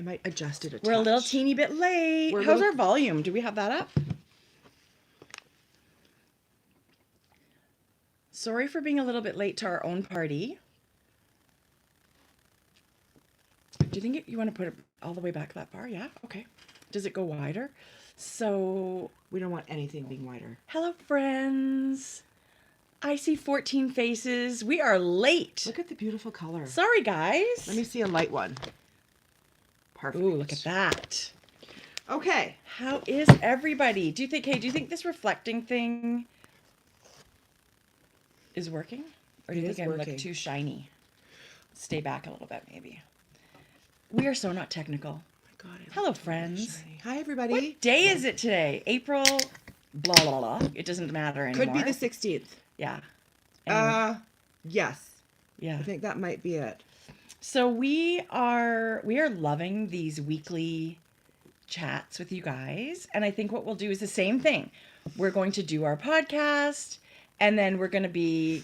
I might adjust it a touch. We're a little teeny bit late. How's our volume? Do we have that up? Sorry for being a little bit late to our own party. Do you think you want to put it all the way back that far? Yeah? Okay. Does it go wider? So... We don't want anything being wider. Hello, friends. I see 14 faces. We are late. Look at the beautiful color. Sorry, guys. Let me see a light one. Perfect. Ooh, look at that. Okay. How is everybody? Do you think this reflecting thing is working? Or do you think I look too shiny? Stay back a little bit, maybe. We are so not technical. Oh my God. Hello, friends. Hi, everybody. What day is it today? April blah, blah, blah. It doesn't matter anymore. Could be the 16th. Yeah. Anyway. Yes. Yeah. I think that might be it. So we are loving these weekly chats with you guys. And I think what we'll do is the same thing. We're going to do our podcast, and then we're going to be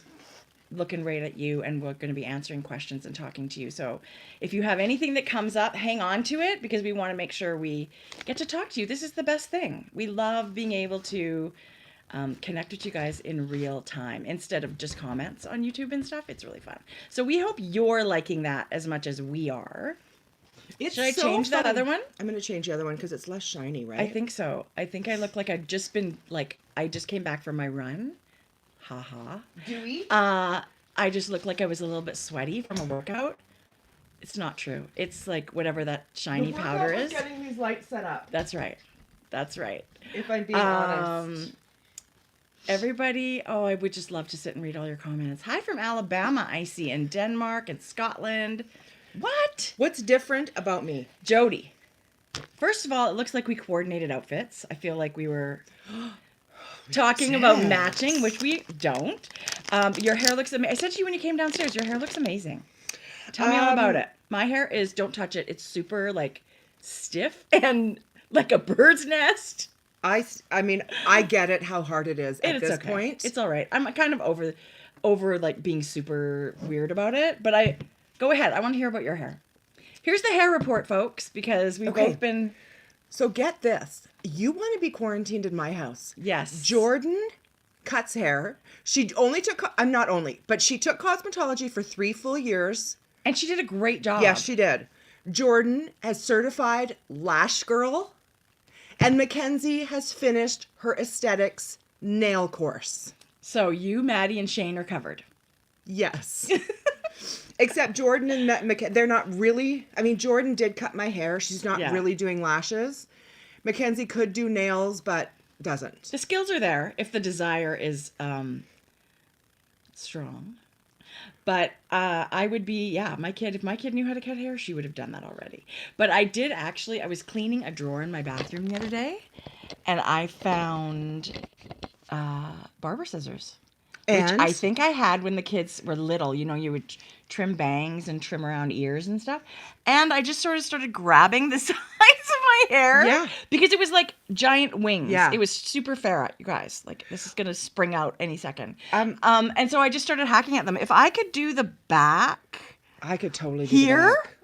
looking right at you, and we're going to be answering questions and talking to you. So if you have anything that comes up, hang on to it, because we want to make sure we get to talk to you. This is the best thing. We love being able to connect with you guys in real time instead of just comments on YouTube and stuff. It's really fun. So we hope you're liking that as much as we are. Should I change that other one? I'm going to change the other one because it's less shiny, right? I think so. I think I look like I just came back from my run. Ha. Do we? I just look like I was a little bit sweaty from a workout. It's not true. It's like whatever that shiny powder is. Getting these lights set up. That's right. If I'm being honest. Everybody, I would just love to sit and read all your comments. Hi from Alabama, I see, and Denmark and Scotland. What? What's different about me? Jodi. First of all, it looks like we coordinated outfits. I feel like we were talking about matching, which we don't. Your hair looks amazing. I said to you when you came downstairs, your hair looks amazing. Tell me all about it. My hair is, don't touch it. It's super like stiff and like a bird's nest. I mean, I get it how hard it is at this point. It's all right. I'm kind of over like being super weird about it, but go ahead. I want to hear about your hair. Here's the hair report, folks, because we've both been. So get this. You want to be quarantined in my house. Yes. Jordan cuts hair. She only took, but she took cosmetology for 3 full years. And she did a great job. Yes, she did. Jordan has certified lash girl. And Mackenzie has finished her aesthetics nail course. So you, Maddie, and Shane are covered. Yes. Except Jordan and Mackenzie, they're not really, I mean, Jordan did cut my hair. She's not really doing lashes. Mackenzie could do nails, but doesn't. The skills are there if the desire is strong. But I would be, if my kid knew how to cut hair, she would have done that already. But I was cleaning a drawer in my bathroom the other day, and I found barber scissors. Which I think I had when the kids were little. You know, you would trim bangs and trim around ears and stuff. And I just sort of started grabbing the sides of my hair. Yeah. Because it was like giant wings. Yeah. It was super ferret, you guys. Like, this is going to spring out any second. And so I just started hacking at them. If I could do the back. I could totally do here. the back.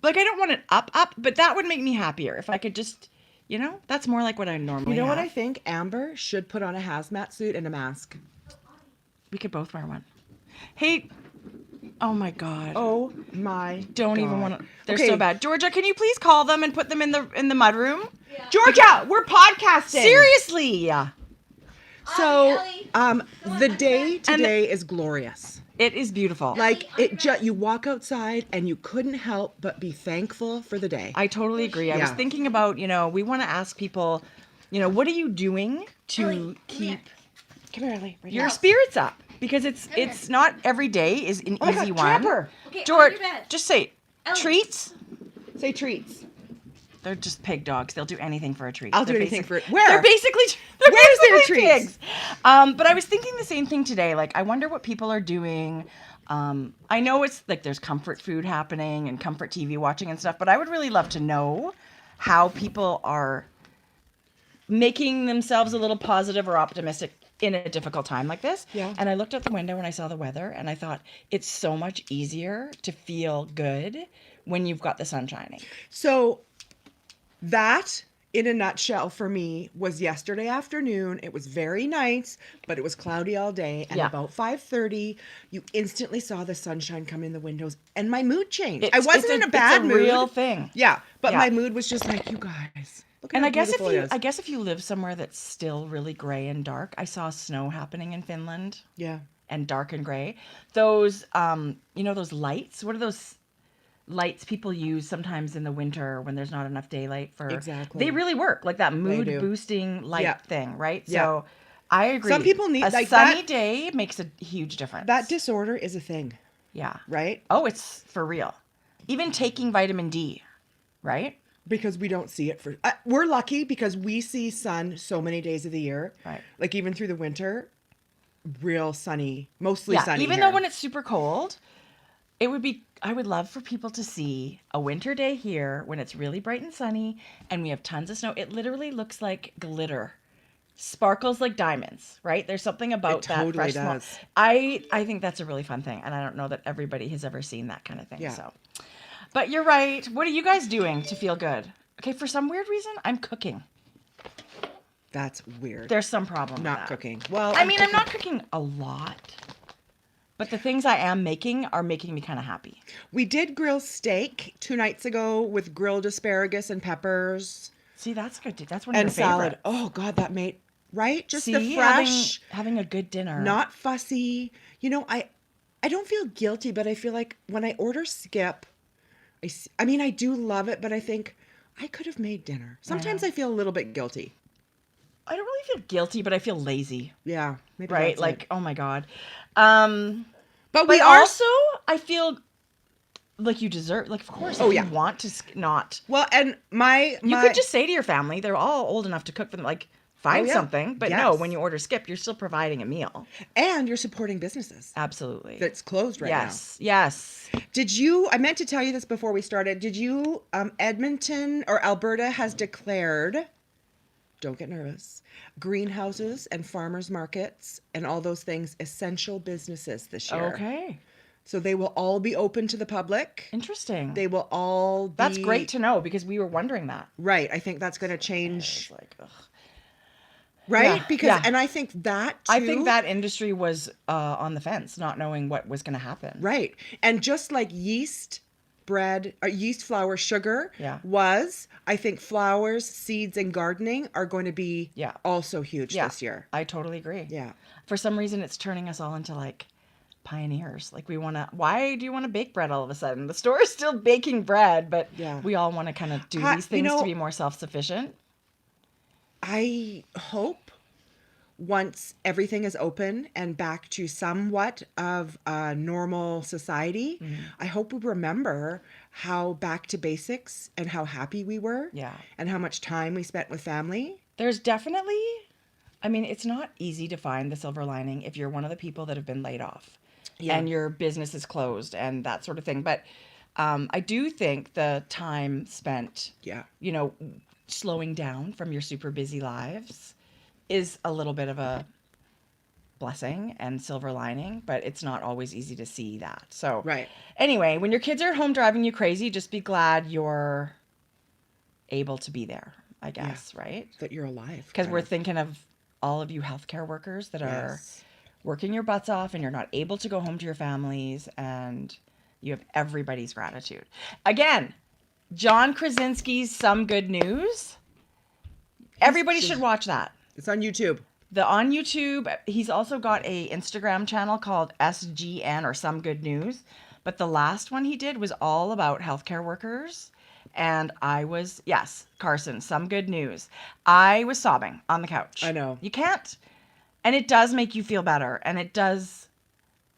Like, I don't want it up, but that would make me happier. If I could just, that's more like what I normally have. You know what I think? Amber should put on a hazmat suit and a mask. We could both wear one. Hey, oh my God. Oh my Don't God. even want to. They're so bad. Georgia, can you please call them and put them in the mudroom? Yeah. Georgia, we're podcasting. Seriously. So, the day today is glorious. It is beautiful. Like, you walk outside and you couldn't help but be thankful for the day. I totally agree. I was thinking about, we want to ask people, what are you doing to keep your spirits up? Because it's not every day is an easy one. Trapper. Okay, George, just say treats. Say treats. They're just pig dogs. They'll do anything for a treat. I'll do anything for it. Where? They're basically Where's their treats? Pigs. But I was thinking the same thing today. Like, I wonder what people are doing. I know it's like there's comfort food happening and comfort TV watching and stuff, but I would really love to know how people are making themselves a little positive or optimistic in a difficult time like this. Yeah. And I looked out the window and I saw the weather and I thought it's so much easier to feel good when you've got the sun shining. So that, in a nutshell, for me, was yesterday afternoon. It was very nice, but it was cloudy all day. And about 5:30, you instantly saw the sunshine come in the windows, and my mood changed. I wasn't in a bad mood. It's a real thing. Yeah, but my mood was just like, you guys, look at how beautiful it is. I guess if you live somewhere that's still really gray and dark, I saw snow happening in Finland. Yeah. And dark and gray. Those, those lights. What are those lights people use sometimes in the winter when there's not enough daylight for? Exactly. They really work, like that mood boosting light thing, right? Yeah. So I agree. Some people need a sunny day makes a huge difference. That disorder is a thing. Yeah. Right? Oh, it's for real. Even taking vitamin D, right? Because we don't see it we're lucky because we see sun so many days of the year. Right. Like even through the winter, real sunny, mostly sunny. Even though when it's super cold, I would love for people to see a winter day here when it's really bright and sunny and we have tons of snow. It literally looks like glitter. Sparkles like diamonds, right? There's something about that totally fresh does. smell. I think that's a really fun thing, and I don't know that everybody has ever seen that kind of thing. Yeah. So, but you're right. What are you guys doing to feel good? Okay, for some weird reason, I'm cooking. That's weird. There's some problem Not with that. cooking. Well, I'm not cooking a lot, but the things I am making are making me kind of happy. We did grill steak 2 nights ago with grilled asparagus and peppers. See, that's good. That's one of your and salad. favorites. Oh God, that made just See, the fresh, having a good dinner, not fussy. I don't feel guilty, but I feel like when I order Skip, I do love it, but I think I could have made dinner. Sometimes I feel a little bit guilty. I don't really feel guilty, but I feel lazy. Yeah, maybe right. That's like, it. oh my God. But we also, I feel like you deserve. Like, of course, if you want to not. Well, and you could just say to your family, they're all old enough to cook for them. Like, find something. But no, when you order Skip, you're still providing a meal, and you're supporting businesses. Absolutely. That's closed right now. Yes. Did you? I meant to tell you this before we started. Did you? Edmonton or Alberta has declared. Don't get nervous. Greenhouses and farmers markets and all those things essential businesses this year. Okay. So they will all be open to the public. Interesting. They will all be... That's great to know because we were wondering that. Right. I think that's going to change. Like, ugh. Right? Yeah, because and I think that too, I think that industry was on the fence, not knowing what was going to happen. Right. And just like yeast flour, sugar was, I think flowers, seeds, and gardening are going to be also huge this year. I totally agree. Yeah. For some reason, it's turning us all into like pioneers. Like why do you want to bake bread all of a sudden? The store is still baking bread, but we all want to kind of do these things to be more self-sufficient. I hope once everything is open and back to somewhat of a normal society, I hope we remember how back to basics and how happy we were. Yeah. And how much time we spent with family. There's definitely, it's not easy to find the silver lining if you're one of the people that have been laid off and your business is closed and that sort of thing. But I do think the time spent, slowing down from your super busy lives is a little bit of a blessing and silver lining, but it's not always easy to see that. So anyway, when your kids are at home driving you crazy, just be glad you're able to be there, I guess, right? That you're alive. Because we're thinking of all of you healthcare workers that are working your butts off and you're not able to go home to your families, and you have everybody's gratitude. Again, John Krasinski's Some Good News. Everybody should watch that. It's on YouTube. On YouTube, he's also got a Instagram channel called SGN or Some Good News. But the last one he did was all about healthcare workers. And I was, Carson, Some Good News. I was sobbing on the couch. I know. You can't. And it does make you feel better. And it does.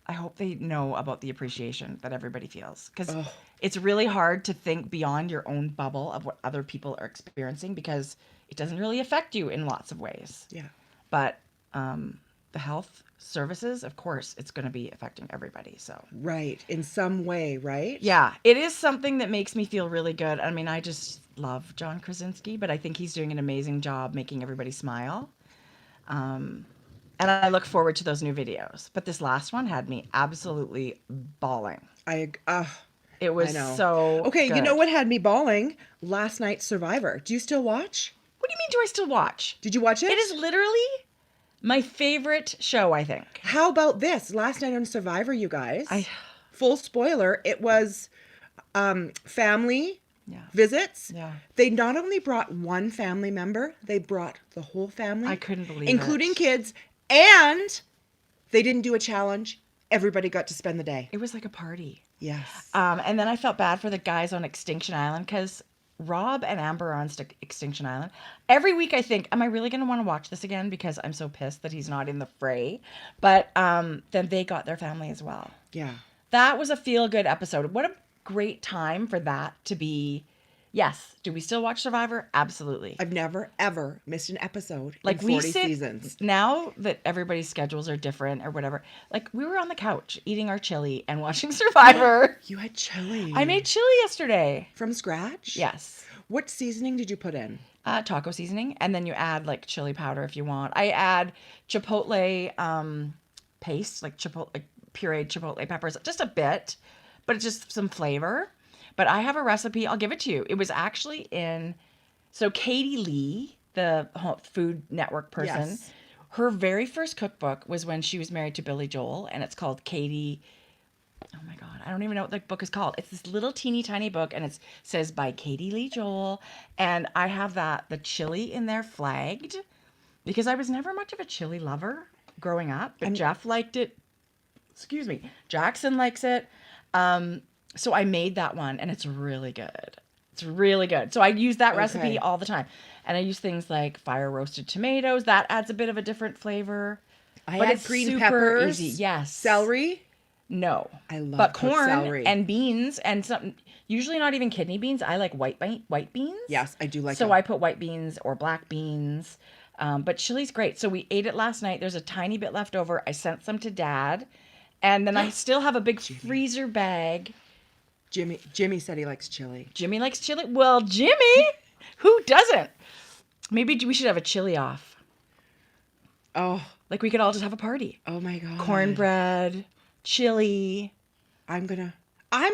I hope they know about the appreciation that everybody feels. Because it's really hard to think beyond your own bubble of what other people are experiencing, because it doesn't really affect you in lots of ways. Yeah. But the health services, of course, it's going to be affecting everybody. So right. In some way, right? Yeah. It is something that makes me feel really good. I just love John Krasinski, but I think he's doing an amazing job making everybody smile. And I look forward to those new videos. But this last one had me absolutely bawling. It was so okay. good. You know what had me bawling? Last night's Survivor. Do you still watch? What do you mean? Do I still watch? Did you watch it? It is literally my favorite show, I think. How about this? Last night on Survivor, you guys. Full spoiler. It was family visits. Yeah. They not only brought one family member, they brought the whole family. I couldn't believe including it. kids. And they didn't do a challenge. Everybody got to spend the day. It was like a party. Yes. And then I felt bad for the guys on Extinction Island because Rob and Amber are on Extinction Island. Every week I think, am I really going to want to watch this again? Because I'm so pissed that he's not in the fray. But then they got their family as well. Yeah. That was a feel-good episode. What a great time for that to be. Yes. Do we still watch Survivor? Absolutely. I've never, ever missed an episode like in 40 seasons. Now that everybody's schedules are different or whatever, like we were on the couch eating our chili and watching Survivor. You had chili. I made chili yesterday. From scratch? Yes. What seasoning did you put in? Taco seasoning. And then you add like chili powder if you want. I add chipotle paste, like pureed chipotle peppers, just a bit, but it's just some flavor. But I have a recipe. I'll give it to you. It was actually so Katie Lee, the Food Network person, Yes. her very first cookbook was when she was married to Billy Joel, and it's called Katie. Oh my God, I don't even know what the book is called. It's this little teeny tiny book, and it says by Katie Lee Joel. And I have the chili in there flagged because I was never much of a chili lover growing up, but Jeff liked it. Excuse me, Jackson likes it. So I made that one, and it's really good. It's really good. So I use that recipe all the time. And I use things like fire roasted tomatoes. That adds a bit of a different flavor. I but add it's green super peppers. Easy. Yes. Celery. No. I love but cooked corn celery. and beans and something. Usually not even kidney beans. I like white beans. Yes, I do like So them. I put white beans or black beans. But chili's great. So we ate it last night. There's a tiny bit left over. I sent some to Dad. And then I still have a big freezer bag. Jimmy said he likes chili. Jimmy likes chili. Well, Jimmy, who doesn't? Maybe we should have a chili off. Oh. Like we could all just have a party. Oh my God. Cornbread, chili. I'm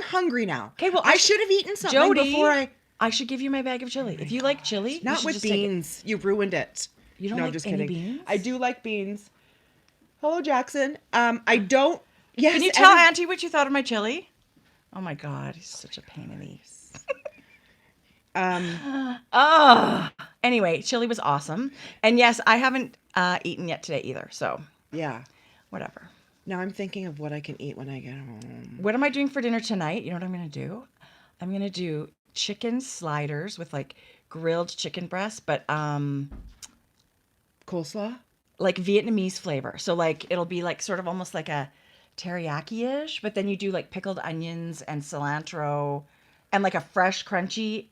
hungry now. Okay, well, I should have eaten something Jody, before I should give you my bag of chili. If you like chili, you Not should with just take it. beans. You ruined it. You don't No, like I'm just any kidding. beans? I do like beans. Hello, Jackson. I don't. Yes. Can you tell Auntie what you thought of my chili? Oh my God, he's such a pain in the Anyway, chili was awesome. And yes, I haven't eaten yet today either. So Yeah. whatever. Now I'm thinking of what I can eat when I get home. What am I doing for dinner tonight? You know what I'm going to do? I'm going to do chicken sliders with like grilled chicken breasts, but Coleslaw? like Vietnamese flavor. So like it'll be like sort of almost like a teriyaki-ish, but then you do like pickled onions and cilantro and like a fresh crunchy,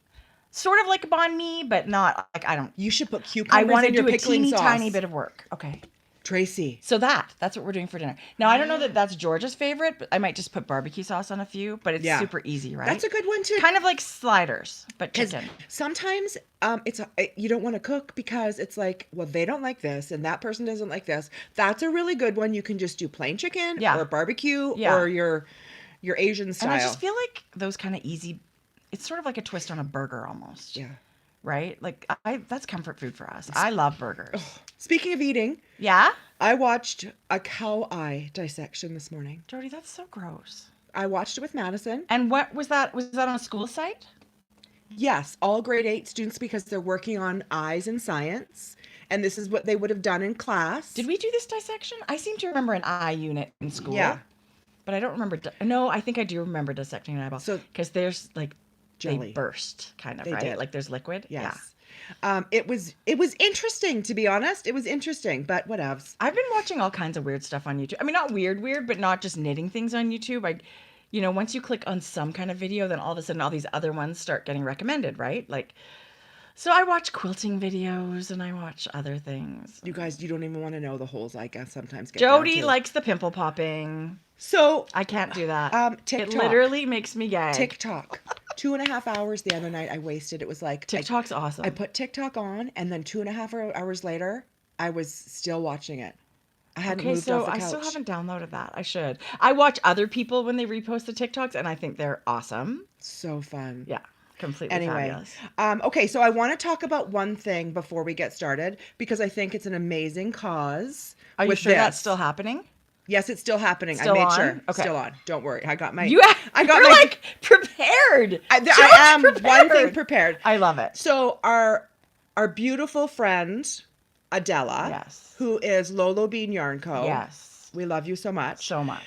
sort of like banh mi, but not like You should put I cucumbers want to in your do a pickling teeny sauce. tiny bit of work. Okay. Tracy. So that's what we're doing for dinner. Now, I don't know that that's Georgia's favorite, but I might just put barbecue sauce on a few, but it's super easy, right? That's a good one too. Kind of like sliders, but 'Cause chicken. sometimes you don't want to cook because it's like, well, they don't like this and that person doesn't like this. That's a really good one. You can just do plain chicken or barbecue or your Asian style. And I just feel like those kind of easy, it's sort of like a twist on a burger almost. Yeah. Right? Like that's comfort food for us. I love burgers. Speaking of eating, Yeah? I watched a cow eye dissection this morning. Jody, that's so gross. I watched it with Madison. And what was that? Was that on a school site? Yes, all grade 8 students because they're working on eyes in science. And this is what they would have done in class. Did we do this dissection? I seem to remember an eye unit in school. Yeah. But I don't remember. No, I think I do remember dissecting an eyeball. So- because there's like Jelly. they burst, kind of, They right? did. Like there's liquid. Yes. It was interesting, to be honest. It was interesting, but whatevs. I've been watching all kinds of weird stuff on YouTube. I mean, not weird, but not just knitting things on YouTube. Once you click on some kind of video, then all of a sudden all these other ones start getting recommended, right? Like, so I watch quilting videos and I watch other things. You guys, you don't even want to know the holes I guess sometimes get Jody down to. likes the pimple popping. So, I can't do that. TikTok. It literally makes me gag. TikTok. 2.5 hours the other night I wasted. It was like TikTok's awesome. I put TikTok on, and then 2.5 hours later, I was still watching it. I hadn't Okay, moved so off the couch. I still haven't downloaded that. I should. I watch other people when they repost the TikToks, and I think they're awesome. So fun. Yeah, completely Anyway, fabulous. okay, so I want to talk about one thing before we get started because I think it's an amazing cause. Are you with sure that's this. still happening? Yes, it's still happening. Still I made on? sure. Okay. Still on. Don't worry. I got my. You're like prepared. I am prepared. one thing prepared. I love it. So our beautiful friend Adela, Yes. who is Lolo Bean Yarn Co. Yes. We love you so much. So much.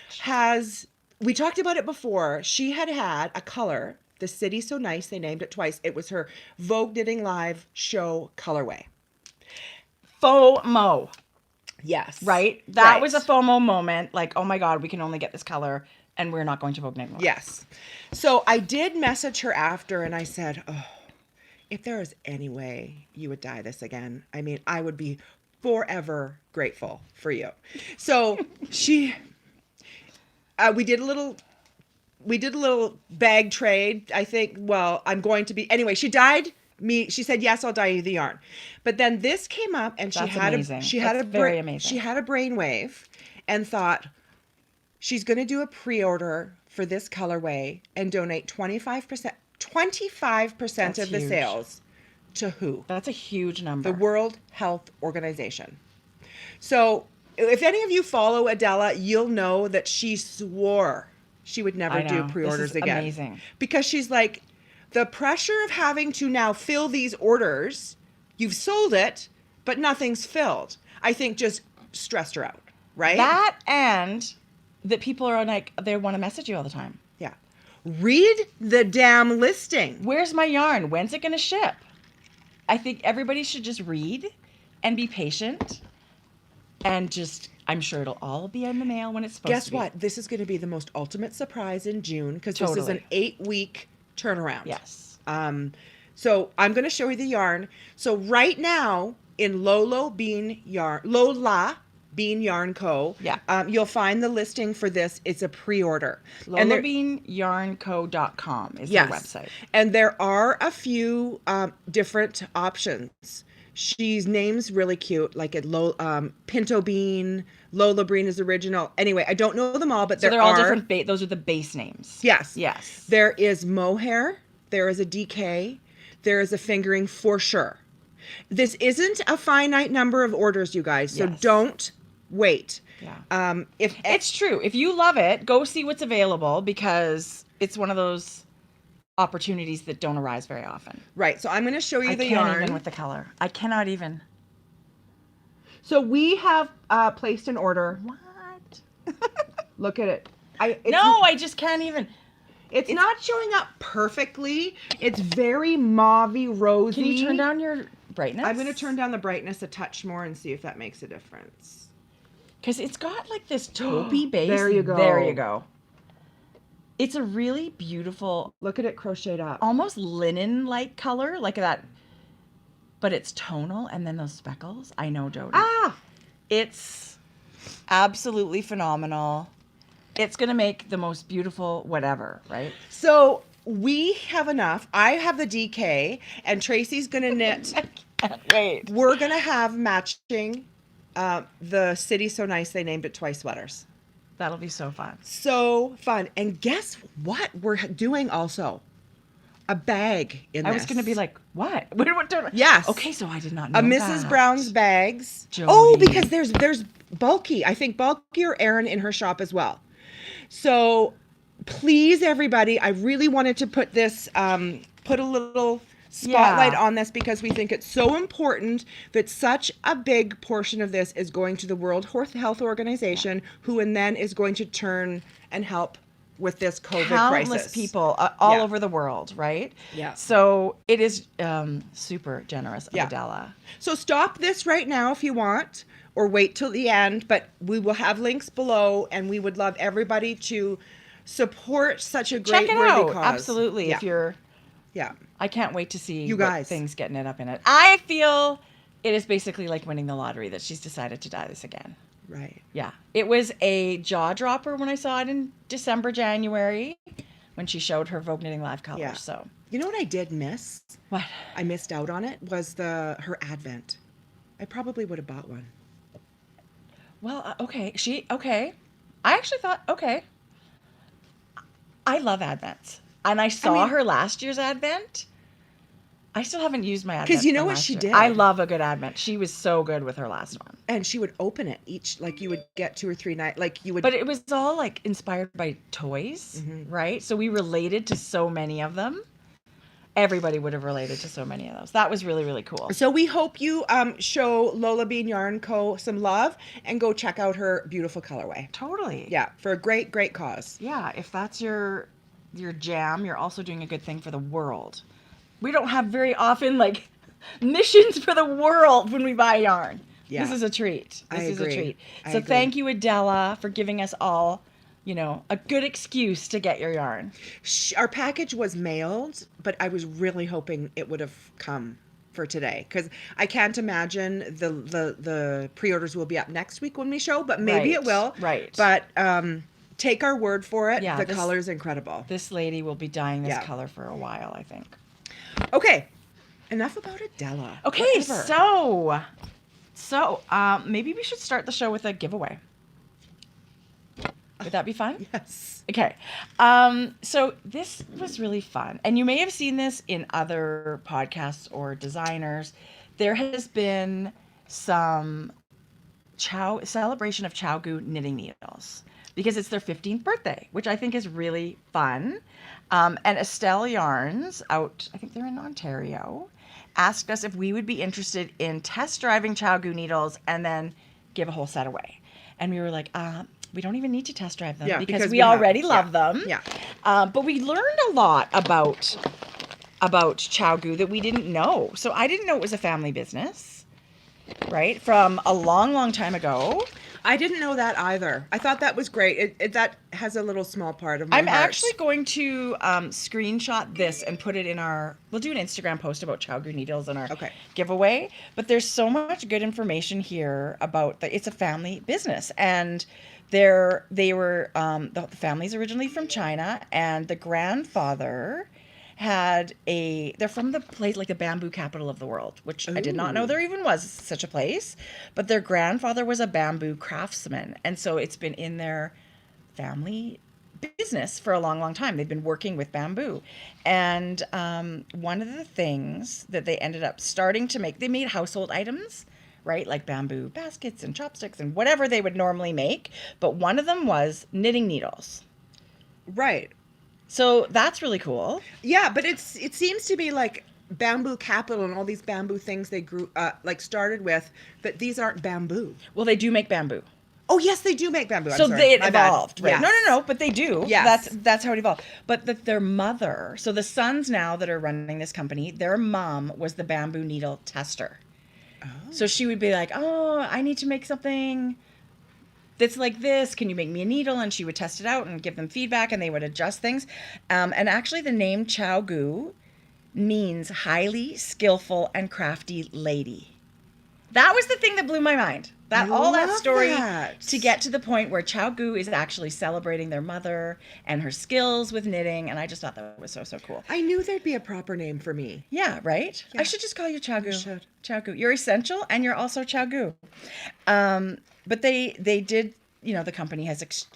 We talked about it before. She had a color, The City So Nice. They named it twice. It was her Vogue Knitting Live show colorway. FOMO. Yes. Right? That was a FOMO moment. Like, oh my God, we can only get this color and we're not going to Vogue Knitting Live. Yes. So I did message her after and I said, oh, if there is any way you would dye this again, I mean, I would be forever grateful for you. So we did a little bag trade. I think, well, I'm going to be, anyway, she dyed me. She said, yes, I'll dye you the yarn. But then this came up and That's amazing. she had a brainwave and thought she's going to do a pre-order for this colorway and donate 25% of the huge. sales to who? That's a huge number. The World Health Organization. So if any of you follow Adela, you'll know that she swore she would never do pre-orders again. Amazing. Because she's like, the pressure of having to now fill these orders, you've sold it, but nothing's filled, I think just stressed her out, right? That and that people are like, they want to message you all the time. Yeah. Read the damn listing. Where's my yarn? When's it going to ship? I think everybody should just read and be patient and just, I'm sure it'll all be in the mail when it's supposed to be. Guess what? This is going to be the most ultimate surprise in June because Totally. this is an 8-week turnaround. Yes. So I'm going to show you the yarn. So right now in Lola Bean Yarn Co. Yeah. You'll find the listing for this. It's a pre-order. LolaBeanYarnCo.com is their website. And there are a few different options. She's names really cute, like Pinto Bean, Lola Bean is original. Anyway, I don't know them all, but they're all different. Those are the base names. Yes. Yes. There is mohair. There is a DK. There is a fingering for sure. This isn't a finite number of orders, you guys. So don't wait. Yeah. It's true. If you love it, go see what's available because it's one of those opportunities that don't arise very often. Right. So I'm going to show you the yarn. I can't yarn even with the color. I cannot even. So we have placed an order. What? Look at it. I just can't even. It's not showing up perfectly. It's very mauvey, rosy. Can you turn down your brightness? I'm going to turn down the brightness a touch more and see if that makes a difference. Because it's got like this taupey base. There you go. There you go. It's a really beautiful. Look at it crocheted up. Almost linen-like color, like that. But it's tonal, and then those speckles. I know, Jodi. It's absolutely phenomenal. It's going to make the most beautiful whatever, right? So we have enough. I have the DK, and Tracie's going to knit. I can't wait. We're going to have matching the City So Nice, they named it twice sweaters. That'll be so fun. So fun. And guess what we're doing also? A bag in this. I was going to be like, what? Yes. Okay, so I did not know a Mrs. that. Brown's bags. Jodi. Oh, because there's bulky. I think bulky or Erin in her shop as well. So please, everybody, I really wanted to put this, put a little spotlight on this because we think it's so important that such a big portion of this is going to the World Health Organization, who and then is going to turn and help with this COVID Countless crisis. People all over the world, right? Yeah. So it is super generous of Adela. So stop this right now if you want, or wait till the end, but we will have links below, and we would love everybody to support such a great worthy cause. Absolutely. Yeah. If you're... Yeah. I can't wait to see you guys things getting it up in it. I feel it is basically like winning the lottery that she's decided to dye this again. Right. Yeah. It was a jaw dropper when I saw it in December, January, when she showed her Vogue Knitting Live colors. Yeah. So you know what I did miss? What? I missed out on it was her advent. I probably would have bought one. Well, okay. Okay. I actually thought, okay. I love Advents. And I saw her last year's Advent. I still haven't used my Advent. Because you know from what last she year. did? I love a good Advent. She was so good with her last one. And she would open it each, like you would get 2 or 3 nights, like you would. But it was all like inspired by toys, right? So we related to so many of them. Everybody would have related to so many of those. That was really, really cool. So we hope you show Lola Bean Yarn Co. some love and go check out her beautiful colorway. Totally. Yeah, for a great, great cause. Yeah, if that's your jam, you're also doing a good thing for the world. We don't have very often like missions for the world when we buy yarn. Yeah. This is a treat. I This is agree. a treat. I So agree. thank you, Adela, for giving us all, a good excuse to get your yarn. Our package was mailed, but I was really hoping it would have come for today, because I can't imagine the pre-orders will be up next week when we show, but maybe it will. Right. But take our word for it. Yeah, the color's incredible. This lady will be dyeing this color for a while, I think. Okay, enough about Adela. Okay, Whatever. so maybe we should start the show with a giveaway. Would that be fun? Yes. Okay. So this was really fun. And you may have seen this in other podcasts or designers. There has been some celebration of ChowGoo knitting needles because it's their 15th birthday, which I think is really fun. And Estelle Yarns out, I think they're in Ontario, asked us if we would be interested in test driving ChowGoo needles and then give a whole set away. And we were like, we don't even need to test drive them because we already love them. Yeah. But we learned a lot about ChowGoo that we didn't know. So I didn't know it was a family business, right? From a long, long time ago. I didn't know that either. I thought that was great. That has a little small part of my I'm heart. actually going to screenshot this and put it in we'll do an Instagram post about ChowGoo needles and our giveaway. But there's so much good information here about it's a family business. And the family's originally from China, and the grandfather they're from the place like the bamboo capital of the world, which I did not know there even was such a place, but their grandfather was a bamboo craftsman. And so it's been in their family business for a long, long time. They've been working with bamboo. And one of the things that they ended up starting to make, they made household items, right? Like bamboo baskets and chopsticks and whatever they would normally make. But one of them was knitting needles. Right. So that's really cool. Yeah, but it seems to be like bamboo capital and all these bamboo things they grew started with, but these aren't bamboo. Well, they do make bamboo. Oh yes, they do make bamboo. So they evolved, right? Yes. No, but they do. Yes. That's how it evolved. But their mother, so the sons now that are running this company, their mom was the bamboo needle tester. Oh. So she would be like, "Oh, I need to make something that's like this. Can you make me a needle?" And she would test it out and give them feedback, and they would adjust things. And actually, the name ChowGoo means highly skillful and crafty lady. That was the thing that blew my mind. That story to get to the point where ChowGoo is actually celebrating their mother and her skills with knitting, and I just thought that was so cool. I knew there'd be a proper name for me. Yeah, right? Yeah. I should just call you ChowGoo. You should. ChowGoo. You're essential, and you're also ChowGoo. But they did, the company has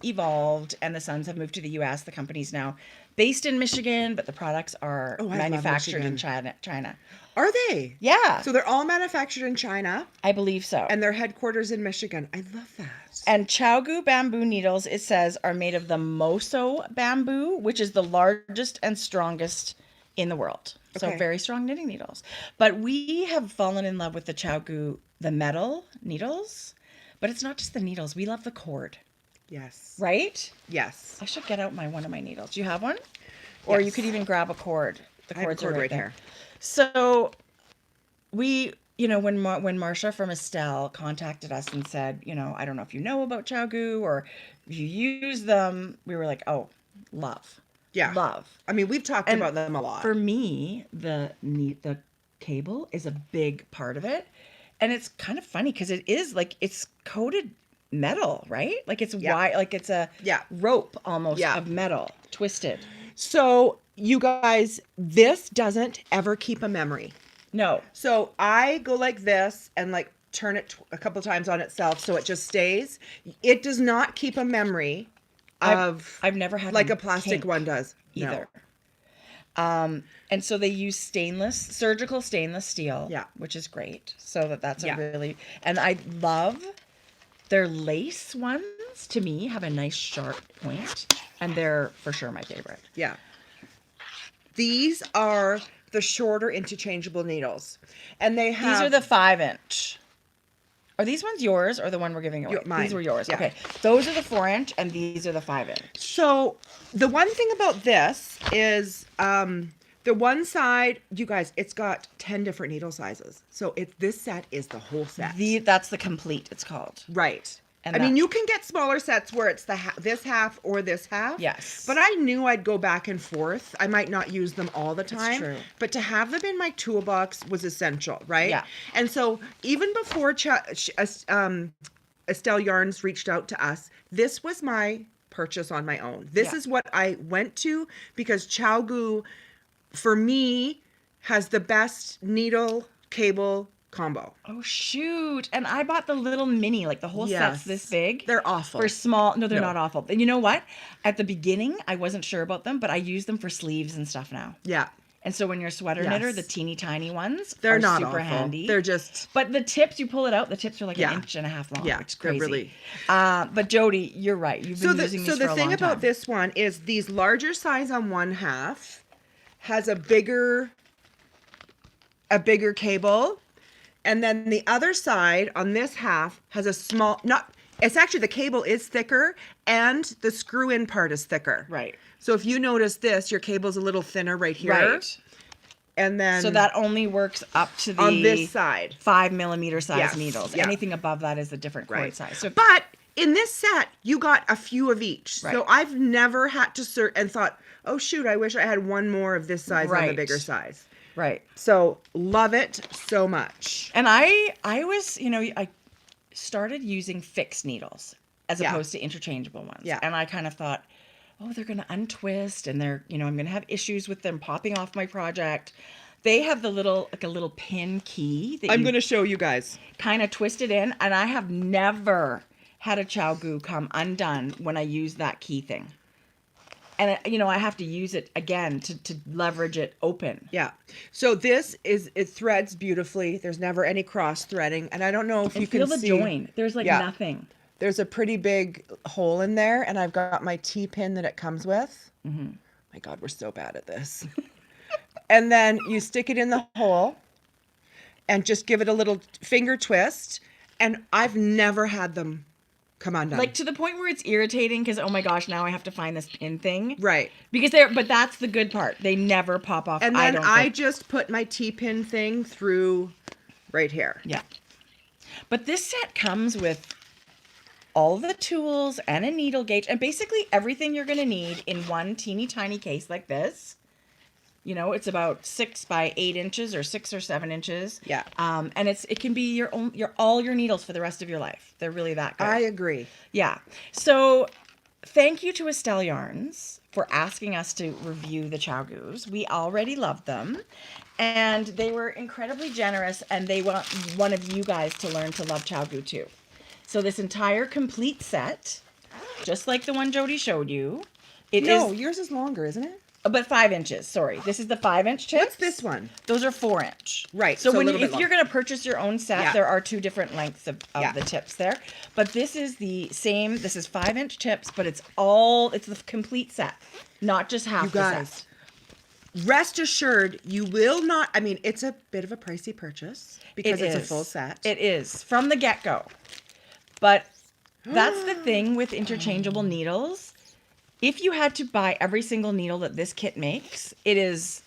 evolved, and the sons have moved to the U.S. The company's now based in Michigan, but the products are manufactured in China. Are they? Yeah. So they're all manufactured in China? I believe so. And their headquarters in Michigan. I love that. And ChowGoo bamboo needles, it says, are made of the Moso bamboo, which is the largest and strongest in the world. So very strong knitting needles. But we have fallen in love with the ChowGoo, the metal needles. But it's not just the needles. We love the cord. Yes. Right? Yes. I should get out one of my needles. Do you have one? Or you could even grab a cord. The cords are right there. Here. So we, when Marsha from Estelle contacted us and said, I don't know if you know about ChowGoo or if you use them, we were like, oh, love. Yeah. Love. I mean, we've talked about them a lot. For me, the cable is a big part of it. And it's kind of funny because it is like it's coated metal, right? Like it's wide, like it's a rope almost of metal twisted. So you guys, this doesn't ever keep a memory. No. So I go like this and like turn it a couple times on itself so it just stays. It does not keep a memory of I've never had like one a plastic kink one does. either. No. And so they use surgical stainless steel, Yeah. which is great. So that's Yeah. a really, and I love their lace ones. To me, have a nice sharp point, and they're for sure my favorite. Yeah. These are the shorter interchangeable needles, and they have. These are the 5-inch. Are these ones yours or the one we're giving away? Mine. These were yours. Yeah. Okay. Those are the 4-inch and these are the 5-inch. So the one thing about this is the one side, you guys, it's got 10 different needle sizes. So this set is the whole set. That's the complete, it's called. Right. And I mean, you can get smaller sets where it's this half or this half. Yes. But I knew I'd go back and forth. I might not use them all the time. true. But to have them in my toolbox was essential, right? Yeah. And so even before Estelle Yarns reached out to us, this was my purchase on my own. This is what I went to because ChowGoo, for me, has the best needle cable combo. Oh, shoot. And I bought the little mini, like the whole set's this big. They're awful. For small. No, they're No. not awful. And you know what? At the beginning, I wasn't sure about them, but I use them for sleeves and stuff now. Yeah. And so when you're a sweater knitter, the teeny tiny ones They're are not super awful. handy. They're just. But the tips, you pull it out, the tips are like Yeah. an inch and a half long. Yeah, It's they're crazy. really- But Jodi, you're right. You've been using these So for a the long thing time. about this one is these larger size on one half has a bigger cable, and then the other side on this half has a small. It's actually the cable is thicker and the screw in part is thicker. Right. So if you notice this, your cable's a little thinner right here. Right. And then So that only works up to the on this side. 5mm size Yes, needles. yeah. Anything above that is a different cord Right. size. So But in this set, you got a few of each. Right. So I've never had to search and thought, oh shoot, I wish I had one more of this size on the Right. bigger size. right. So love it so much. And I was, I started using fixed needles as Yeah. opposed to interchangeable ones. Yeah. And I kind of thought, oh, they're going to untwist and they're, I'm going to have issues with them popping off my project. They have a little pin key that I'm you going to show you guys. kind of twist it in. And I have never had a ChowGoo come undone when I use that key thing. And, I have to use it again to leverage it open. Yeah. So it threads beautifully. There's never any cross threading. And I don't know if you Feel can the see. join. There's nothing. There's a pretty big hole in there. And I've got my T-pin that it comes with. Mm-hmm. My God, we're so bad at this. And then you stick it in the hole and just give it a little finger twist. And I've never had them come undone. Like to the point where it's irritating because, oh my gosh, now I have to find this pin thing. Right. Because but that's the good part. They never pop off. And then I just put my T-pin thing through right here. Yeah. But this set comes with all the tools and a needle gauge and basically everything you're going to need in one teeny tiny case like this. It's about 6 by 8 inches or 6 or 7 inches. Yeah. And it can be all your needles for the rest of your life. They're really that good. I agree. Yeah. So thank you to Estelle Yarns for asking us to review the ChowGoos. We already loved them. And they were incredibly generous. And they want one of you guys to learn to love ChowGoo too. So this entire complete set, just like the one Jodi showed you. Yours is longer, isn't it? But 5 inches, sorry. This is the 5-inch tips. What's this one? Those are 4-inch. Right, So so a when little bit if you're going to purchase your own set, Yeah. there are 2 different lengths of Yeah. the tips there. But this is the same. This is 5-inch tips, but it's the complete set, not just half You the guys, set. rest assured, you will not. I mean, it's a bit of a pricey purchase because it's a full set. It is from the get-go. But that's the thing with interchangeable needles. If you had to buy every single needle that this kit makes, it is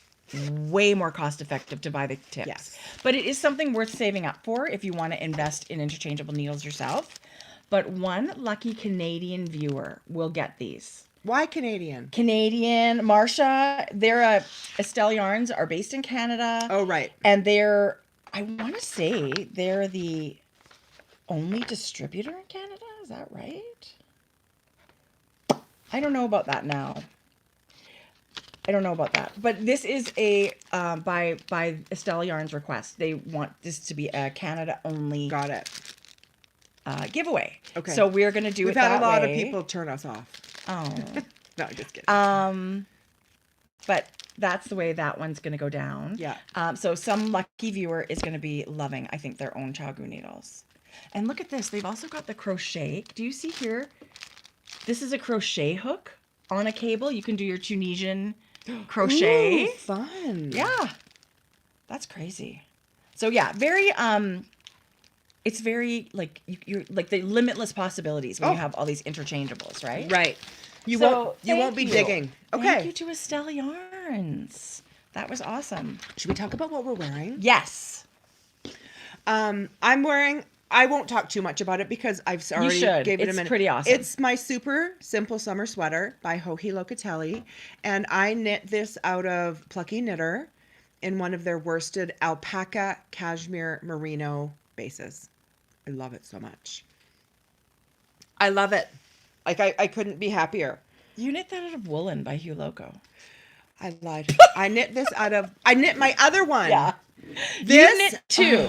way more cost effective to buy the tips. Yes. But it is something worth saving up for if you want to invest in interchangeable needles yourself. But one lucky Canadian viewer will get these. Why Canadian? Canadian, Marsha, Estelle Yarns are based in Canada. Oh, right. And I want to say they're the only distributor in Canada. Is that right? I don't know about that now. I don't know about that. But this is a by Estelle Yarn's request. They want this to be a Canada only. Got it. Giveaway. Okay. So we're gonna do We've it that way. had a lot of people turn us off. Oh. No, just kidding. But that's the way that one's gonna go down. Yeah. So some lucky viewer is gonna be loving, I think, their own Chagu needles. And look at this. They've also got the crochet. Do you see here? This is a crochet hook on a cable. You can do your Tunisian crochet. Ooh, fun. Yeah. That's crazy. So yeah, very it's very like you're like the limitless possibilities when you have all these interchangeables, right? Right. You won't be digging. Okay. Thank you to Estelle Yarns. That was awesome. Should we talk about what we're wearing? Yes. I'm wearing, I won't talk too much about it because I've already gave it a minute. It's pretty awesome. It's my super simple summer sweater by Joji Locatelli. And I knit this out of Plucky Knitter in one of their worsted alpaca cashmere merino bases. I love it so much. I love it. Like I couldn't be happier. You knit that out of woolen by Hugh Loco. I lied. I knit my other one. Yeah. This, you knit two.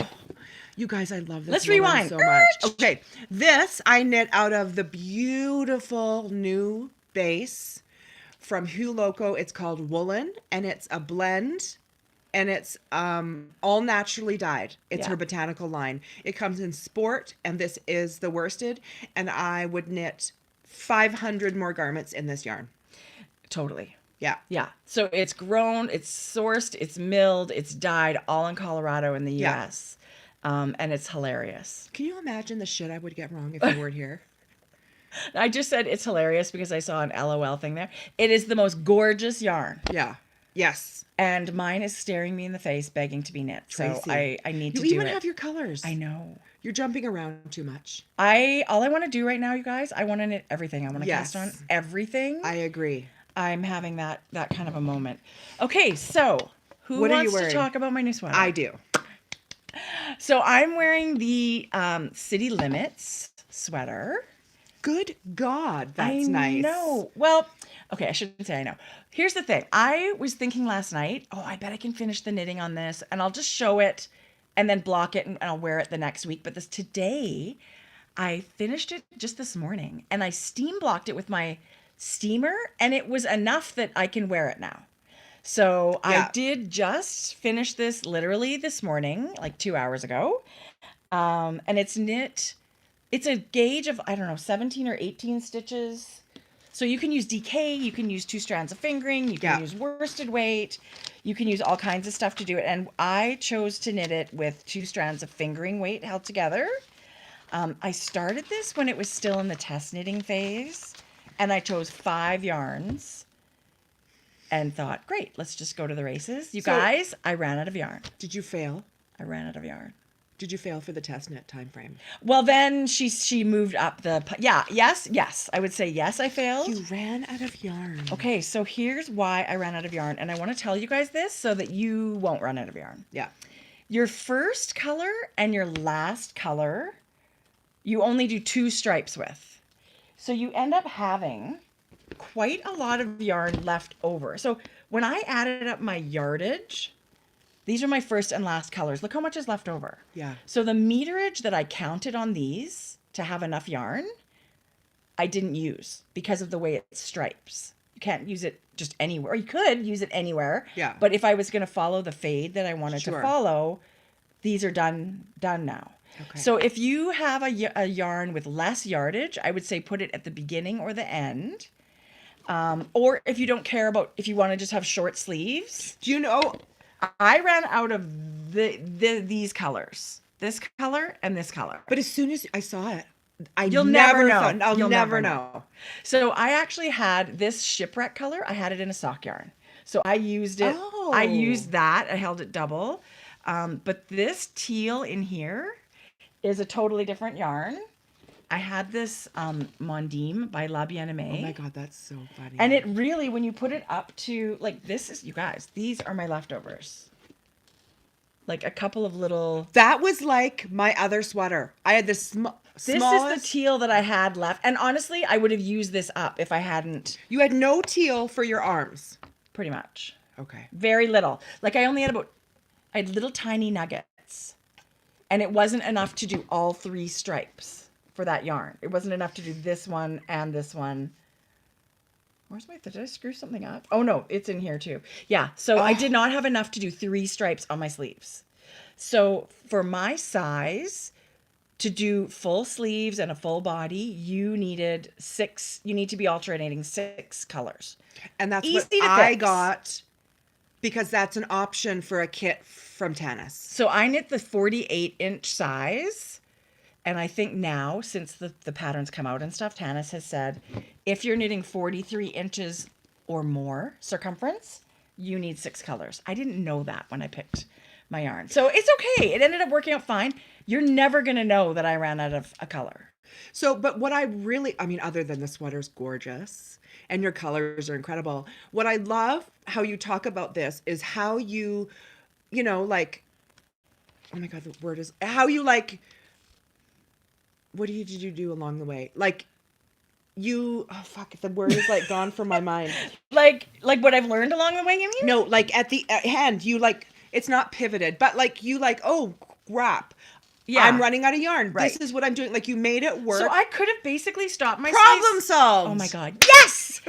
You guys, I love this. Let's woolen rewind so much. Okay. This I knit out of the beautiful new base from Hugh Loco. It's called Woolen, and it's a blend, and it's all naturally dyed. It's her botanical line. It comes in sport, and this is the worsted, and I would knit 500 more garments in this yarn. Totally. Yeah. Yeah. So it's grown, it's sourced, it's milled, it's dyed all in Colorado in the US. And it's hilarious. Can you imagine the shit I would get wrong if you weren't here? I just said it's hilarious because I saw an LOL thing there. It is the most gorgeous yarn. Yeah. Yes. And mine is staring me in the face, begging to be knit. Tracie, so I need to do it. You even have your colors. I know. You're jumping around too much. All I want to do right now, you guys, I want to knit everything. I want to cast on everything. I agree. I'm having that kind of a moment. Okay, so who wants to talk about my new sweater? I do. So I'm wearing the City Limits sweater. Good God, that's nice. I know. Well, okay, I shouldn't say I know. Here's the thing. I was thinking last night, I bet I can finish the knitting on this, and I'll just show it and then block it, and I'll wear it the next week. But today, I finished it just this morning, and I steam blocked it with my steamer, and it was enough that I can wear it now. So I did just finish this literally this morning, like 2 hours ago. And it's knit. It's a gauge of, 17 or 18 stitches. So you can use DK, you can use 2 strands of fingering, you can use worsted weight, you can use all kinds of stuff to do it. And I chose to knit it with 2 strands of fingering weight held together. I started this when it was still in the test knitting phase, and I chose 5 yarns and thought, great, let's just go to the races. You guys, I ran out of yarn. Did you fail? I ran out of yarn. Did you fail for the test knit time frame? Well, then she moved up the... Yes. I would say yes, I failed. You ran out of yarn. Okay, so here's why I ran out of yarn. And I want to tell you guys this so that you won't run out of yarn. Yeah. Your first color and your last color, you only do 2 stripes with. So you end up having quite a lot of yarn left over. So when I added up my yardage... These are my first and last colors. Look how much is left over. Yeah. So the meterage that I counted on these to have enough yarn, I didn't use because of the way it stripes. You can't use it just anywhere. Or you could use it anywhere. Yeah. But if I was going to follow the fade that I wanted to follow, these are done now. Okay. So if you have a yarn with less yardage, I would say put it at the beginning or the end. Or if you don't care about, if you want to just have short sleeves. Do you know... I ran out of these colors. This color and this color. But as soon as I saw it, You'll never know. I'll never know. So I actually had this shipwreck color. I had it in a sock yarn. So I used it. Oh. I used that. I held it double. But this teal in here is a totally different yarn. I had this Mondim by La Bien-Aimée. Oh my God, that's so funny. And it really, when you put it up to, like, this is, you guys, these are my leftovers. Like a couple of little... That was like my other sweater. I had this smallest... This is the teal that I had left. And honestly, I would have used this up if I hadn't... You had no teal for your arms. pretty much. Okay. Very little. Like I had little tiny nuggets. And it wasn't enough to do all 3 stripes for that yarn. It wasn't enough to do this one and this one. Did I screw something up? Oh no, it's in here too. Yeah, so I did not have enough to do 3 stripes on my sleeves. So for my size, to do full sleeves and a full body, you need to be alternating 6 colors. And that's Easy what to I fix. got because that's an option for a kit from Tanis. So I knit the 48-inch size. And I think now, since the patterns come out and stuff, Tanis has said, if you're knitting 43 inches or more circumference, you need 6 colors. I didn't know that when I picked my yarn. So it's okay. It ended up working out fine. You're never going to know that I ran out of a color. So, but what I mean, other than the sweater's gorgeous and your colors are incredible, what I love how you talk about this is how you like, oh my God, the word is, how you like, what did you do along the way? Like the word is like gone from my mind. Like what I've learned along the way, you mean? No, like at the end, you like, it's not pivoted, but like you like, oh crap. Yeah. I'm running out of yarn. Right. This is what I'm doing. Like you made it work. So I could have basically stopped my problem solved. Oh my God. Yes.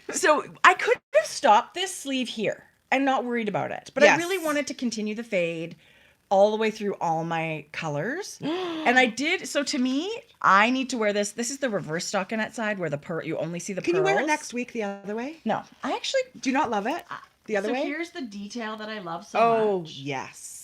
So I could have stopped this sleeve here and not worried about it. But I really wanted to continue the fade all the way through all my colors. And I did. So to me, I need to wear this. This is the reverse stockinette side where you only see the pearls. Can you wear it next week the other way? No. I actually do you not love it the other way? So here's the detail that I love so much. Oh, yes.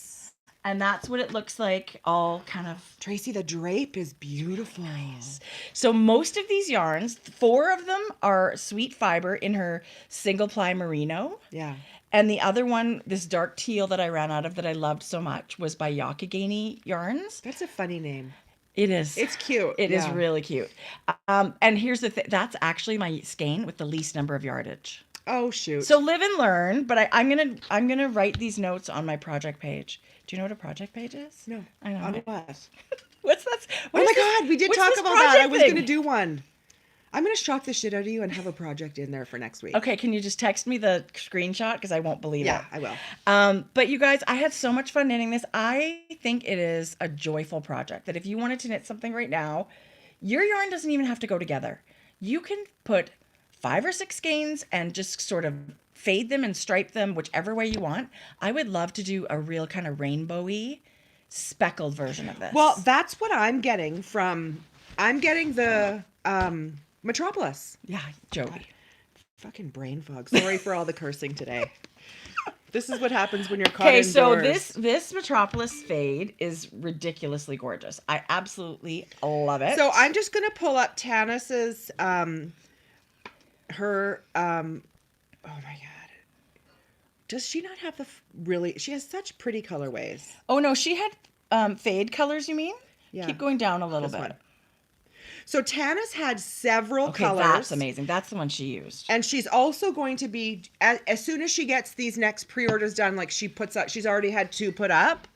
And that's what it looks like, all kind of... Tracy, the drape is beautiful. Nice. So most of these yarns, 4 of them are sweet fiber in her single ply merino. Yeah. And the other one, this dark teal that I ran out of that I loved so much, was by Yakagani Yarns. That's a funny name. It is. It's cute. It is really cute. And here's the thing. That's actually my skein with the least number of yardage. Oh, shoot. So live and learn, but I'm gonna write these notes on my project page. Do you know what a project page is? No. I know. On what? What's that? Oh my God, we did talk about that. I was going to do one. I'm going to shock the shit out of you and have a project in there for next week. Okay, can you just text me the screenshot? Because I won't believe it. Yeah, I will. But you guys, I had so much fun knitting this. I think it is a joyful project that if you wanted to knit something right now, your yarn doesn't even have to go together. You can put 5 or 6 skeins and just sort of fade them and stripe them whichever way you want. I would love to do a real kind of rainbowy, speckled version of this. Well, that's what I'm getting the Metropolis. Yeah, Jodi. God, fucking brain fog. Sorry for all the cursing today. This is what happens when you're caught indoors. Okay, so this Metropolis fade is ridiculously gorgeous. I absolutely love it. So I'm just going to pull up Tanis's, oh my God. Does she not have she has such pretty colorways. Oh no, she had fade colors, you mean? Yeah. Keep going down a little bit. One. So Tanis had several colors. That's amazing. That's the one she used. And she's also going to be, as soon as she gets these next pre-orders done, like she puts up, she's already had 2 put up.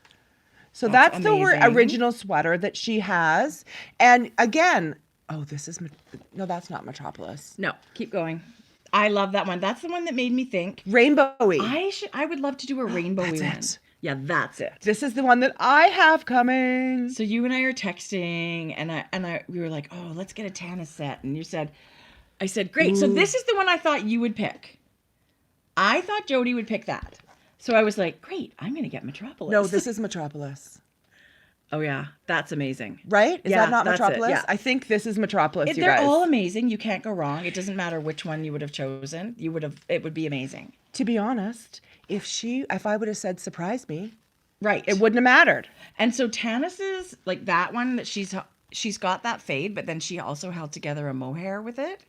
So that's the original sweater that she has. And again, no, that's not Metropolis. No, keep going. I love that one. That's the one that made me think. Rainbowy. I would love to do a rainbowy one. Yeah, that's it. This is the one that I have coming. So you and I are texting, and we were like, oh, let's get a Tanis set. And I said, great. Ooh. So this is the one I thought you would pick. I thought Jodi would pick that. So I was like, great, I'm going to get Metropolis. No, this is Metropolis. Oh, yeah. That's amazing. Right? Is that not Metropolis? Yeah. I think this is Metropolis, you guys. They're all amazing. You can't go wrong. It doesn't matter which one you would have chosen. It would be amazing. To be honest, if I would have said surprise me, right, it wouldn't have mattered. And so Tanis's, like that one that she's got that fade, but then she also held together a mohair with it.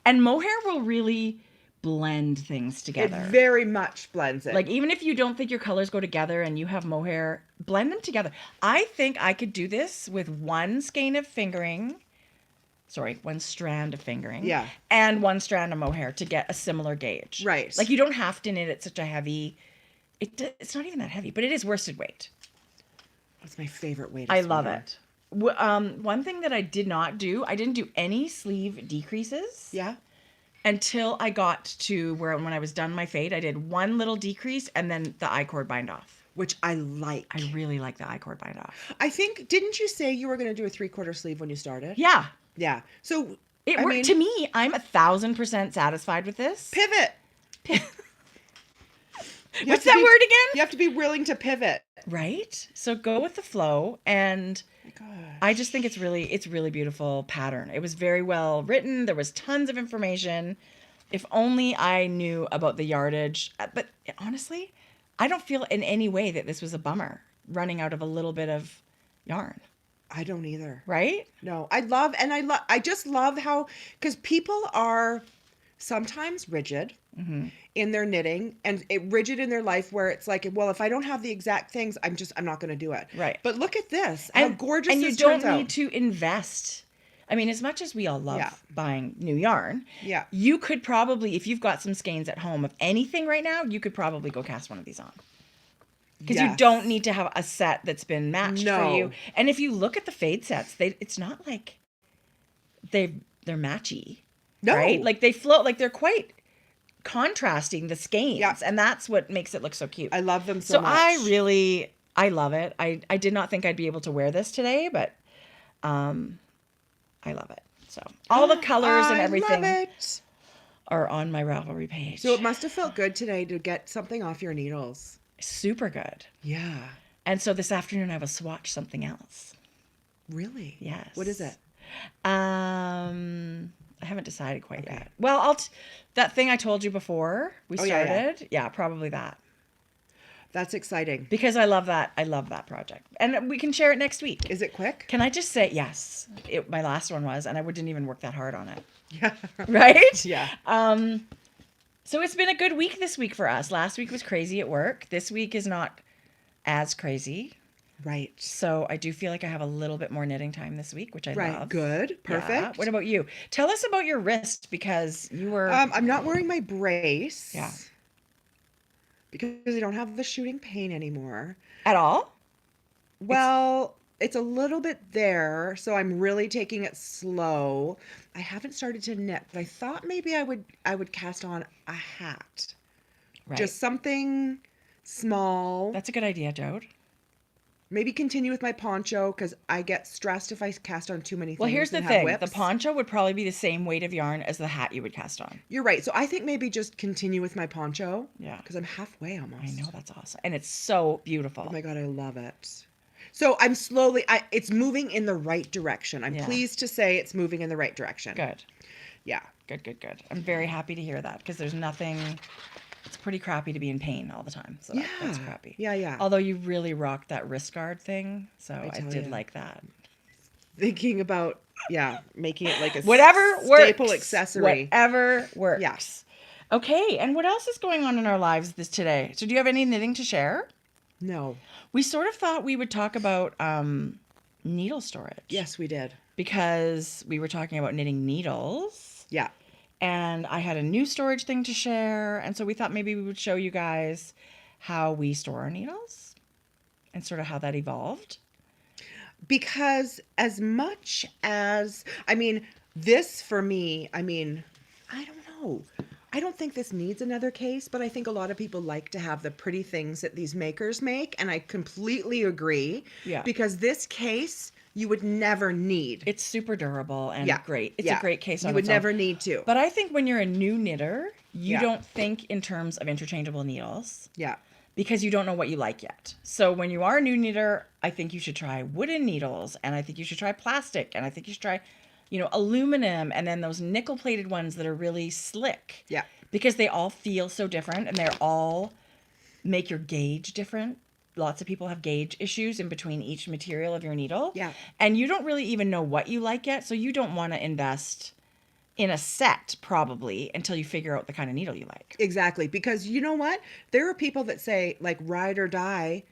And mohair will really blend things together. It very much blends it. Like even if you don't think your colors go together and you have mohair, blend them together. I think I could do this with one strand of fingering. Yeah. And one strand of mohair to get a similar gauge. Right. Like you don't have to knit it such a heavy, it's not even that heavy, but it is worsted weight. That's my favorite weight. I love it. One thing that I did not do, I didn't do any sleeve decreases. Yeah. until I got to where when I was done my fade, I did one little decrease and then the I-cord bind off. Which I like. I really like the I-cord bind off. I think, didn't you say you were going to do a 3/4 sleeve when you started? Yeah. Yeah. So It worked. To me, I'm 1,000% satisfied with this. Pivot. What's that word again? You have to be willing to pivot. Right? So go with the flow, and I just think it's really beautiful pattern. It was very well written. There was tons of information. If only I knew about the yardage. But honestly, I don't feel in any way that this was a bummer running out of a little bit of yarn. I don't either. Right? No, I just love how, because people are sometimes rigid in their knitting and rigid in their life where it's like, well, if I don't have the exact things, I'm not going to do it. Right. But look at this, how gorgeous and this you don't turns out. need to invest. I mean, as much as we all love buying new yarn, you could probably, if you've got some skeins at home of anything right now, you could probably go cast one of these on. Because you don't need to have a set that's been matched for you. And if you look at the fade sets, it's not like they're matchy. No. Right? Like they float, like they're quite contrasting the skeins. Yeah. And that's what makes it look so cute. I love them so much. I love it. I did not think I'd be able to wear this today, but I love it. So all the colors and everything are on my Ravelry page. So it must have felt good today to get something off your needles. Super good. Yeah. And so this afternoon I will swatch something else. Really? Yes. What is it? I haven't decided quite yet. Well, that thing I told you before we started. Yeah, probably that. That's exciting. Because I love that. I love that project. And we can share it next week. Is it quick? Can I just say, yes. My last one was, and I didn't even work that hard on it. Yeah. Right? Yeah. So it's been a good week this week for us. Last week was crazy at work. This week is not as crazy. Right. So I do feel like I have a little bit more knitting time this week, which I love. Good. Perfect. Yeah. What about you? Tell us about your wrist, because you were... I'm not wearing my brace. Yeah. Because I don't have the shooting pain anymore. At all? Well, it's a little bit there, so I'm really taking it slow. I haven't started to knit, but I thought maybe I would cast on a hat. Right. Just something small. That's a good idea, Jode. Maybe continue with my poncho, because I get stressed if I cast on too many things. Well, here's the thing. The poncho would probably be the same weight of yarn as the hat you would cast on. You're right. So I think maybe just continue with my poncho. Yeah. Because I'm halfway almost. I know, that's awesome. And it's so beautiful. Oh my God, I love it. So I'm it's moving in the right direction. I'm pleased to say it's moving in the right direction. Good. Yeah. Good. I'm very happy to hear that, because there's nothing... It's pretty crappy to be in pain all the time. So that's crappy. Yeah. Although you really rocked that wrist guard thing. So I did like that. Thinking about, making it like a whatever staple works. accessory. Whatever works. Yes. Okay. And what else is going on in our lives today? So do you have any knitting to share? No. We sort of thought we would talk about needle storage. Yes, we did. Because we were talking about knitting needles. Yeah. And I had a new storage thing to share. And so we thought maybe we would show you guys how we store our needles and sort of how that evolved. Because as much as, this for me, I don't know. I don't think this needs another case, but I think a lot of people like to have the pretty things that these makers make. And I completely agree. Yeah. Because this case... you would never need. It's super durable and great. It's a great case on its own. You would never need to. But I think when you're a new knitter, you don't think in terms of interchangeable needles. Yeah. Because you don't know what you like yet. So when you are a new knitter, I think you should try wooden needles, and I think you should try plastic, and I think you should try, aluminum, and then those nickel-plated ones that are really slick. Yeah. Because they all feel so different, and they're all make your gauge different. Lots of people have gauge issues in between each material of your needle. Yeah. And you don't really even know what you like yet, so you don't want to invest in a set probably until you figure out the kind of needle you like. Exactly. Because you know what? There are people that say, like, ride or die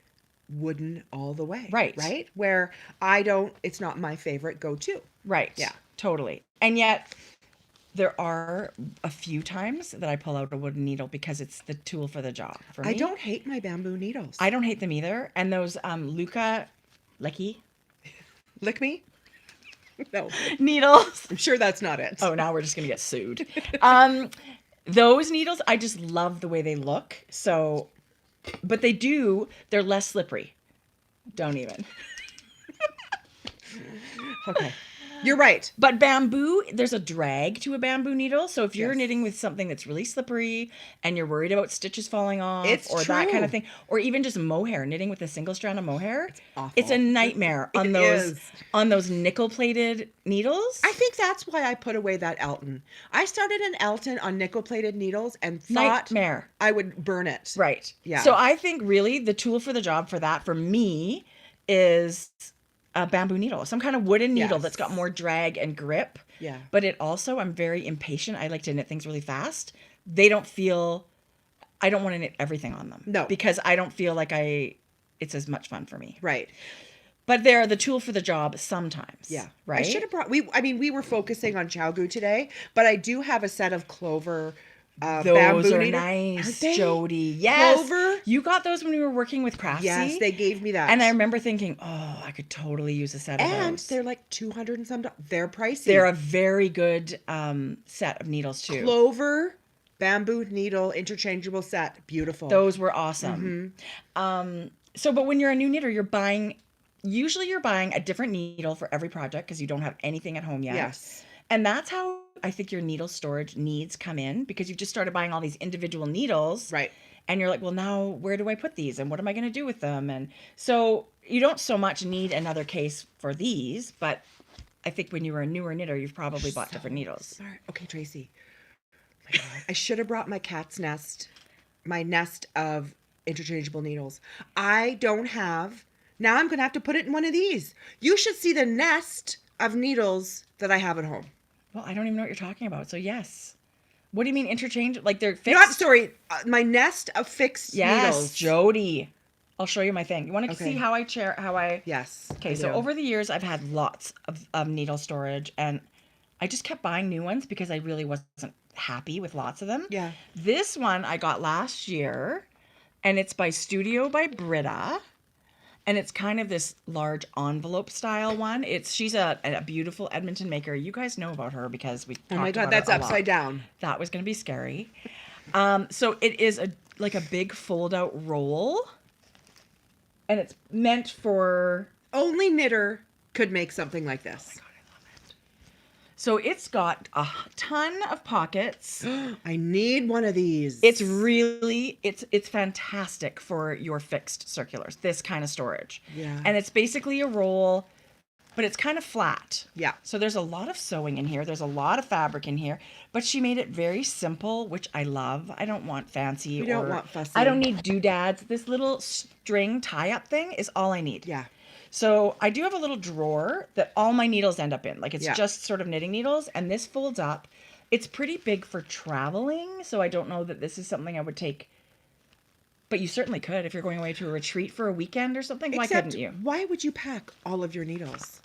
wooden all the way. Right. Right? Where it's not my favorite go-to. Right. Yeah. Totally. And yet... there are a few times that I pull out a wooden needle because it's the tool for the job for me. I don't hate my bamboo needles. I don't hate them either. And those Luca Licky. Lick me? No, needles. I'm sure that's not it. Oh, now we're just going to get sued. Those needles, I just love the way they look. So, but they're less slippery. Don't even. Okay. You're right. But bamboo, there's a drag to a bamboo needle. So if you're Yes. knitting with something that's really slippery and you're worried about stitches falling off It's or that kind true. of thing, or even just mohair, knitting with a single strand of mohair, awful. it's a nightmare It is. on those nickel plated needles. I think that's why I put away that Elton. I started an Elton on nickel-plated needles and thought Nightmare. I would burn it. Right. Yeah. So I think really the tool for the job for that for me is a bamboo needle, some kind of wooden needle Yes. that's got more drag and grip. Yeah. But it also, I'm very impatient. I like to knit things really fast. I don't want to knit everything on them. No. Because I don't feel like it's as much fun for me. Right. But they're the tool for the job sometimes. Yeah. Right. I should have brought. We were focusing on Chaogu today, but I do have a set of Clover. Those bamboo are needle. nice, Aren't they? Jodi. Yes. Clover? You got those when we were working with Craftsy. Yes, they gave me that. And I remember thinking, oh, I could totally use a set of And those. they're like 200 and some. They're pricey. They're a very good set of needles too. Clover bamboo needle interchangeable set. Beautiful. Those were awesome. But when you're a new knitter, you're buying a different needle for every project because you don't have anything at home yet. Yes. And that's how I think your needle storage needs come in, because you've just started buying all these individual needles. Right. And you're like, well, now where do I put these? And what am I going to do with them? And so you don't so much need another case for these, but I think when you were a newer knitter, you've probably bought different needles. Smart. Okay, Tracy. My God. I should have brought my cat's nest, my nest of interchangeable needles. I don't have. Now I'm going to have to put it in one of these. You should see the nest of needles that I have at home. Well, I don't even know what you're talking about. So yes. What do you mean interchange? Like they're fixed? No, I'm sorry. My nest of fixed Yes, needles. Jodi. I'll show you my thing. You want to Okay. see how I Yes. Okay, I so do. over the years I've had lots of needle storage, and I just kept buying new ones because I really wasn't happy with lots of them. Yeah. This one I got last year, and it's by Studio by Britta. And it's kind of this large envelope style one. She's a beautiful Edmonton maker. You guys know about her because we talked Oh my God, about that's her a lot. upside down. That was going to be scary. So it is like a big fold out roll, and it's meant for. Only knitter could make something like this. So it's got a ton of pockets. I need one of these. It's really it's fantastic for your fixed circulars. This kind of storage. Yeah. And it's basically a roll, but it's kind of flat. Yeah. So there's a lot of sewing in here. There's a lot of fabric in here, but she made it very simple, which I love. I don't want fancy. You don't want fussy. I don't need doodads. This little string tie-up thing is all I need. Yeah. So I do have a little drawer that all my needles end up in. Like it's Yeah. just sort of knitting needles, and this folds up. It's pretty big for traveling, so I don't know that this is something I would take. But you certainly could if you're going away to a retreat for a weekend or something. Why couldn't you? Why would you pack all of your needles?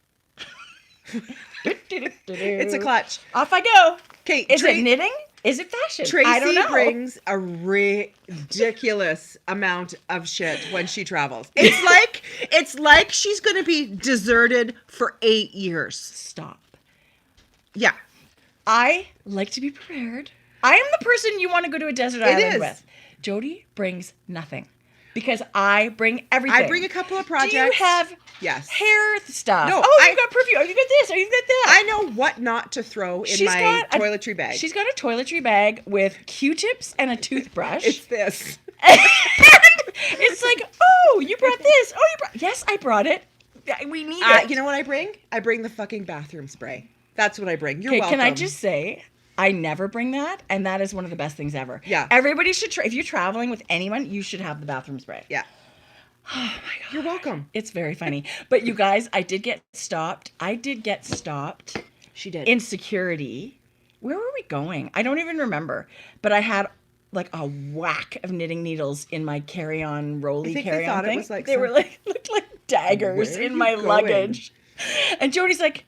It's It's a clutch. Off I go. Okay, Is it knitting? Is it fashion? I don't Tracy know. brings a ridiculous amount of shit when she travels. It's like she's going to be deserted for 8 years. Stop. Yeah. I like to be prepared. I am the person you want to go to a desert island is. with. Jodi brings nothing because I bring everything. I bring a couple of projects. Do you have Yes. hair stuff? No, Oh, you got perfume. Oh, you got this. Oh, you got that. I know what not to throw in my toiletry bag. She's got a toiletry bag with Q-tips and a toothbrush. It's this. It's like, oh, you brought this. Oh, you brought. Yes, I brought it. We need it. You know what I bring? I bring the fucking bathroom spray. That's what I bring. You're Okay, welcome. can I just say, I never bring that, and that is one of the best things ever. Yeah. Everybody should try. If you're traveling with anyone, you should have the bathroom spray. Yeah. Oh my God. You're welcome. It's very funny. But you guys, I did get stopped. She did. In security. Where were we going? I don't even remember. But I had like a whack of knitting needles in my carry-on rolly I think they carry-on thought it thing. was like they some- were like looked like daggers Where are in you my going? luggage. And Jodi's like,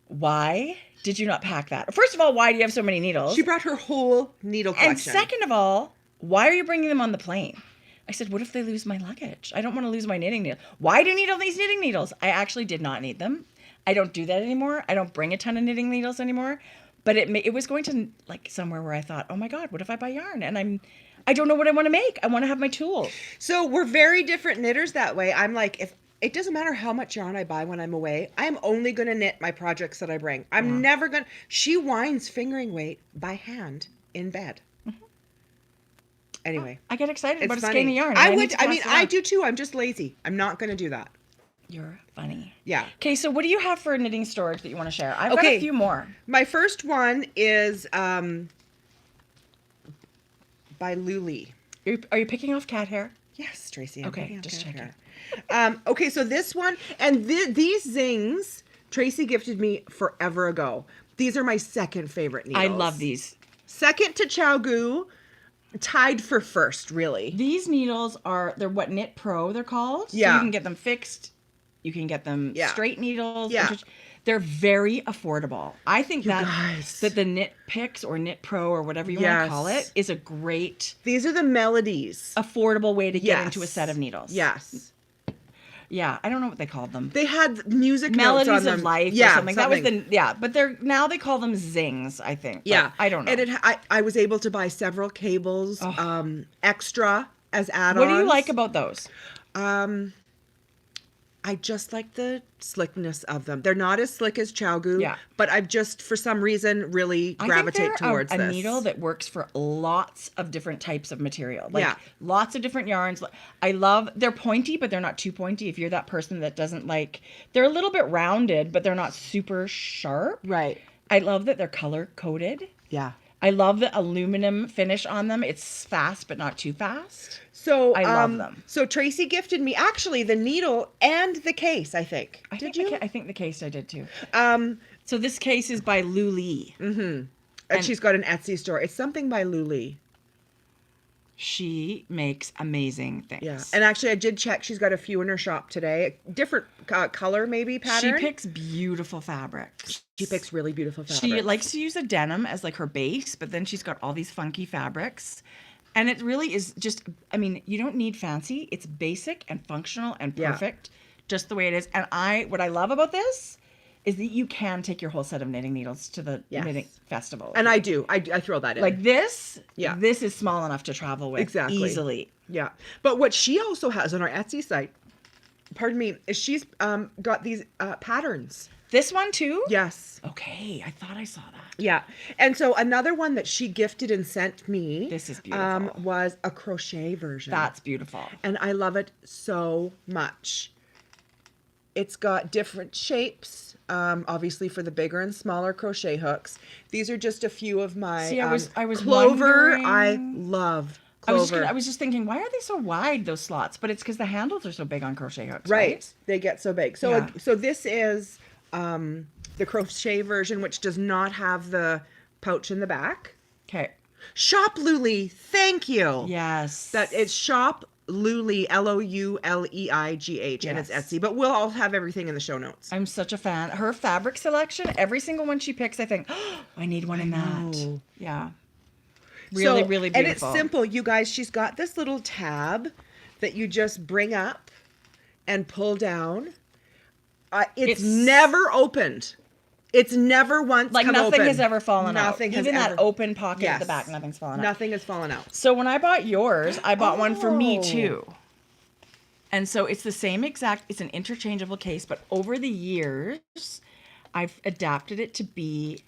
why did you not pack that? First of all, why do you have so many needles? She brought her whole needle collection. And second of all, why are you bringing them on the plane? I said, what if they lose my luggage? I don't want to lose my knitting needle. Why do you need all these knitting needles? I actually did not need them. I don't do that anymore. I don't bring a ton of knitting needles anymore. But it was going to like somewhere where I thought, oh my God, what if I buy yarn? And I don't know what I want to make. I want to have my tools. So we're very different knitters that way. I'm like, if it doesn't matter how much yarn I buy when I'm away, I'm only going to knit my projects that I bring. I'm never going to. She winds fingering weight by hand in bed. Anyway. I get excited about a funny. skein of yarn. I do too. I'm just lazy. I'm not going to do that. You're funny. Yeah. Okay, so what do you have for knitting storage that you want to share? I've got a few more. My first one is by Luli. Are you picking off cat hair? Yes, Tracie. Okay, just checking. Okay, so this one, and these zings, Tracie gifted me forever ago. These are my second favorite needles. I love these. Second to Chow, tied for first, really. These needles they're what, Knit Pro they're called? Yeah. So you can get them fixed. You can get them straight needles. Yeah. They're very affordable. I think that guys. that the Knit Picks or Knit Pro or whatever you want to call it is a great... These are the melodies. Affordable way to get into a set of needles. Yes. Yeah, I don't know what they called them. They had music Melodies notes on them. of Life or something. That was but now they call them zings, I think. Yeah. I don't know. And I was able to buy several cables extra as add-ons. What do you like about those? I just like the slickness of them. They're not as slick as Chow, but I've just, for some reason, really gravitate towards a this. needle that works for lots of different types of material. Lots of different yarns. They're pointy, but they're not too pointy. If you're that person that doesn't like, they're a little bit rounded, but they're not super sharp. Right. I love that they're color coded. Yeah. I love the aluminum finish on them. It's fast, but not too fast. So I love them. So Tracie gifted me actually the needle and the case, I think. I think the case I did too. So this case is by Luli. Mm-hmm. And she's got an Etsy store. It's something by Luli. She makes amazing things. Yeah. And actually, I did check. She's got a few in her shop today. Different color, maybe, pattern. She picks beautiful fabrics. She picks really beautiful fabrics. She likes to use a denim as like her base, but then she's got all these funky fabrics. And it really is just, I mean, you don't need fancy. It's basic and functional and perfect, just the way it is. And what I love about this is that you can take your whole set of knitting needles to the knitting festival. And I do. I throw that in. Like this, this is small enough to travel with easily. Yeah. But what she also has on our Etsy site, pardon me, is she's got these patterns. This one too? Yes. Okay, I thought I saw that. Yeah. And so another one that she gifted and sent me, this is beautiful, was a crochet version. That's beautiful. And I love it so much. It's got different shapes, obviously for the bigger and smaller crochet hooks. These are just a few of my I was Clover. wondering... I love Clover. I was just thinking, why are they so wide, those slots? But it's because the handles are so big on crochet hooks, right? They get so big. So so this is the crochet version, which does not have the pouch in the back. Okay. Shop Luli, thank you. Yes. That it's Shop Luli, Louleigh, and it's Etsy. But we'll all have everything in the show notes. I'm such a fan. Her fabric selection, every single one she picks, I think, oh, I need one in that. Yeah. Really, really beautiful. And it's simple, you guys. She's got this little tab that you just bring up and pull down. It's never opened. It's never once like come nothing open. Has ever fallen out. Nothing has Even ever. That open pocket at the back, nothing's fallen out. Nothing has fallen out. So when I bought yours, I bought one for me too. And so it's the same exact, it's an interchangeable case, but over the years, I've adapted it to be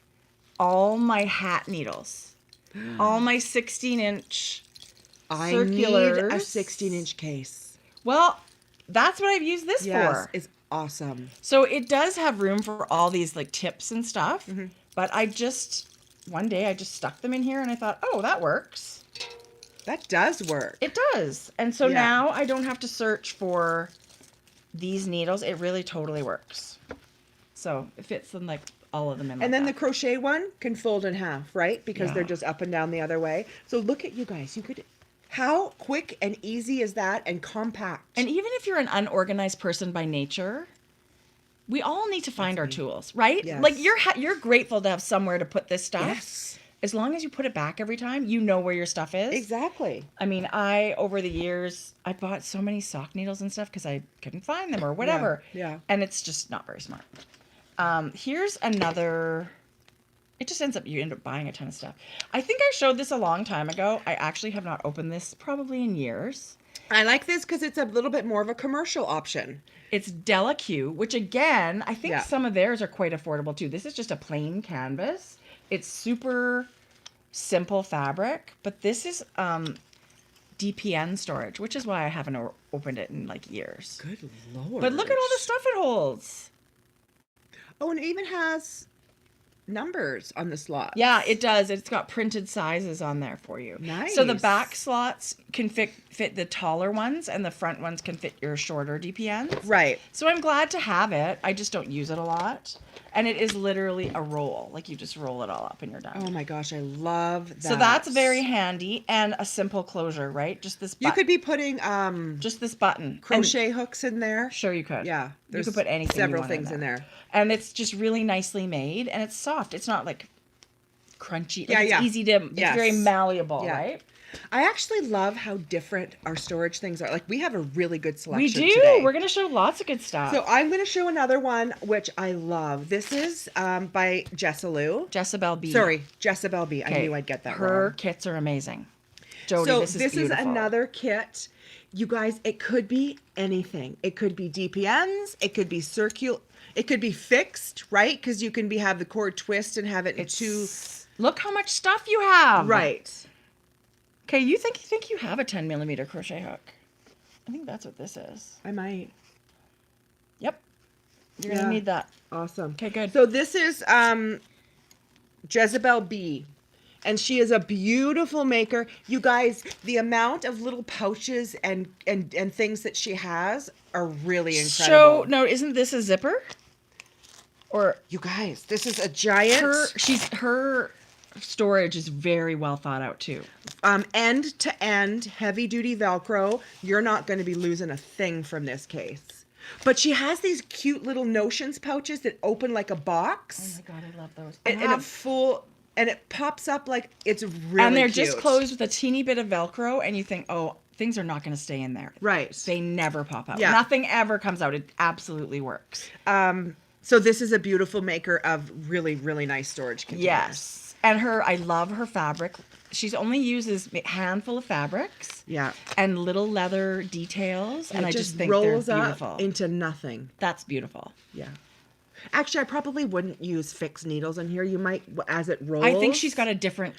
all my hat needles. All my 16-inch circulars. I need a 16-inch case. Well, that's what I've used this for. It's awesome. So it does have room for all these like tips and stuff, but one day I just stuck them in here and I thought, oh, that works. That does work. It does. And so now I don't have to search for these needles. It really totally works. So it fits in like all of them in. And then the crochet one can fold in half, right? Because they're just up and down the other way. So look at you guys. How quick and easy is that, and compact? And even if you're an unorganized person by nature, we all need to find our tools, right? Yes. Like you're grateful to have somewhere to put this stuff. Yes. As long as you put it back every time, you know where your stuff is. Exactly. I mean, over the years, I bought so many sock needles and stuff because I couldn't find them or whatever. Yeah. And it's just not very smart. Here's another. It just ends up, you end up buying a ton of stuff. I think I showed this a long time ago. I actually have not opened this probably in years. I like this because it's a little bit more of a commercial option. It's Delaque, which again, I think Yeah. some of theirs are quite affordable too. This is just a plain canvas. It's super simple fabric, but this is DPN storage, which is why I haven't opened it in like years. Good Lord. But look at all the stuff it holds. Oh, and it even has numbers on the slots. Yeah, it does. It's got printed sizes on there for you. Nice. So the back slots can fit the taller ones, and the front ones can fit your shorter DPNs. Right. So I'm glad to have it. I just don't use it a lot. And it is literally a roll. Like, you just roll it all up and you're done. Oh my gosh, I love that. So that's very handy, and a simple closure, right? Just this button. You could be putting just this button. crochet hooks in there. Sure, you could. Yeah. You could put anything. Several you want things in there. And it's just really nicely made, and it's soft. It's not like crunchy. Like, Yeah, it's easy to. Yes. It's very malleable, Yeah. right? I actually love how different our storage things are. Like, we have a really good selection We do. today. We're gonna show lots of good stuff. So I'm going to show another one, which I love. This is by Jessalou. Jezebel B. Sorry, Jezebel B. I knew I'd get that Her wrong. kits are amazing. Jodi, So this is beautiful. another kit. You guys, it could be anything. It could be DPNs. It could be circular. It could be fixed, right? Because you can have the cord twist and have it in two. Look how much stuff you have. Right. Okay, you think you have a 10mm crochet hook? I think that's what this is. I might. Yep. You're Yeah. gonna need that. Awesome. Okay, good. So this is Jezebel B. And she is a beautiful maker. You guys, the amount of little pouches and things that she has are really incredible. So no, isn't this a zipper? Or You guys, this is a giant her storage is very well thought out too. end to end heavy duty Velcro. You're not going to be losing a thing from this case. But she has these cute little notions pouches that open like a box. Oh my god, I love those. And it pops up like it's really And they're cute. just closed with a teeny bit of Velcro, and you think, oh, things are not going to stay in there. Right. They never pop out. Yeah. Nothing ever comes out. It absolutely works. So this is a beautiful maker of really, really nice storage containers. Yes. And I love her fabric. She only uses a handful of fabrics. Yeah. And little leather details. And I just think rolls they're beautiful. up into nothing. That's beautiful. Yeah. Actually, I probably wouldn't use fixed needles in here. You might, as it rolls. I think she's got a different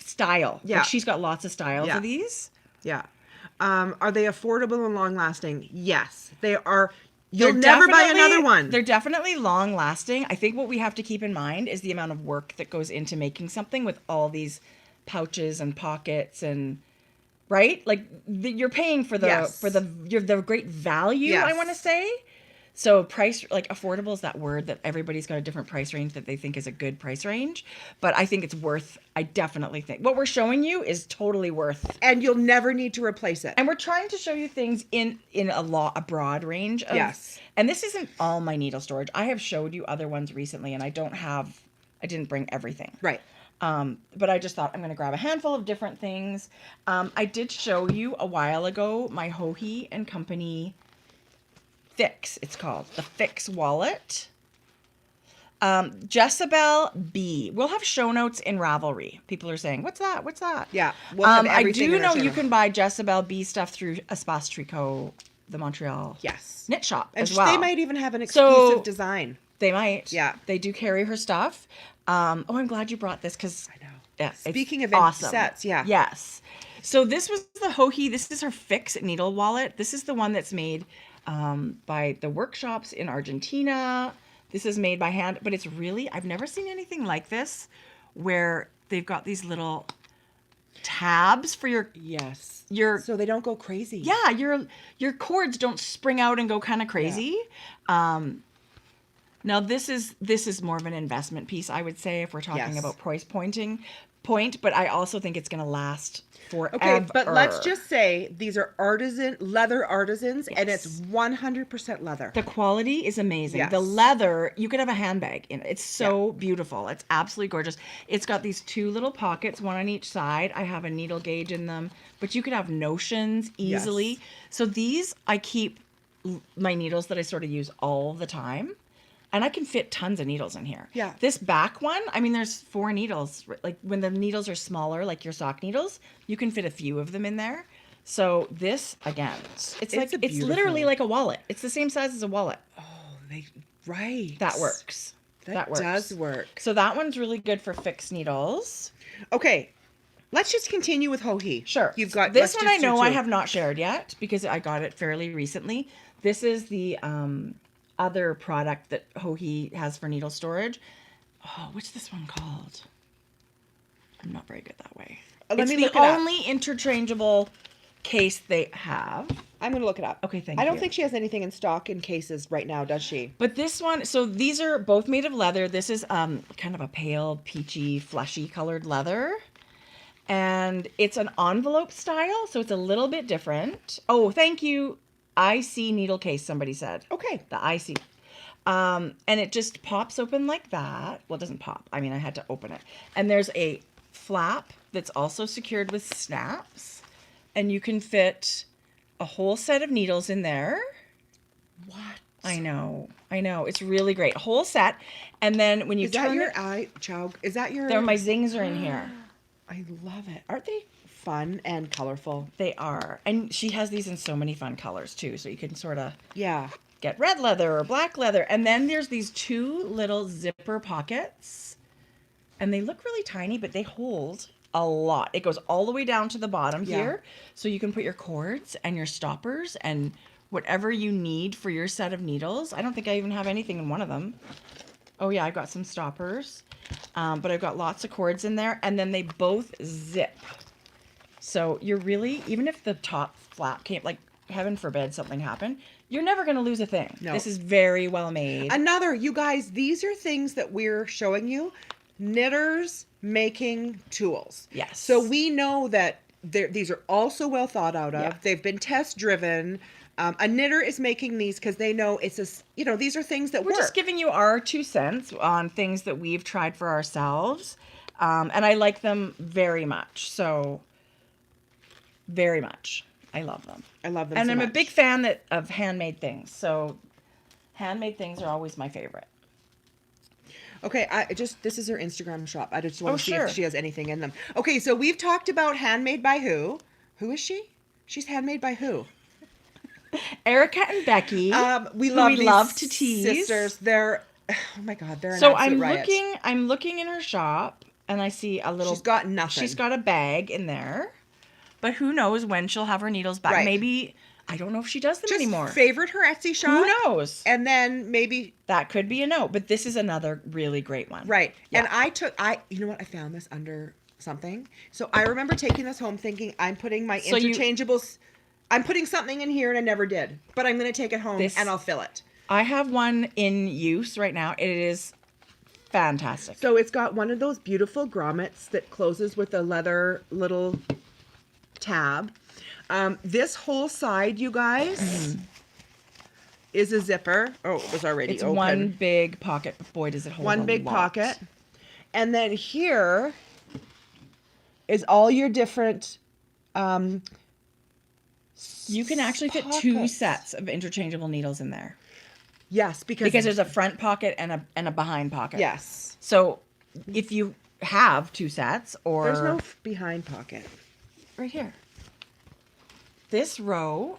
style. Yeah. Like, she's got lots of styles Yeah. of these. Yeah. Are they affordable and long lasting? Yes. They are. You'll never buy another one. They're definitely long lasting. I think what we have to keep in mind is the amount of work that goes into making something with all these pouches and pockets and right? Like you're paying for the great value, Yes. I want to say. So price, like affordable is that word that everybody's got a different price range that they think is a good price range. But I think it's worth, I definitely think what we're showing you is totally worth. And you'll never need to replace it. And we're trying to show you things in a broad range of, Yes. And this isn't all my needle storage. I have showed you other ones recently and I didn't bring everything. Right. But I just thought I'm going to grab a handful of different things. I did show you a while ago my Hohi and Company Fix, it's called. The Fix wallet. Jezebel B. We'll have show notes in Ravelry. People are saying, what's that? What's that? Yeah. We'll have I everything do in our know you channel. can buy Jezebel B stuff through Espace Tricot, the Montreal knit shop And as well. they might even have an exclusive design. They might. Yeah. They do carry her stuff. Oh, I'm glad you brought this because I know. yeah, Speaking of awesome. sets, yeah. Yes. So this was the Hohi. This is her Fix needle wallet. This is the one that's made by the workshops in Argentina. This is made by hand, but it's really, I've never seen anything like this where they've got these little tabs for your so they don't go crazy. yeah, your cords don't spring out and go kind of crazy. Now this is more of an investment piece, I would say, if we're talking about price point, but I also think it's going to last forever. Okay, but let's just say these are leather artisans, and it's 100% leather. The quality is amazing. Yes. The leather, you could have a handbag in it. It's so beautiful. It's absolutely gorgeous. It's got these two little pockets, one on each side. I have a needle gauge in them, but you could have notions easily. Yes. So these, I keep my needles that I sort of use all the time. And I can fit tons of needles in here. Yeah. This back one, I mean, there's 4 needles. Like when the needles are smaller, like your sock needles, you can fit a few of them in there. So this, again, it's literally like a wallet. It's the same size as a wallet. Oh, right. That works. That works. does work. So that one's really good for fixed needles. Okay. Let's just continue with Hohi. Sure. You've got this one I know I have not shared yet because I got it fairly recently. This is the other product that Hohi has for needle storage. Oh, what's this one called? I'm not very good that way. Let me look the it up. only interchangeable case they have. I'm going to look it up. Okay, thank you. I don't think she has anything in stock in cases right now, does she? But this one, so these are both made of leather. This is kind of a pale, peachy, fleshy colored leather. And it's an envelope style, so it's a little bit different. Oh, thank you. IC needle case, somebody said. Okay. The IC. And it just pops open like that. Well, it doesn't pop. I mean, I had to open it. And there's a flap that's also secured with snaps. And you can fit a whole set of needles in there. What? I know. It's really great. A whole set. And then when you turn Is that your... There, my zings are in here. I love it. Aren't they fun and colorful? They are. And she has these in so many fun colors too. So you can sort of get red leather or black leather. And then there's these 2 little zipper pockets. And they look really tiny, but they hold a lot. It goes all the way down to the bottom here. So you can put your cords and your stoppers and whatever you need for your set of needles. I don't think I even have anything in one of them. Oh yeah, I've got some stoppers. But I've got lots of cords in there. And then they both zip. So you're really, even if the top flap came, like heaven forbid something happened, you're never going to lose a thing. No. This is very well made. You guys, these are things that we're showing you. Knitters making tools. Yes. So we know that these are also well thought out of. Yeah. They've been test driven. A knitter is making these because they know these are things that We're work. just giving you our 2 cents on things that we've tried for ourselves. And I like them very much. So very much. I love them. And I'm so a much. big fan of handmade things. So handmade things are always my favorite. Okay, this is her Instagram shop. I just want to see sure. if she has anything in them. Okay, so we've talked about Handmade by who? Who is she? She's Handmade by who? Erica and Becky. We who love love these to tease. sisters. They're oh my god, they're an So absolute riot. I'm looking in her shop and I see a little. She's got nothing. She's got a bag in there, but who knows when she'll have her needles back? Right. Maybe I don't know if she does them Just anymore. favorite her Etsy shop. Who knows? And then maybe That could be a no, but this is another really great one. right. Yeah. And you know what? I found this under something. So I remember taking this home thinking I'm putting my So interchangeables. I'm putting something in here and I never did. But I'm going to take it home This- and I'll fill it. I have one in use right now. It is fantastic. So it's got one of those beautiful grommets that closes with a leather little tab. This whole side, you guys, is a zipper. Oh, it was already It's open. one big pocket. Boy, does it hold One a big lot. pocket. And then here is all your different You can actually fit 2 pockets. sets of interchangeable needles in there Yes, because there's a front pocket and a behind pocket. yes. So if you have 2 sets or There's no behind pocket. right here. This row,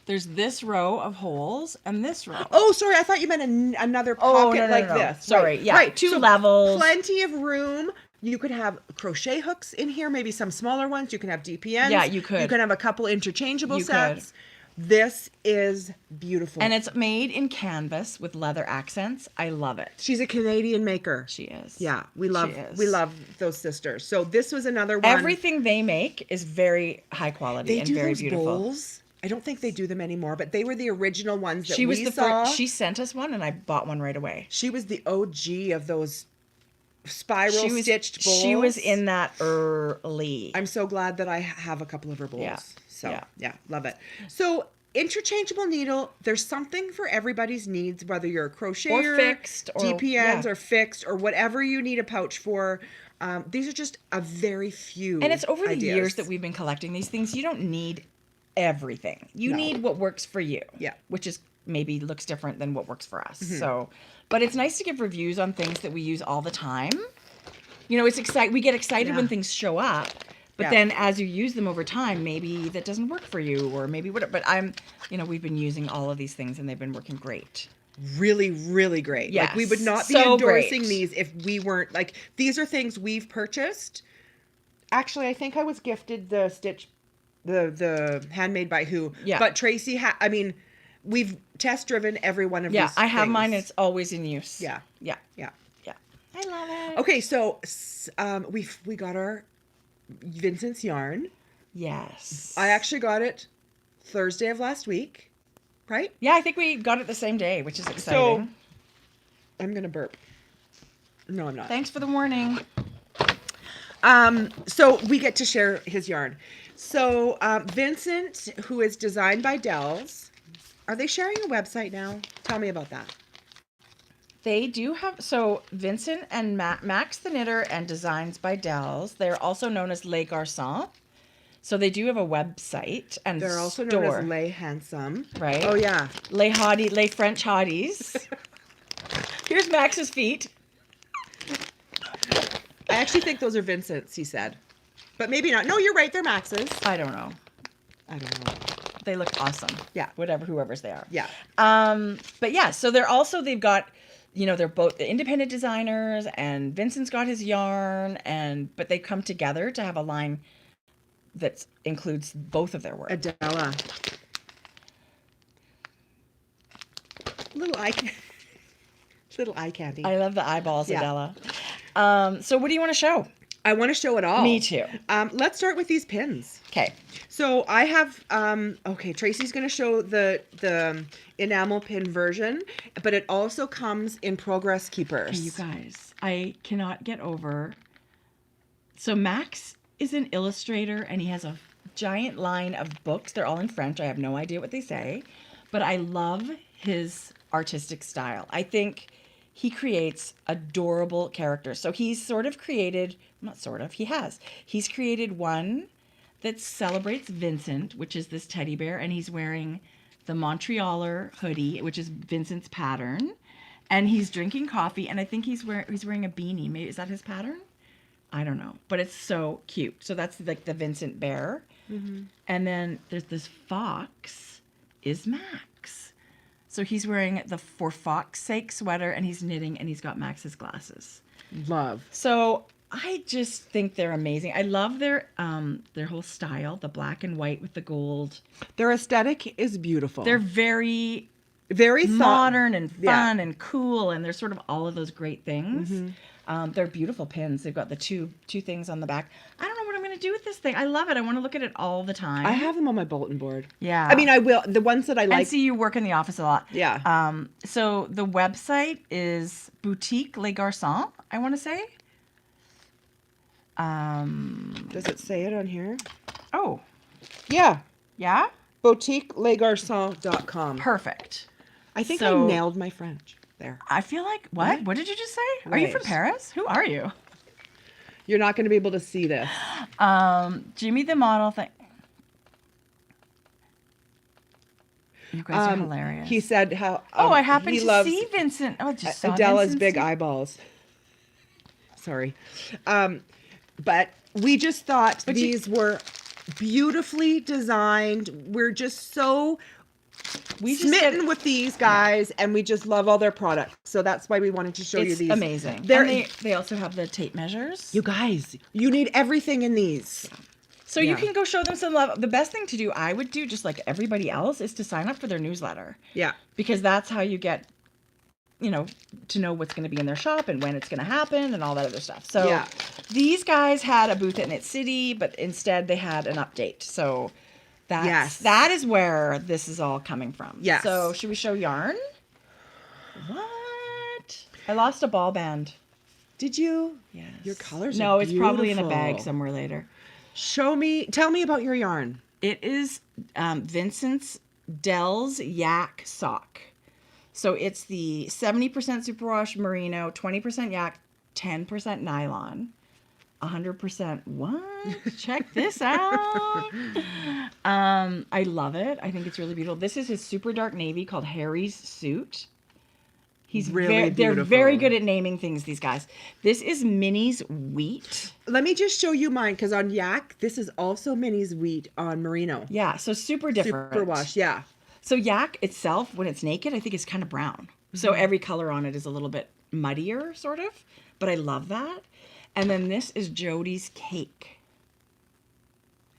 there's this row of holes and this row. Oh, sorry. I thought you meant another pocket like this. Sorry, Right. yeah, Right. 2 So levels. Plenty of room. You could have crochet hooks in here, maybe some smaller ones. You can have DPNs. Yeah, you could. You can have a couple interchangeable You sets. This is beautiful. And it's made in canvas with leather accents. I love it. She's a Canadian maker. She is. Yeah, She is. we love those sisters. So this was another one. Everything they make is very high quality they and do very those beautiful. bowls. I don't think they do them anymore, but they were the original ones that She was we the saw. first. She sent us one, and I bought one right away. She was the OG of those spiral She was stitched bowls. She was in that early. I'm so glad that I have a couple of her bowls. Yeah. So Yeah. love it. So interchangeable needle, there's something for everybody's needs, whether you're a crocheter, Or fixed, or- DPNs, yeah. or fixed, or whatever you need a pouch for. These are just a very few. And it's over the ideas. years that we've been collecting these things. You don't need everything. You No. need what works for you. Yeah. Which is maybe looks different than what works for us. So, but it's nice to give reviews on things that we use all the time. You know, we get excited when things show up, but then as you use them over time, maybe that doesn't work for you, or maybe whatever. But we've been using all of these things and they've been working great. Really, really great. Yes, like we would not be so endorsing great. these if we weren't like, these are things we've purchased. Actually, I think I was gifted the stitch, the Handmade by Who. Yeah. But Tracie we've test driven every one of these. Yeah, I have things. mine. It's always in use. Yeah. Yeah. Yeah. Yeah. I love it. Okay, so we got our Vincent's yarn. Yes. I actually got it Thursday of last week, right? Yeah, I think we got it the same day, which is So exciting. I'm gonna burp. No, I'm not. Thanks for the warning. So we get to share his yarn. So Vincent, who is designed by Dells, are they sharing a website now? Tell me about that. They do have, so Vincent and Max the Knitter and Designs by Dells, they're also known as Les Garçons. So they do have a website and They're also store. known as Les Handsome. Right. Oh, yeah. Les French Hotties. Here's Max's feet. I actually think those are Vincent's, he said. But maybe not. No, you're right. They're Max's. I don't know. I don't know. They look awesome. Yeah. Whoever's they are. Yeah. But yeah, so they've got, they're both the independent designers, and Vincent's got his yarn, but they come together to have a line that includes both of their work. Adela. Little eye candy. I love the eyeballs, Yeah. Adela. So what do you want to show? I want to show it all. Me too. Let's start with these pins. Okay. So I have, Tracie's going to show the enamel pin version, but it also comes in progress keepers. Hey, you guys, I cannot get over. So Max is an illustrator, and he has a giant line of books. They're all in French. I have no idea what they say, but I love his artistic style. I think he creates adorable characters. So he's he's created one that celebrates Vincent, which is this teddy bear, and he's wearing the Montrealer hoodie, which is Vincent's pattern, and he's drinking coffee, and I think he's wearing a beanie. Maybe is that his pattern? I don't know, but it's so cute. So that's like the Vincent bear. Mm-hmm. And then there's this fox is Max. So he's wearing the For Fox's Sake sweater, and he's knitting, and he's got Max's glasses. Love. So I just think they're amazing. I love their whole style, the black and white with the gold. Their aesthetic is beautiful. They're very very modern and fun and cool, and they're sort of all of those great things. Mm-hmm. They're beautiful pins. They've got the two things on the back. I don't know what I'm going to do with this thing. I love it. I want to look at it all the time. I have them on my bulletin board. Yeah. I mean, I will. The ones that I like. And see, you work in the office a lot. Yeah. So the website is Boutique Les Garçons, I want to say. Does it say it on here? Oh. Yeah. Yeah? BoutiqueLesGarçons.com. Perfect. I think So- I nailed my French there. I feel like, what? What did you just say? Are you from Right. Paris? Who are you? You're not going to be able to see this. Jimmy the model thing. You guys are hilarious. He said how. I happened he to loves see Vincent. Oh, just saw Adela's Vincent's- big eyeballs. Sorry. But we just thought these were beautifully designed. We're just so smitten with these guys, and we just love all their products. So that's why we wanted to show you It's these. amazing. They're, And they also have the tape measures. you guys, you need everything in these. So you Yeah. can go show them some love. The best thing to do, I would do, just like everybody else, is to sign up for their newsletter. Yeah. Because that's how you get, to know what's going to be in their shop and when it's going to happen and all that other stuff. So Yeah. these guys had a booth at Knit City, but instead they had an update. So that is where this is all coming from. Yes. So should we show yarn? What? I lost a ball band. Did you? Yes. Your colors No, are it's probably in a bag beautiful. somewhere later. Tell me about your yarn. It is Vincent's Dells Yak Sock. So it's the 70% superwash merino, 20% yak, 10% nylon. 100%. What? Check this out. I love it. I think it's really beautiful. This is his super dark navy called Harry's Suit. He's really they're beautiful. very good at naming things, these guys. This is Minnie's Wheat. Let me just show you mine, because on Yak, this is also Minnie's Wheat on Merino. Yeah, so super different. Super wash, yeah. So Yak itself, when it's naked, I think is kind of brown. Mm-hmm. So every color on it is a little bit muddier, sort of. But I love that. And then this is Jodi's Cake.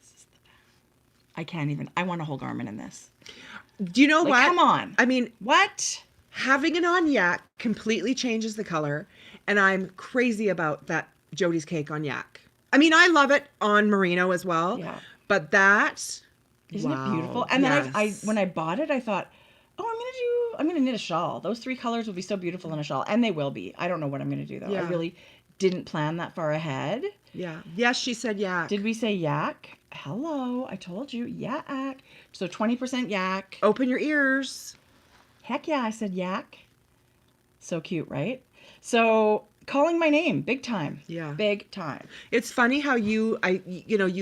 This is the best. I can't even. I want a whole garment in this. Do you know what? Come on. I mean, what? Having it on Yak completely changes the color, and I'm crazy about that Jodi's Cake on Yak. I mean, I love it on Merino as well. Yeah. But that, isn't wow, it beautiful? And then yes. I when I bought it, I thought, oh, I'm gonna knit a shawl. Those 3 colors will be so beautiful in a shawl, and they will be. I don't know what I'm gonna do though. Yeah. I really didn't plan that far ahead. Yeah. Yes, she said Yak. Did we say Yak? Hello, I told you, Yak. So 20% Yak. Open your ears. Heck yeah, I said Yak. So cute, right? So calling my name, big time. Yeah. Big time. It's funny how you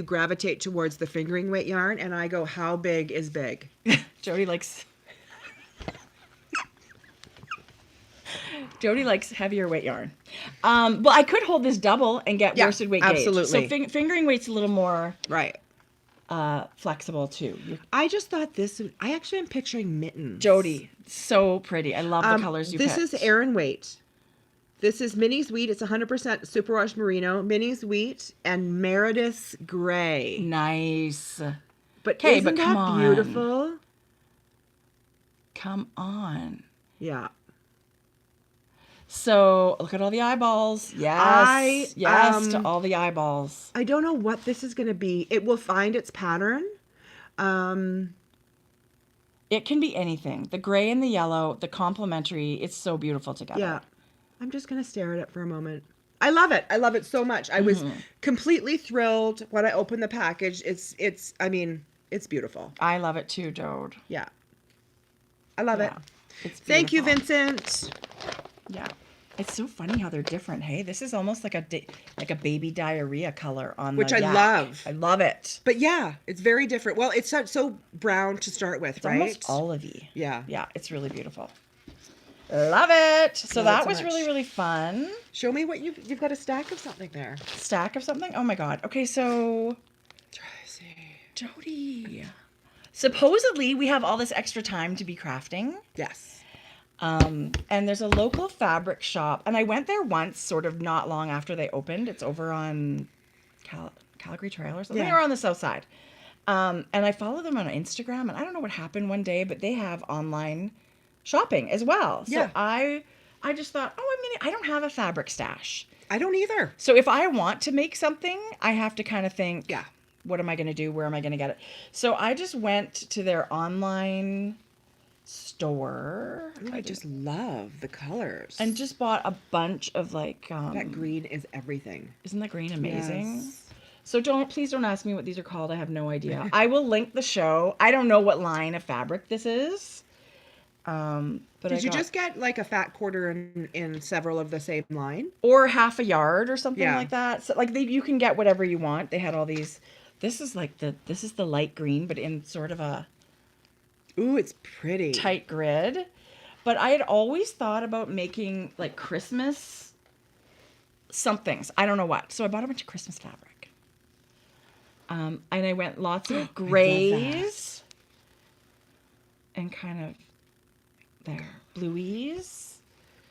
gravitate towards the fingering weight yarn, and I go, how big is big? Jodi likes heavier weight yarn. Well, I could hold this double and get worsted weight gauge. Absolutely. So fingering weight's a little more Right. flexible too. I just thought I actually am picturing mittens. Jodi, so pretty. I love the colors you picked. This is Aran Weight. This is Minnie's Wheat. It's 100% superwash merino. Minnie's Wheat and Meredith's Gray. Nice. But come that on. beautiful? Come on. Yeah. So look at all the eyeballs. Yes. To all the eyeballs. I don't know what this is going to be. It will find its pattern. It can be anything. The gray and the yellow, the complementary. It's so beautiful together. Yeah. I'm just going to stare at it for a moment. I love it. I love it so much. I was completely thrilled when I opened the package. It's beautiful. I love it too, Jode. Yeah. I love it. It's Thank you, beautiful. Vincent. Yeah. It's so funny how they're different. Hey, this is almost like a baby diarrhea color on Which the I Yak. love. I love it. But yeah, it's very different. Well, it's so brown to start with, It's right? almost olivey. Yeah. Yeah, it's really beautiful. Love it. So Love it that so was much. really, really fun. Show me what you've got a stack of something there. Stack of something? Oh my God. Okay, so Tracie. Jodi. Supposedly we have all this extra time to be crafting. Yes. And there's a local fabric shop, and I went there once, sort of not long after they opened. It's over on Calgary Trail or something, Yeah. or on the south side. And I follow them on Instagram, and I don't know what happened one day, but they have online shopping as well. So Yeah. I just thought, I don't have a fabric stash. I don't either. So if I want to make something, I have to kind of think, Yeah. what am I going to do? Where am I going to get it? So I just went to their online store. Ooh, I just love the colors. And just bought a bunch of like that green is everything. Isn't that green amazing? Yes. So please don't ask me what these are called. I have no idea. I will link the show. I don't know what line of fabric this is. But Did you just get like a fat quarter in several of the same line? or half a yard or something Yeah. like that? So like you can get whatever you want. They had all these. This is the light green, but in sort of a Ooh, it's pretty. tight grid. But I had always thought about making like Christmas somethings. I don't know what. So I bought a bunch of Christmas fabric. And I went lots of grays and kind of blueies.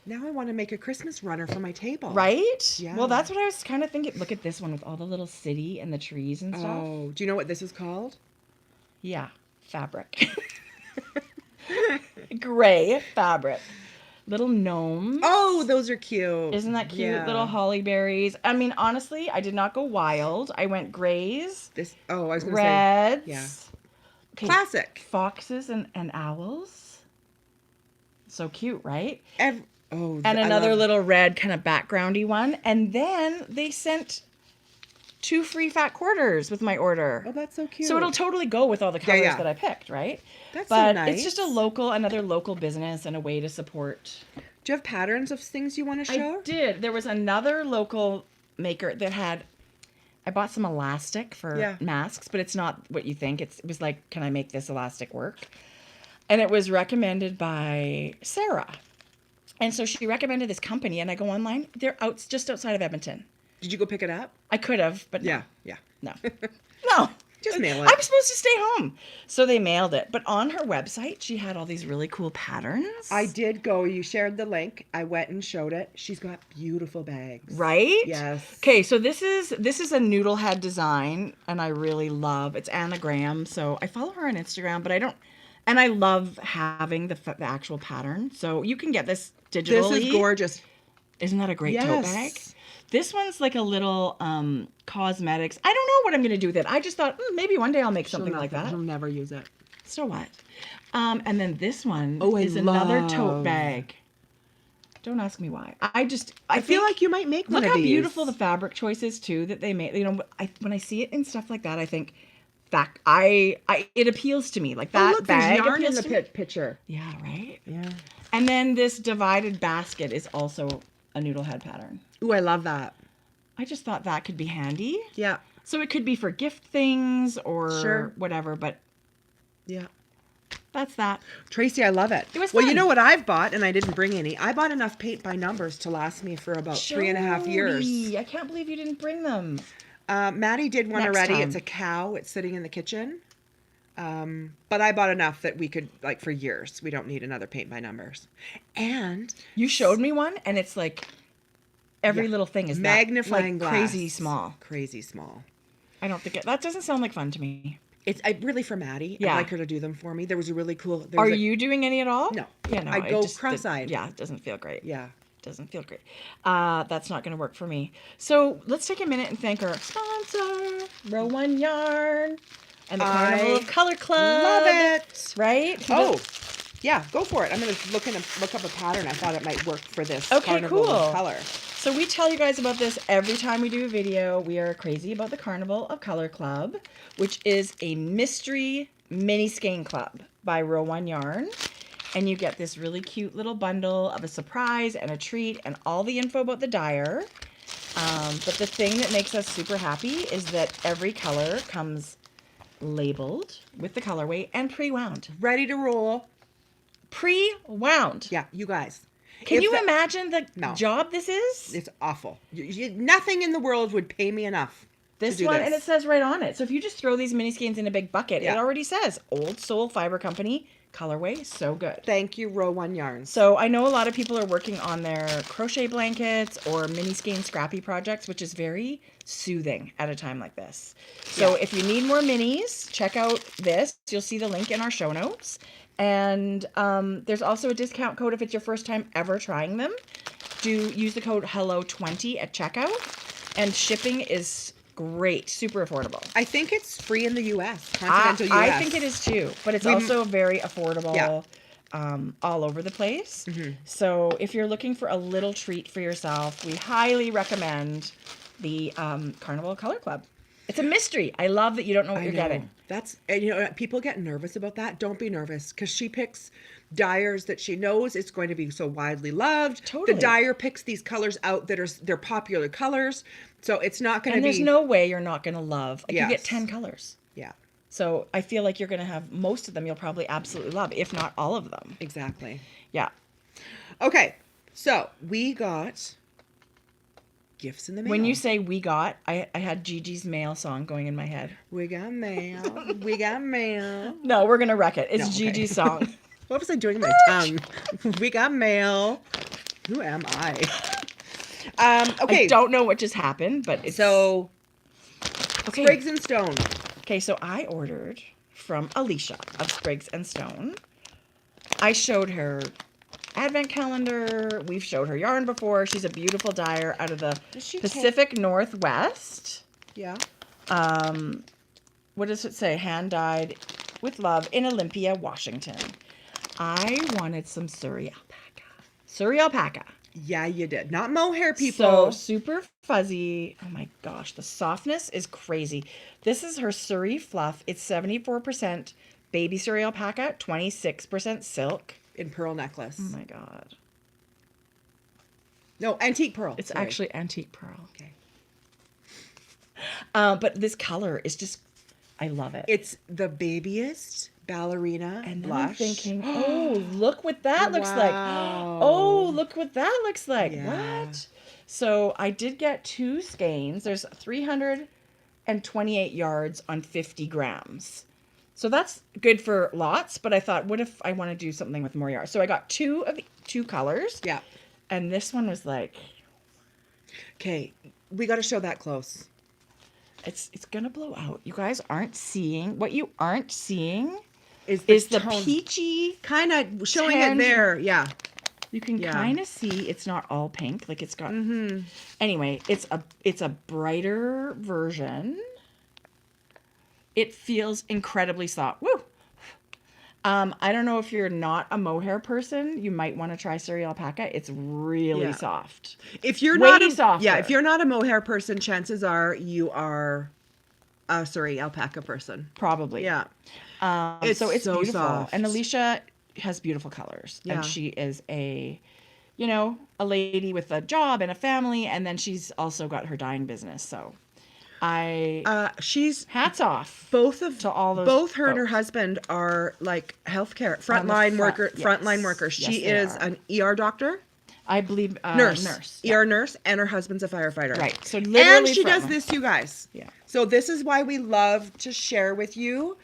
Now I want to make a Christmas runner for my table. Right? Yeah. Well, that's what I was kind of thinking. Look at this one with all the little city and the trees and stuff. Oh, do you know what this is called? Yeah, fabric. Gray fabric. Little gnomes. Oh, those are cute. Isn't that cute? Yeah. Little holly berries. I mean, honestly, I did not go wild. I went grays, I was going to say. reds. Yeah. Okay, Classic. foxes and owls. So cute, right? And And another little red kind of backgroundy one. And then they sent 2 free fat quarters with my order. Oh, that's so cute. So it'll totally go with all the colors yeah. that I picked, right? That's but so nice. it's just another local business and a way to support. Do you have patterns of things you want to show? I did. There was another local maker that had I bought some elastic for Yeah. masks, but it's not what you think. It was like, can I make this elastic work? And it was recommended by Sarah. And so she recommended this company, and I go online. They're just outside of Edmonton. Did you go pick it up? I could have, but no. Yeah, yeah. No. No. Just mail it. I'm supposed to stay home. So they mailed it. But on her website, she had all these really cool patterns. I did go. You shared the link. I went and showed it. She's got beautiful bags. Right? Yes. Okay, so this is a noodle head design, and I really love. It's Anna Graham, so I follow her on Instagram, but I don't. And I love having the actual pattern. So you can get this digitally. This is gorgeous. Isn't that a great Yes. tote bag? This one's like a little cosmetics. I don't know what I'm going to do with it. I just thought maybe one day I'll make something like that. She'll never use it. So what? And then this one Oh, I is another love- tote bag. Don't ask me why. I I feel like you might make one look of how these. beautiful the fabric choices too that they made. You know, when I see it in stuff like that, I think that it appeals to me. Like that look, there's bag yarn in appeals the to me. picture. Yeah, right. Yeah. And then this divided basket is also a noodle head pattern. Ooh, I love that. I just thought that could be handy. Yeah. So it could be for gift things or Sure. whatever, but Yeah. that's that. Tracy, I love it. It was Well, you fun. know what I've bought, and I didn't bring any. I bought enough paint by numbers to last me for about 3.5 years. Jodi, I can't believe you didn't bring them. Maddie did one Next already. time. It's a cow. It's sitting in the kitchen. But I bought enough that we could, like, for years. We don't need another paint by numbers. And You showed me one, and it's like every Yeah. little thing is magnifying that, like, glass. crazy small. Crazy small. I don't think that doesn't sound like fun to me. It's really for Maddie. Yeah. I'd like her to do them for me. There was a really cool. Are you doing any at all? No. Yeah, no. I'd it go just- cross-eyed. Yeah, it doesn't feel great. Yeah. Doesn't feel great. That's not going to work for me. So let's take a minute and thank our sponsor, Row One Yarn, and the Carnival of Color Club. Love it. Right? Oh, yeah. Go for it. I'm gonna look up a pattern. I thought it might work for this. Okay, Carnival cool. of Color. So we tell you guys about this every time we do a video. We are crazy about the Carnival of Color Club, which is a mystery mini skein club by Row One Yarn. And you get this really cute little bundle of a surprise and a treat and all the info about the dyer. But the thing that makes us super happy is that every color comes labeled with the colorway and pre-wound. Ready to roll. Pre-wound. Yeah, you guys. Can If you the- imagine the No. job this is? It's awful. Nothing in the world would pay me enough. This to do one, this. and it says right on it. So if you just throw these mini skeins in a big bucket, Yeah. it already says Old Soul Fiber Company, colorway, so good. Thank you, Row One Yarns. So I know a lot of people are working on their crochet blankets or mini skein scrappy projects, which is very soothing at a time like this. So if you need more minis, check out this. You'll see the link in our show notes. And there's also a discount code if it's your first time ever trying them. Do use the code HELLO20 at checkout. And shipping is great, super affordable. I think it's free in the U.S. Continental U.S. I think it is too, but it's also very affordable. Yeah. All over the place. So if you're looking for a little treat for yourself, we highly recommend the Carnival Color Club. It's a mystery. I love that you don't know what you're getting. That's, and you know, people get nervous about that. Don't be nervous, because she picks dyers that she knows it's going to be so widely loved. Totally. The dyer picks these colors out that are they're popular colors, so it's not going to And be. there's no way you're not going to love. Like you get Yes. 10 colors. Yeah, So I feel like you're going to have most of them you'll probably absolutely love, if not all of them. exactly. Yeah. Okay, so we got gifts in the mail. When you say we got, I had Gigi's mail song going in my head. we got mail, we got mail. No, we're going to wreck it. It's No, okay. Gigi's song. What was I doing with my tongue? We got mail. Who am I? Okay. I don't know what just happened, but it's So, okay. Briggs and Stone. Okay, so I ordered from Alicia of Spriggs and Stone. I showed her advent calendar. We've showed her yarn before. She's a beautiful dyer out of the Does she Pacific Northwest. Yeah. What does it say? Hand dyed with love in Olympia, Washington. I wanted some Surrey alpaca. Surrey alpaca. Yeah, you did. Not mohair, So people. super fuzzy. Oh my gosh, the softness is crazy. This is her Surrey fluff. It's 74% baby Surrey alpaca, 26% silk. In pearl necklace. Oh my god. No, antique pearl. It's Sorry. actually antique pearl. Okay. But this color is just, I love it. It's the babyest ballerina And then blush. I'm thinking, oh, look what that looks like. Wow. Oh, look what that looks like. Yeah. What? So I did get 2 skeins. There's 328 yards on 50 grams. So that's good for lots, but I thought, what if I want to do something with more yards? So I got 2 of the 2 colors. Yeah. And this one was like, Okay, we got to show that close. it's gonna blow out. You guys aren't seeing, what you aren't seeing Is the tone. Peachy. Kind of showing it there. Yeah. You can Yeah. kind of see it's not all pink. Like it's got. Mm-hmm. Anyway, it's a brighter version. It feels incredibly soft. Woo. I don't know if you're not a mohair person, you might want to try Surrey alpaca. It's really soft. If you're Way not a, softer. yeah, if you're not a mohair person, chances are you are a Surrey alpaca person. Probably. Yeah. So it's so beautiful. soft. And Alicia has beautiful colors. Yeah. And she is a lady with a job and a family, and then she's also got her dyeing business. So she's hats off to all those both her and her folks. husband are like healthcare frontline frontline workers. Yes, She they is are. an ER doctor, I believe nurse, Yeah. ER nurse, and her husband's a firefighter. Right. So literally And she does frontline. this, you guys. Yeah. So this is why we love to share with you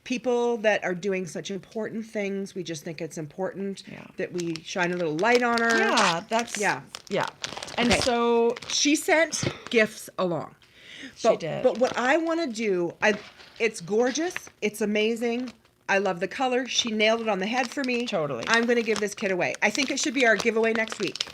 people that are doing such important things. We just think it's important that we shine a little light on her. Yeah, yeah. And Okay. so She sent gifts along. she did. But what I want to do, it's gorgeous. It's amazing. I love the color. She nailed it on the head for me. Totally. I'm going to give this kit away. I think it should be our giveaway next week.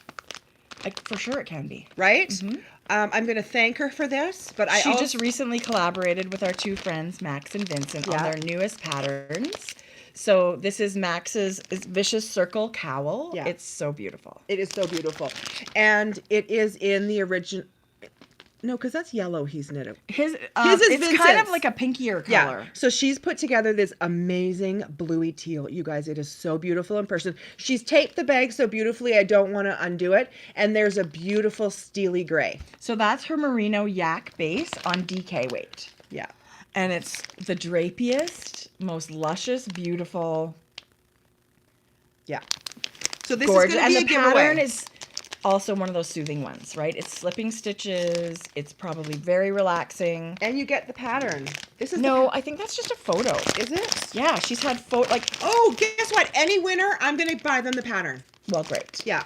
For sure it can be. Right? Mm-hmm. I'm going to thank her for this. But She just recently collaborated with our 2 friends, Max and Vincent, on their newest patterns. So this is Max's Vicious Circle Cowl. Yeah. It's so beautiful. It is so beautiful. And it is in the original. No, because that's yellow he's knitted. His is it's kind of Vincent's. like a pinkier color. Yeah. So she's put together this amazing bluey teal. You guys, it is so beautiful in person. She's taped the bag so beautifully, I don't want to undo it. And there's a beautiful steely gray. So that's her merino yak base on DK weight. Yeah. And it's the drapiest, most luscious, beautiful, Yeah. So this gorgeous. is going And to the be a pattern giveaway. is also one of those soothing ones, right? It's slipping stitches. It's probably very relaxing. And you get the pattern. This is I think that's just a photo. Is it? Yeah, she's had Oh, guess what? Any winner, I'm going to buy them the pattern. well, great. Yeah.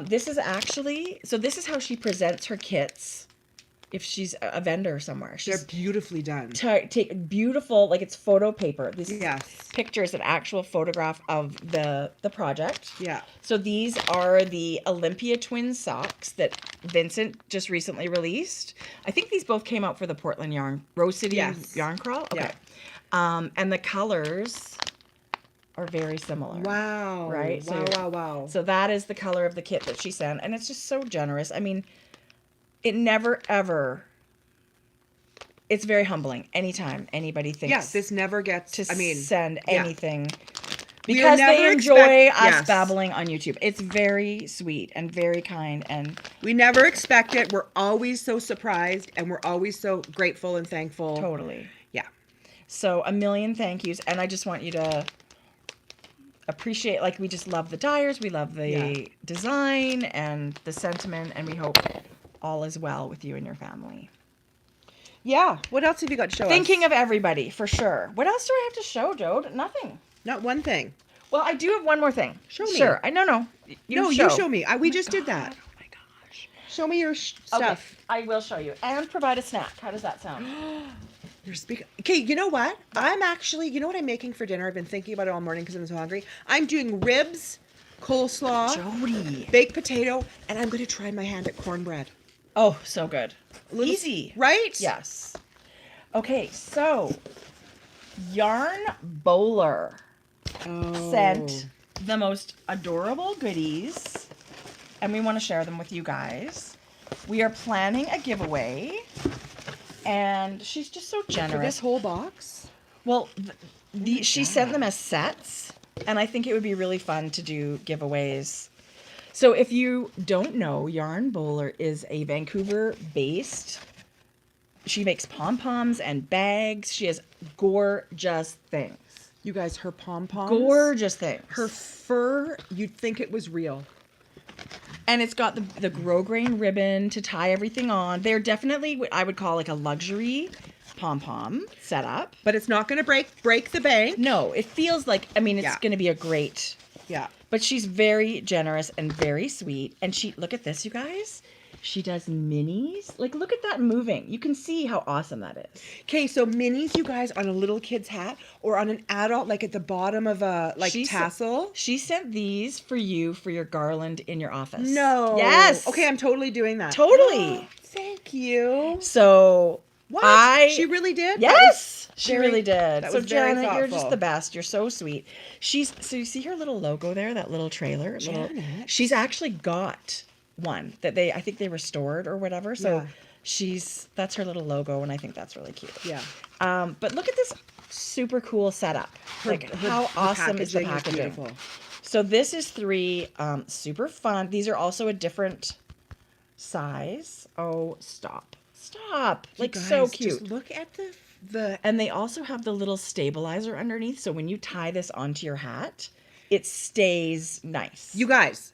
This is actually, so this is how she presents her kits if she's a vendor somewhere. They're She's beautifully done. take beautiful, like it's photo paper. This Yes. picture is an actual photograph of the project. Yeah. So these are the Olympia twin socks that Vincent just recently released. I think these both came out for the Portland Rose City Yarn Crawl. Okay. Yeah. And the colors are very similar. Wow. Right? Wow. So that is the color of the kit that she sent, and it's just so generous. I mean, it never ever. It's very humbling anytime anybody thinks. Yes, this never gets to I mean, send yeah. anything We because they never enjoy expect- us yes. babbling on YouTube. It's very sweet and very kind, and We never expect it. We're always so surprised and we're always so grateful and thankful. totally. Yeah. So a million thank yous, and I just want you to appreciate, like, we just love the dyers, we love the design and the sentiment, and we hope all is well with you and your family. Yeah. What else have you got to show Thinking us? of everybody, for sure. What else do I have to show, Jode? Nothing. Not one thing. Well, I do have one more thing. Show me. Sure. No. You show me. We just did that. Oh my gosh. Show me your Okay, stuff. I will show you. And provide a snack. How does that sound? You're speaking. Okay, you know what? I'm actually, you know what I'm making for dinner? I've been thinking about it all morning because I'm so hungry. I'm doing ribs, coleslaw, Jody. baked potato, and I'm going to try my hand at cornbread. Oh, so good. Little- Easy. Right? Yes. Okay, so Yarn Bowler sent the most adorable goodies, and we want to share them with you guys. We are planning a giveaway, and she's just so For generous. this whole box? Well, she sent them as sets, and I think it would be really fun to do giveaways. So if you don't know, Yarn Bowler is a Vancouver-based She makes pom-poms and bags. She has gorgeous things. You guys, her pom-poms. Gorgeous things. Her fur, you'd think it was real. And it's got the grosgrain ribbon to tie everything on. They're definitely what I would call like a luxury pom-pom setup. But it's not going to break the bank. No, it feels like, I mean, it's Yeah. going to be a great... Yeah. But she's very generous and very sweet. And look at this, you guys. She does minis. Like, look at that moving. You can see how awesome that is. Okay, so minis, you guys, on a little kid's hat or on an adult, like at the bottom of a tassel. She sent these for you for your garland in your office. No. Yes. Okay, I'm totally doing that. Totally. Thank you. So What? She really did? Yes, she really did. That So was very Janet, you're just thoughtful. the best. You're so sweet. So you see her little logo there, that little trailer. Janet. She's actually got one that I think they restored or whatever. So Yeah. that's her little logo, and I think that's really cute. Yeah. But look at this super cool setup. How awesome is the packaging? Beautiful. So this is 3 super fun. These are also a different size. Oh, stop. Like, You guys, so cute. Just look at the And they also have the little stabilizer underneath. So when you tie this onto your hat, it stays nice. You guys,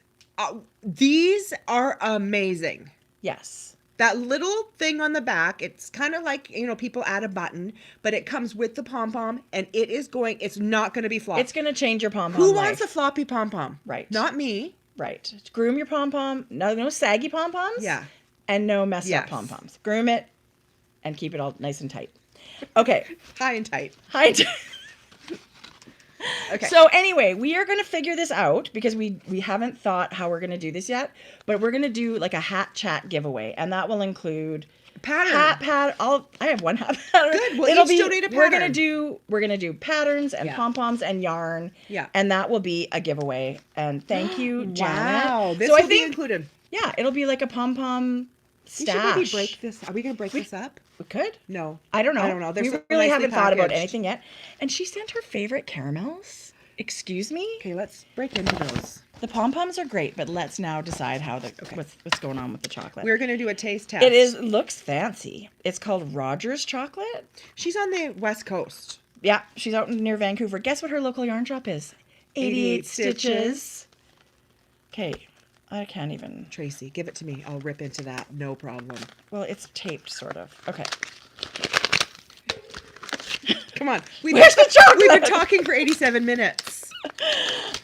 these are amazing. Yes. That little thing on the back, it's kind of like, people add a button, but it comes with the pom-pom, and it's not going to be floppy. It's going to change your pom-pom Who life. wants a floppy pom-pom? Right. Not me. Right. Groom your pom-pom. No saggy pom-poms. Yeah. And no messed up pom-poms. Groom it and keep it all nice and tight. Okay. High and tight. Okay. So anyway, we are going to figure this out because we haven't thought how we're going to do this yet, but we're going to do like a hat chat giveaway, and that will include pattern. I have one hat pattern. Good. We'll each donate a pattern. We're going to do patterns and pom-poms and yarn. Yeah. And that will be a giveaway. And thank you, Janet. Wow. This so will be included. Yeah, it'll be like a pom-pom stash. We should maybe break this. Are we going to break this up? We could. No. I don't know. There's We really haven't thought about anything yet. And she sent her favorite caramels. Excuse me? Okay, let's break into those. The pom-poms are great, but let's now decide what's going on with the chocolate. We're going to do a taste test. Looks fancy. It's called Rogers chocolate. She's on the West Coast. Yeah, she's out near Vancouver. Guess what her local yarn shop is? 88 Stitches. Okay, I can't even. Tracie, give it to me. I'll rip into that. No problem. Well, it's taped, sort of. Okay. Come on. Where's the chocolate? We've been talking for 87 minutes.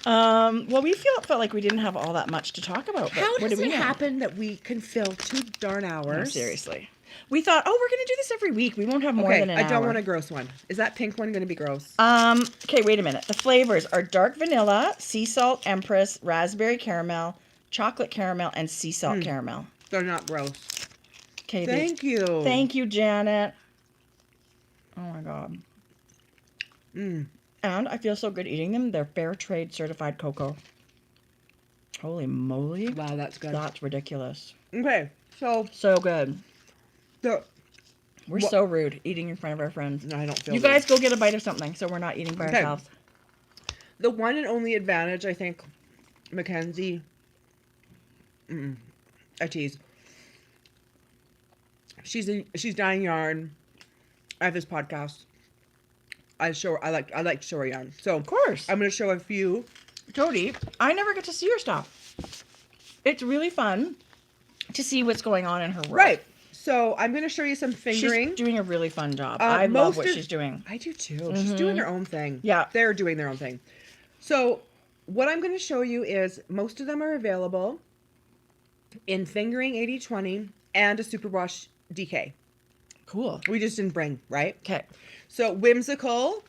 Well, we felt like we didn't have all that much to talk about. But How what does do we it know? happen that we can fill 2 darn hours? No, seriously. We thought, we're going to do this every week. We won't have more than an hour. I don't want a gross one. Is that pink one going to be gross? Okay, wait a minute. The flavors are dark vanilla, sea salt empress, raspberry caramel, chocolate caramel, and sea salt caramel. They're not gross. Okay. Thank you. Thank you, Janet. Oh my God. And I feel so good eating them. They're fair trade certified cocoa. Holy moly. Wow, that's good. That's ridiculous. Okay, So good. We're So rude eating in front of our friends. No, I don't feel You guys go get a bite of something so we're not eating by ourselves. The one and only advantage, I think, Mackenzie, I tease. She's dyeing yarn. I have this podcast. I like to show her yarn. So Of course. I'm going to show a few. Jodi, I never get to see your stuff. It's really fun to see what's going on in her world. Right. So I'm going to show you some fingering. She's doing a really fun job. I love what she's doing. I do too. She's doing her own thing. Yeah. They're doing their own thing. So what I'm going to show you is most of them are available in fingering 80/20 and a superwash DK. Cool. We just didn't bring, right? Okay. So whimsical.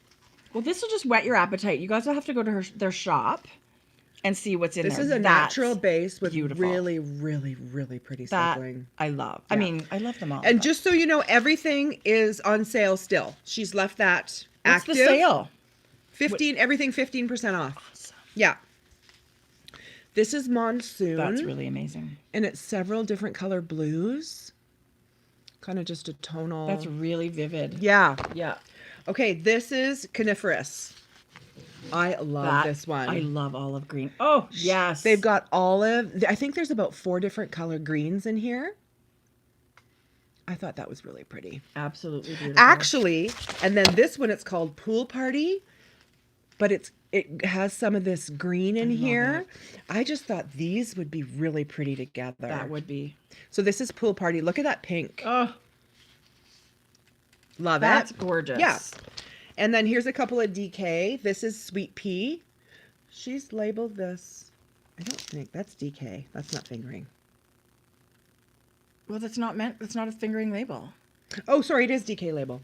Well, this will just whet your appetite. You guys will have to go to their shop and see what's in This there. is a natural base with beautiful. really, really, really pretty circling. I love. Yeah. I mean, I love them all. And just so you know, everything is on sale still. She's left that what's active. the sale? 15, everything 15% off. Awesome. Yeah. This is Monsoon. That's really amazing. And it's several different color blues. Kind of just a tonal. That's really vivid. Yeah. Yeah. Okay, this is Coniferous. I love this one. I love olive green. Oh, yes. They've got olive. I think there's about 4 different color greens in here. I thought that was really pretty. Absolutely beautiful. Actually, and then this one, it's called Pool Party, but it has some of this green in here. I just thought these would be really pretty together. That would be. So this is Pool Party. Look at that pink. Oh, Love that's it. gorgeous. Yeah. And then here's a couple of DK. This is Sweet Pea. She's labeled this. I don't think that's DK. That's not fingering. Well, that's not a fingering label. Oh, sorry, it is DK label.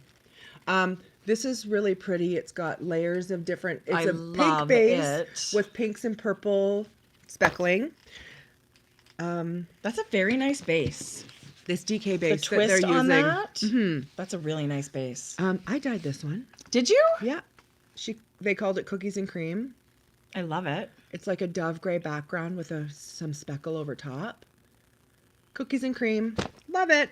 This is really pretty. It's got layers of different. It's a pink base with pinks and purple speckling. That's a very nice base. This DK base The twist that they're on using. that. Mm-hmm. That's a really nice base. I dyed this one. Did you? Yeah. They called it Cookies and Cream. I love it. It's like a dove gray background with some speckle over top. Cookies and Cream. Love it.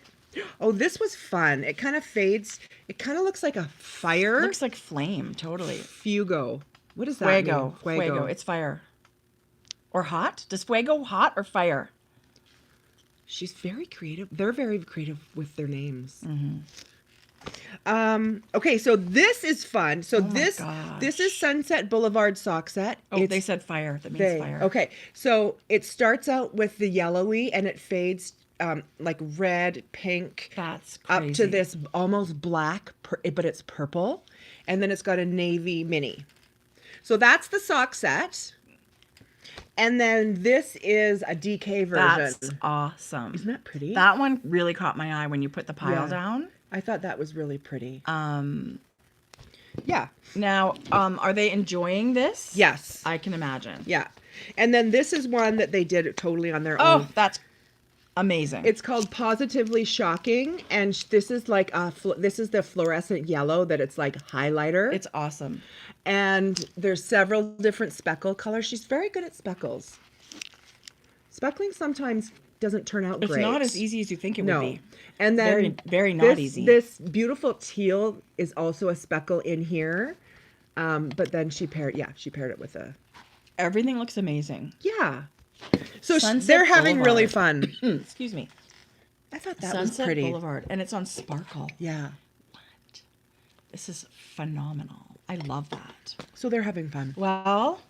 Oh, this was fun. It kind of fades. It kind of looks like a fire. Looks like flame, totally. Fuego. What is that Fuego. mean? Fuego. It's fire. Or hot? Does fuego hot or fire? She's very creative. They're very creative with their names. Mm-hmm. Okay, so this is fun. So this is Sunset Boulevard sock set. Oh, they said fire. That means fire. Okay, so it starts out with the yellowy and it fades like red, pink. That's crazy. Up to this almost black, but it's purple. And then it's got a navy mini. So that's the sock set. And then this is a DK version. That's awesome. Isn't that pretty? That one really caught my eye when you put the pile down. I thought that was really pretty. Yeah. Now, are they enjoying this? Yes. I can imagine. Yeah. And then this is one that they did totally on their Oh, own. that's amazing. It's called Positively Shocking, and this is like this is the fluorescent yellow that it's like highlighter. It's awesome. And there's several different speckle colors. She's very good at speckles. Speckling sometimes doesn't turn out great. It's not as easy as you think it would be. And then very, very not easy. This beautiful teal is also a speckle in here. But then she paired it with a... Everything looks amazing. Yeah. So Sunset they're having Boulevard. really fun. Excuse me. I thought that Sunset was pretty. Boulevard. And it's on Sparkle. Yeah. What? This is phenomenal. I love that. So they're having fun. Well...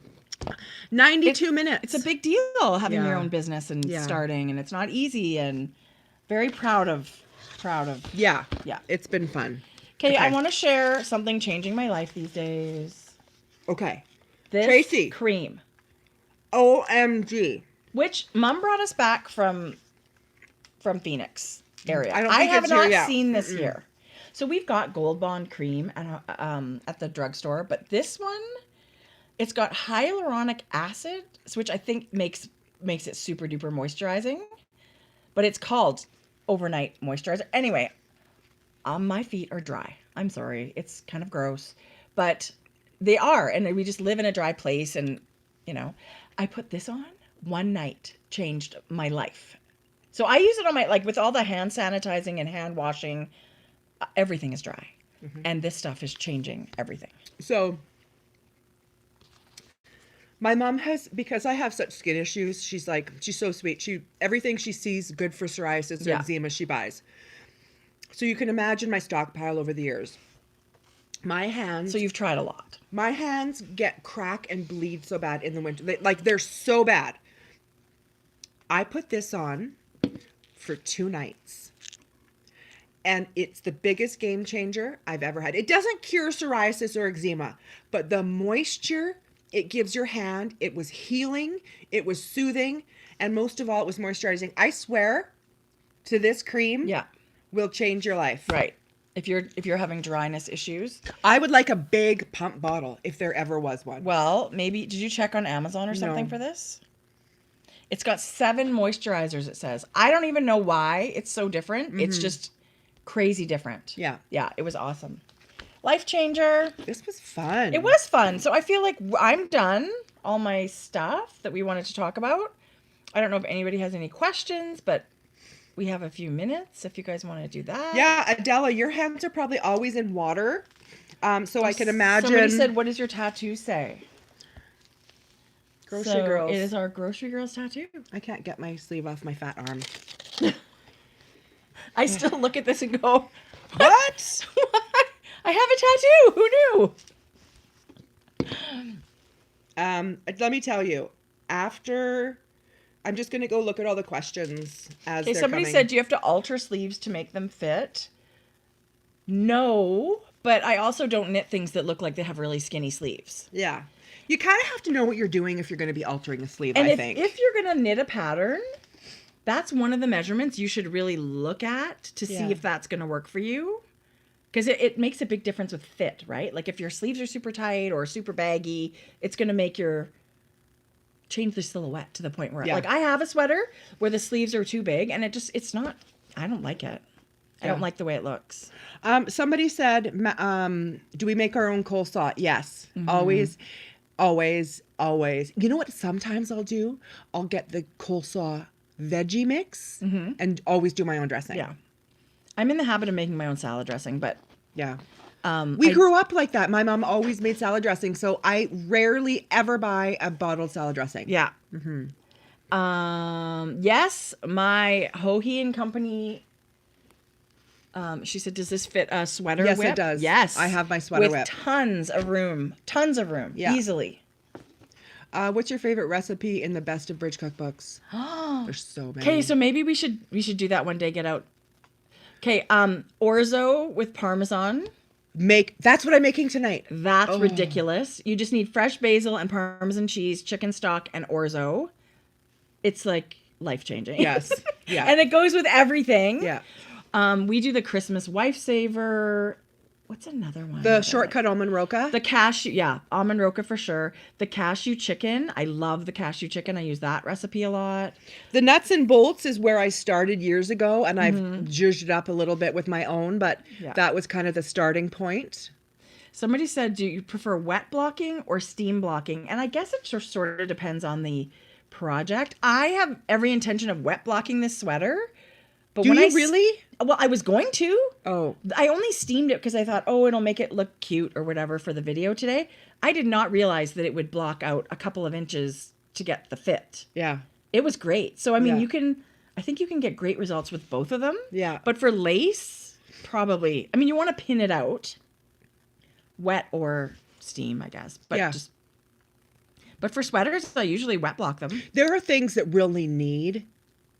92 minutes. It's a big deal having your Yeah. own business and Yeah. starting, and it's not easy, and very proud of. Yeah. Yeah. It's been fun. Okay, I want to share something changing my life these days. Okay. This Tracie. cream, OMG. which Mom brought us back from Phoenix area. I don't I think have it's here not yet. seen this here. So we've got Gold Bond cream at the drugstore, but this one, it's got hyaluronic acid, which I think makes it super duper moisturizing. But it's called overnight moisturizer. Anyway, my feet are dry. I'm sorry. It's kind of gross, but they are. And we just live in a dry place. And, I put this on one night, changed my life. So I use it on like with all the hand sanitizing and hand washing, everything is dry. Mm-hmm. And this stuff is changing everything. So my mom because I have such skin issues, she's so sweet. Everything she sees good for psoriasis or eczema, she buys. So you can imagine my stockpile over the years. My hands. So you've tried a lot. My hands get crack and bleed so bad in the winter. They're so bad. I put this on for 2 nights. And it's the biggest game changer I've ever had. It doesn't cure psoriasis or eczema, but the moisture it gives your hand, it was healing, it was soothing, and most of all, it was moisturizing. I swear to this cream will change your life. Right. If you're having dryness issues. I would like a big pump bottle if there ever was one. Well, maybe, did you check on Amazon or something for this? It's got 7 moisturizers, it says. I don't even know why it's so different. Mm-hmm. It's just crazy different. Yeah. Yeah, it was awesome. Life changer. This was fun. It was fun. So I feel like I'm done. All my stuff that we wanted to talk about. I don't know if anybody has any questions, but we have a few minutes if you guys want to do that. Yeah, Adela, your hands are probably always in water. So I can imagine. Somebody said, what does your tattoo say? Grocery Girls. It is our Grocery Girls tattoo. I can't get my sleeve off my fat arm. I still look at this and go, What? what? I have a tattoo. Who knew? Let me tell you, after I'm just gonna go look at all the questions as Okay, they're somebody coming. said, do you have to alter sleeves to make them fit? No, but I also don't knit things that look like they have really skinny sleeves. Yeah. You kind of have to know what you're doing if you're going to be altering a sleeve, And I think. if you're going to knit a pattern, that's one of the measurements you should really look at to see if that's going to work for you. Because it makes a big difference with fit, right? Like if your sleeves are super tight or super baggy, it's going to make change the silhouette to the point where, like I have a sweater where the sleeves are too big and it's not, I don't like it. I don't like the way it looks. Somebody said, do we make our own coleslaw? Yes. Mm-hmm. Always. You know what sometimes I'll do? I'll get the coleslaw veggie mix and always do my own dressing. Yeah. I'm in the habit of making my own salad dressing, but... Yeah. We I grew up like that. My mom always made salad dressing, so I rarely ever buy a bottled salad dressing. Yeah. Yes, my Hohi and Company... she said, does this fit a sweater Yes, whip? it does. Yes. I have my sweater with whip. Tons of room, Yeah. easily. What's your favorite recipe in the best of bridge cookbooks? There's so many. Okay, so maybe we should do that one day. Get out. Okay, orzo with Parmesan. That's what I'm making tonight. That's ridiculous. You just need fresh basil and Parmesan cheese, chicken stock, and orzo. It's like life-changing. Yes. Yeah. And it goes with everything. Yeah. We do the Christmas wife saver. What's another one? The shortcut almond roca. The cashew, almond roca for sure. The cashew chicken. I love the cashew chicken. I use that recipe a lot. The nuts and bolts is where I started years ago, and I've zhuzhed it up a little bit with my own, but that was kind of the starting point. Somebody said, do you prefer wet blocking or steam blocking? And I guess it just sort of depends on the project. I have every intention of wet blocking this sweater. But Do you really? Well, I was going to. Oh. I only steamed it because I thought, it'll make it look cute or whatever for the video today. I did not realize that it would block out a couple of inches to get the fit. Yeah. It was great. So, I mean, I think you can get great results with both of them. Yeah. But for lace, probably, I mean, you want to pin it out, wet or steam, I guess. But but for sweaters, I usually wet block them. There are things that really need,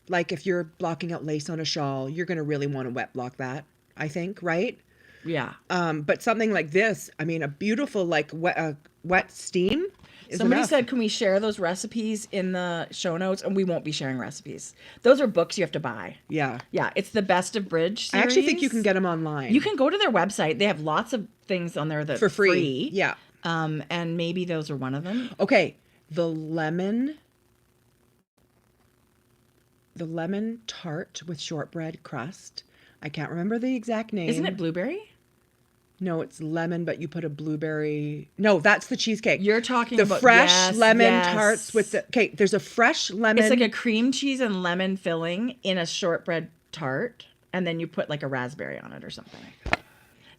like if you're blocking out lace on a shawl, you're going to really want to wet block that, I think, right? Yeah. But something like this, I mean, a beautiful like wet steam is Somebody enough. said, can we share those recipes in the show notes? And we won't be sharing recipes. Those are books you have to buy. Yeah. Yeah, it's the Best of Bridge series. I actually think you can get them online. You can go to their website. They have lots of things on there that for free. Yeah. And maybe those are one of them. Okay. The lemon tart with shortbread crust. I can't remember the exact name. Isn't it blueberry? No, it's lemon, but you put a blueberry. No, that's the cheesecake. You're talking the about fresh lemon tarts with the. Okay, there's a fresh lemon. It's like a cream cheese and lemon filling in a shortbread tart, and then you put like a raspberry on it or something.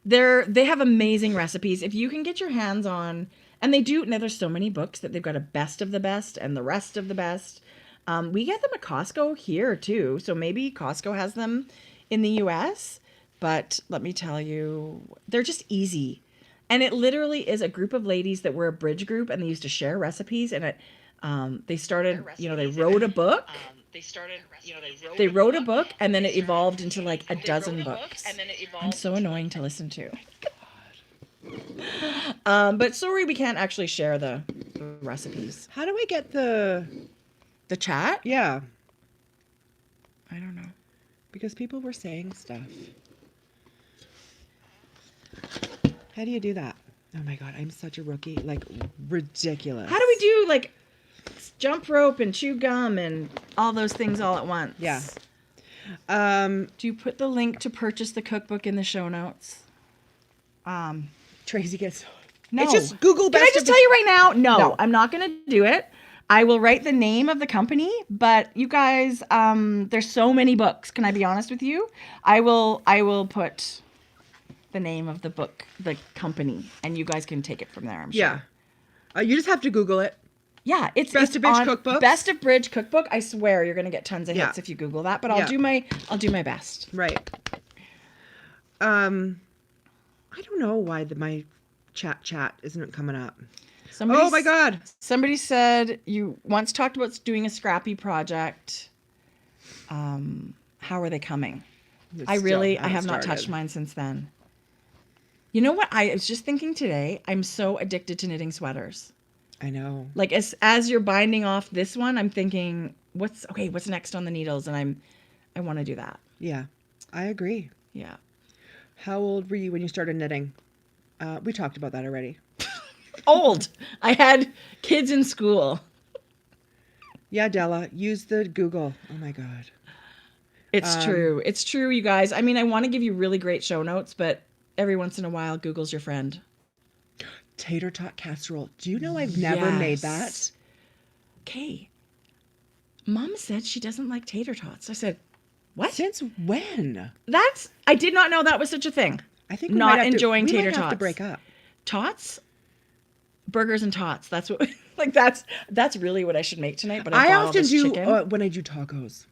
They have amazing recipes. If you can get your hands on, and they do. Now there's so many books that they've got a best of the best and the rest of the best. We get them at Costco here too, so maybe Costco has them in the U.S. But let me tell you, they're just easy. And it literally is a group of ladies that were a bridge group, and they used to share recipes. And they started, they wrote a book. They wrote a book, and then it evolved into like a dozen books. I'm so annoying to listen to. But sorry, we can't actually share the recipes. How do we get the chat? Yeah. I don't know. Because people were saying stuff. How do you do that? Oh my God, I'm such a rookie. Like, ridiculous. How do we do, like, jump rope and chew gum and all those things all at once? Yeah. Do you put the link to purchase the cookbook in the show notes? Tracie gets... No. It's just Google Can I best just of tell you right now? No, No. I'm not going to do it. I will write the name of the company, but you guys, there's so many books. Can I be honest with you? I will put the name of the book, the company, and you guys can take it from there, I'm sure. Yeah. You just have to Google it. Yeah, it's Best it's of Bridge on cookbooks. Best of Bridge cookbook. I swear you're gonna get tons of Yeah. hits if you Google that. But Yeah. I'll do my best. Right. I don't know why my chat isn't coming up. Oh my God. Somebody said you once talked about doing a scrappy project. How are they coming? I have not touched mine since then. You know what? I was just thinking today, I'm so addicted to knitting sweaters. I know. Like as you're binding off this one, I'm thinking, what's next on the needles? And I want to do that. Yeah, I agree. Yeah. How old were you when you started knitting? We talked about that already. Old. I had kids in school. Yeah, Della, use the Google. Oh my God. It's true. It's true, you guys. I mean, I want to give you really great show notes, but every once in a while, Google's your friend. Tater Tot Casserole. Do you know I've never made that? Okay. Mom said she doesn't like tater tots. I said, what? Since when? I did not know that was such a thing. I think we might have to break up. Tots? Burgers and tots. That's what that's really what I should make tonight. But I often do when I do tacos.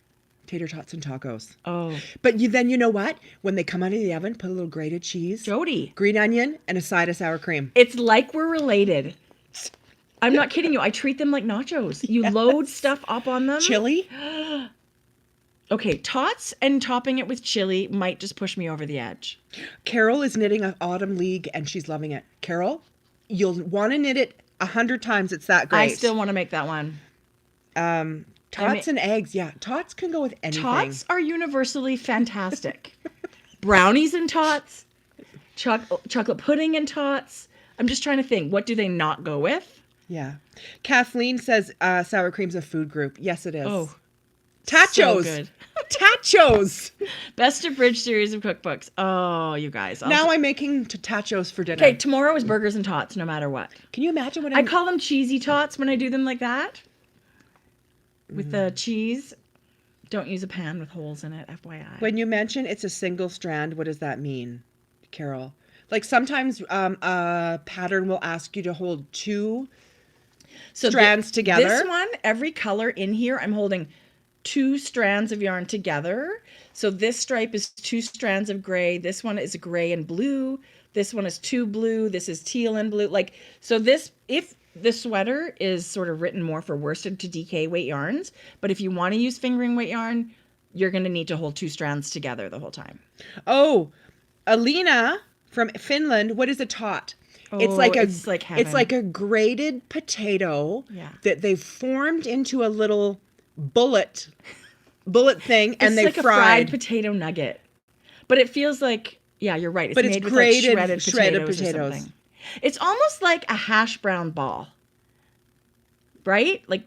Tater tots and tacos. Oh. But you know what? When they come out of the oven, put a little grated cheese, Jodi, green onion, and a side of sour cream. It's like we're related. I'm not kidding you. I treat them like nachos. You load stuff up on them. Chili? Okay, tots and topping it with chili might just push me over the edge. Carol is knitting an autumn league and she's loving it. Carol, you'll want to knit it 100 times. It's that great. I still want to make that one. Tots and eggs. Yeah, tots can go with anything. Tots are universally fantastic. Brownies and tots. Chocolate pudding and tots. I'm just trying to think. What do they not go with? Yeah. Kathleen says sour cream's a food group. Yes, it is. Oh. Tachos. So good. Tachos. Best of Bridge series of cookbooks. Oh, you guys. Now I'm making tachos for dinner. Okay, tomorrow is burgers and tots, no matter what. Can you imagine what I call them cheesy tots when I do them like that? With the cheese. Don't use a pan with holes in it, FYI. When you mention it's a single strand, what does that mean, Carol? Like sometimes a pattern will ask you to hold two strands together. This one, every color in here, I'm holding 2 strands of yarn together. So this stripe is 2 strands of gray. This one is gray and blue. This one is 2 blue. This is teal and blue. Like, so this, if the sweater is sort of written more for worsted to DK weight yarns, but if you want to use fingering weight yarn, you're going to need to hold 2 strands together the whole time. Oh, Alina from Finland, what is a tot? Oh, it's like heaven. It's like a grated potato that they've formed into a little bullet thing, and they like a fried potato nugget. But it feels like, yeah, you're right. It's made with grated, like shredded potatoes. Or something. It's almost like a hash brown ball, right? Like,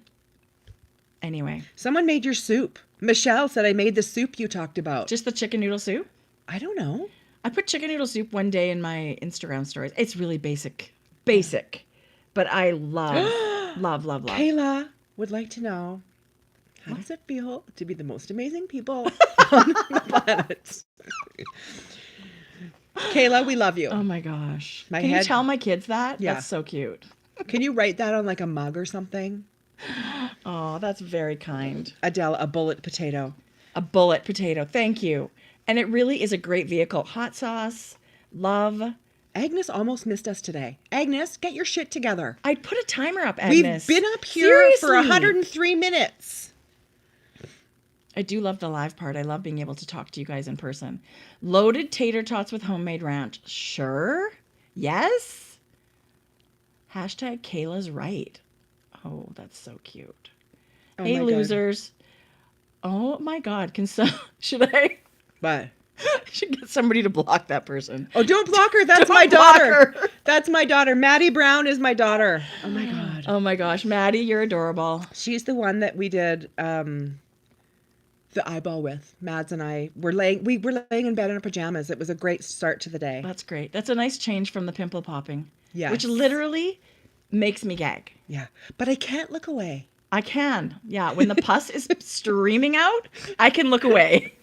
anyway. Someone made your soup. Michelle said I made the soup you talked about. Just the chicken noodle soup? I don't know. I put chicken noodle soup one day in my Instagram stories. It's really basic, but I love. Kayla would like to know, how does it feel to be the most amazing people on the planet? Kayla, we love you. Oh my gosh. Can you tell my kids that? Yeah. That's so cute. Can you write that on like a mug or something? Oh, that's very kind. Adele, a bullet potato. A bullet potato. Thank you. And it really is a great vehicle. Hot sauce, love. Agnes almost missed us today. Agnes, get your shit together. I put a timer up, Agnes. We've been up here for 103 minutes. I do love the live part. I love being able to talk to you guys in person. Loaded tater tots with homemade ranch. Sure. Yes. Hashtag Kayla's right. Oh, that's so cute. Oh, hey, losers. God. Oh my God. Should I? What? I should get somebody to block that person. Oh, don't block her. That's my daughter. That's my daughter. Maddie Brown is my daughter. Oh my God. Oh my gosh. Maddie, you're adorable. She's the one that we did the eyeball with. Mads and I were laying in bed in our pajamas. It was a great start to the day. That's great. That's a nice change from the pimple popping. Yeah. Which literally makes me gag. Yeah. But I can't look away. I can. Yeah. When the pus is streaming out, I can look away.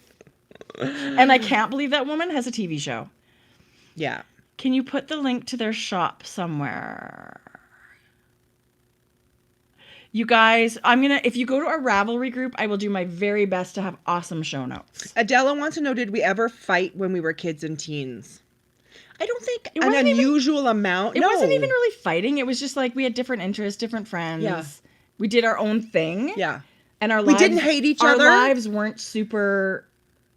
And I can't believe that woman has a TV show. Yeah. Can you put the link to their shop somewhere? You guys, if you go to our Ravelry group, I will do my very best to have awesome show notes. Adela wants to know, did we ever fight when we were kids and teens? I don't think It an wasn't even- unusual amount. It No. wasn't even really fighting. It was just like we had different interests, different friends. Yeah. We did our own thing. Yeah. And our We lives, didn't hate each our other. Our lives weren't super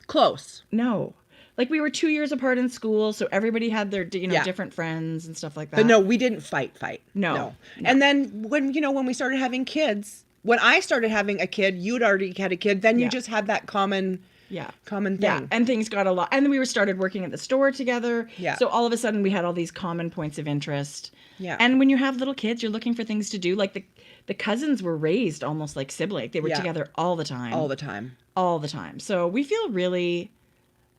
close. No. Like we were 2 years apart in school, so everybody had their Yeah. different friends and stuff like that. But no, we didn't fight. No. And then when we started having kids, when I started having a kid, you'd already had a kid, then you just had that common thing. Yeah, and things got a lot. And then we started working at the store together. Yeah. So all of a sudden we had all these common points of interest. Yeah. And when you have little kids, you're looking for things to do. Like the cousins were raised almost like siblings. They were together all the time. All the time. All the time. So we feel really,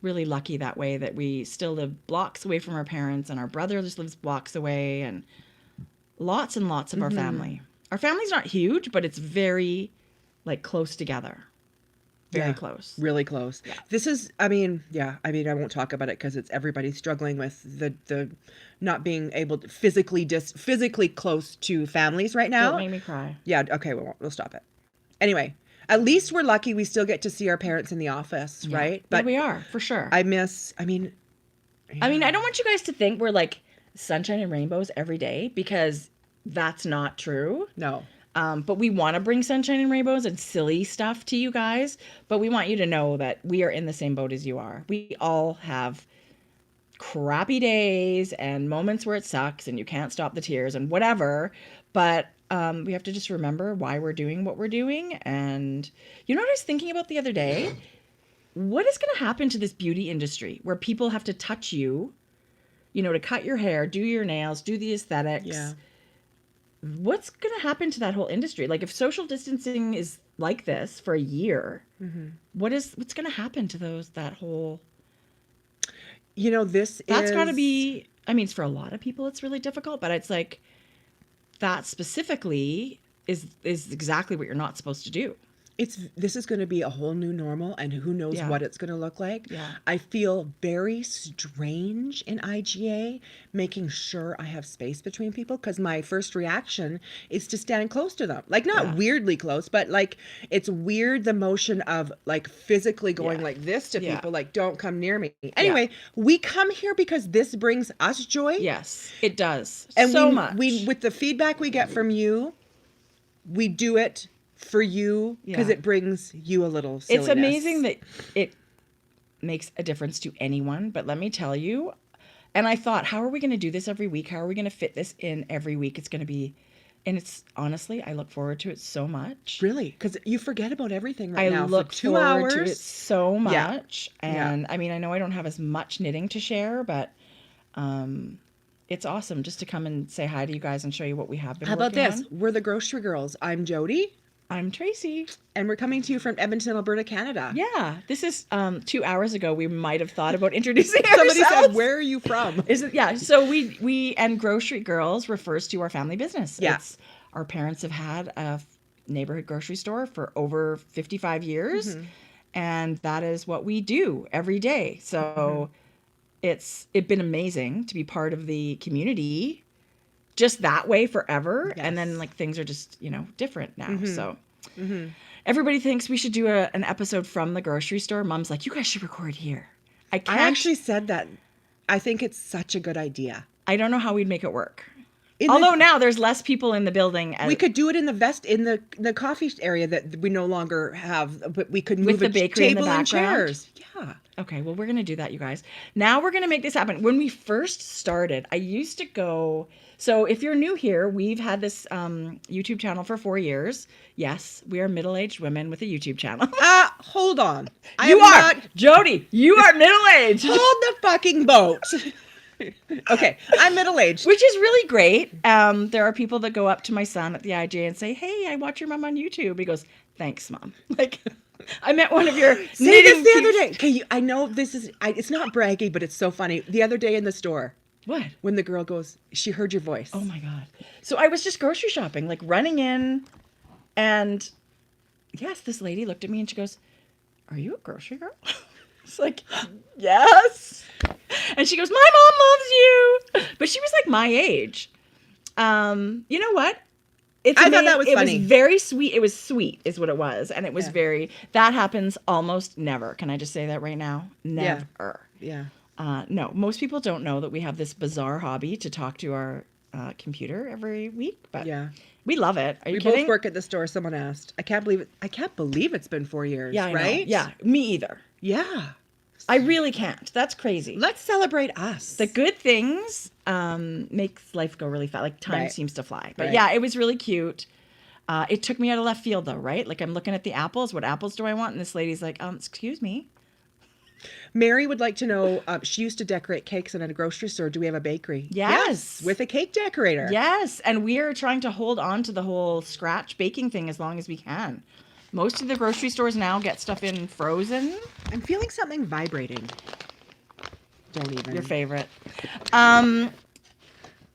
really lucky that way, that we still live blocks away from our parents, and our brother just lives blocks away, and lots and lots of our family. Our family's not huge, but it's very close together. Very close. Really close. Yeah. This is, I won't talk about it because it's everybody struggling with the not being able to physically close to families right now. Don't make me cry. Yeah, okay, we'll stop it. Anyway, at least we're lucky we still get to see our parents in the office, right? But we are, for sure. I don't want you guys to think we're like sunshine and rainbows every day, because that's not true. No. But we want to bring sunshine and rainbows and silly stuff to you guys. But we want you to know that we are in the same boat as you are. We all have crappy days and moments where it sucks and you can't stop the tears and whatever. But we have to just remember why we're doing what we're doing. And you know what I was thinking about the other day? What is going to happen to this beauty industry where people have to touch you, to cut your hair, do your nails, do the aesthetics? Yeah. What's going to happen to that whole industry? Like, if social distancing is like this for a year, what's going to happen to that whole... That's got to be... I mean, for a lot of people, it's really difficult, but it's like that specifically is exactly what you're not supposed to do. This is going to be a whole new normal, and who knows what it's going to look like. Yeah. I feel very strange in IGA, making sure I have space between people, because my first reaction is to stand close to them. Like, not weirdly close, but like, it's weird, the motion of like physically going like this to people, like, don't come near me. Anyway, we come here because this brings us joy. Yes, it does. And so much. With the feedback we get from you, we do it for you because it brings you a little silliness. It's amazing that it makes a difference to anyone, but let me tell you, and I thought, how are we going to do this every week? How are we going to fit this in every week? It's going to be, and it's honestly, I look forward to it so much. Really? Because you forget about everything right now. I look for 2 forward hours. to it so much. Yeah. And I mean, I know I don't have as much knitting to share, but it's awesome just to come and say hi to you guys and show you what we have been How about working this? We're the Grocery Girls. I'm Jodi. I'm Tracie. And we're coming to you from Edmonton, Alberta, Canada. Yeah, this is 2 hours ago. We might have thought about introducing ourselves. Somebody said, "Where are you from?" So we and Grocery Girls refers to our family business. Yeah. Our parents have had a neighborhood grocery store for over 55 years, and that is what we do every day. So it's been amazing to be part of the community just that way forever. Yes. And then like things are just, different now. So everybody thinks we should do an episode from the grocery store. Mom's like, you guys should record here. I actually said that. I think it's such a good idea. I don't know how we'd make it work. Although now there's less people in the building. We could do it in the coffee area that we no longer have, but we could move with the bakery table in the and chairs. Yeah. Okay, well, we're going to do that, you guys. Now we're going to make this happen. When we first started, I used to go... So if you're new here, we've had this YouTube channel for 4 years. Yes, we are middle-aged women with a YouTube channel. Hold on. Jodi, you are middle-aged. Hold the fucking boat. Okay, I'm middle-aged. Which is really great. There are people that go up to my son at the IJ and say, hey, I watch your mom on YouTube. He goes, thanks, Mom. Like... I met one of your Say this the other day. Okay, I know this is... it's not braggy, but it's so funny. The other day in the store. What? When the girl goes, she heard your voice. Oh, my God. So I was just grocery shopping, like running in. And, yes, this lady looked at me and she goes, are you a grocery girl? It's like, yes. And she goes, my mom loves you. But she was like my age. You know what? I thought that was funny. It was very sweet. It was sweet is what it was. And it was Yeah. that happens almost never. Can I just say that right now? Never. Yeah. No, most people don't know that we have this bizarre hobby to talk to our computer every week, but Yeah. we love it. Are you We kidding? both work at the store. Someone asked. I can't believe it. I can't believe it's been 4 years. Yeah, I right? know. Yeah, me either. Yeah. I really can't. That's crazy. Let's celebrate us. The good things makes life go really fast. Like time Right. seems to fly. But Right. yeah, it was really cute. It took me out of left field though, right? Like I'm looking at the apples. What apples do I want? And this lady's like, excuse me. Mary would like to know, she used to decorate cakes in a grocery store. Do we have a bakery? Yes. With a cake decorator. Yes. And we are trying to hold on to the whole scratch baking thing as long as we can. Most of the grocery stores now get stuff in frozen. I'm feeling something vibrating. Don't even. Your favorite.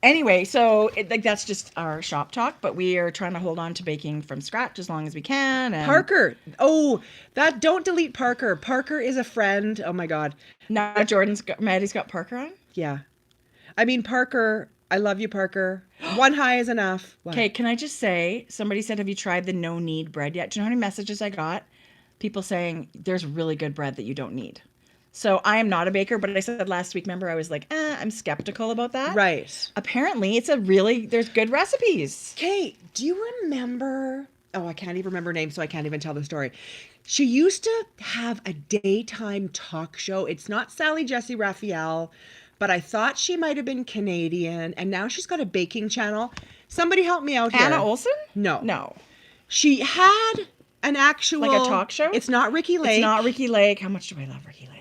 Anyway, so that's just our shop talk, but we are trying to hold on to baking from scratch as long as we can. And Parker. Don't delete Parker. Parker is a friend. Oh my God. now Maddie's got Parker on. Yeah. I mean, Parker, I love you, Parker. One high is enough. What? Okay, can I just say, somebody said, have you tried the no knead bread yet? Do you know how many messages I got? People saying there's really good bread that you don't need. So I am not a baker, but I said last week, remember, I was like, I'm skeptical about that. Right. Apparently, there's good recipes. Kate, do you remember? Oh, I can't even remember her name, so I can't even tell the story. She used to have a daytime talk show. It's not Sally Jesse Raphael, but I thought she might have been Canadian, and now she's got a baking channel. Somebody help me out here. Anna Olsen? No. No. She had an actual... Like a talk show? It's not Ricky Lake. It's not Ricky Lake. How much do I love Ricky Lake?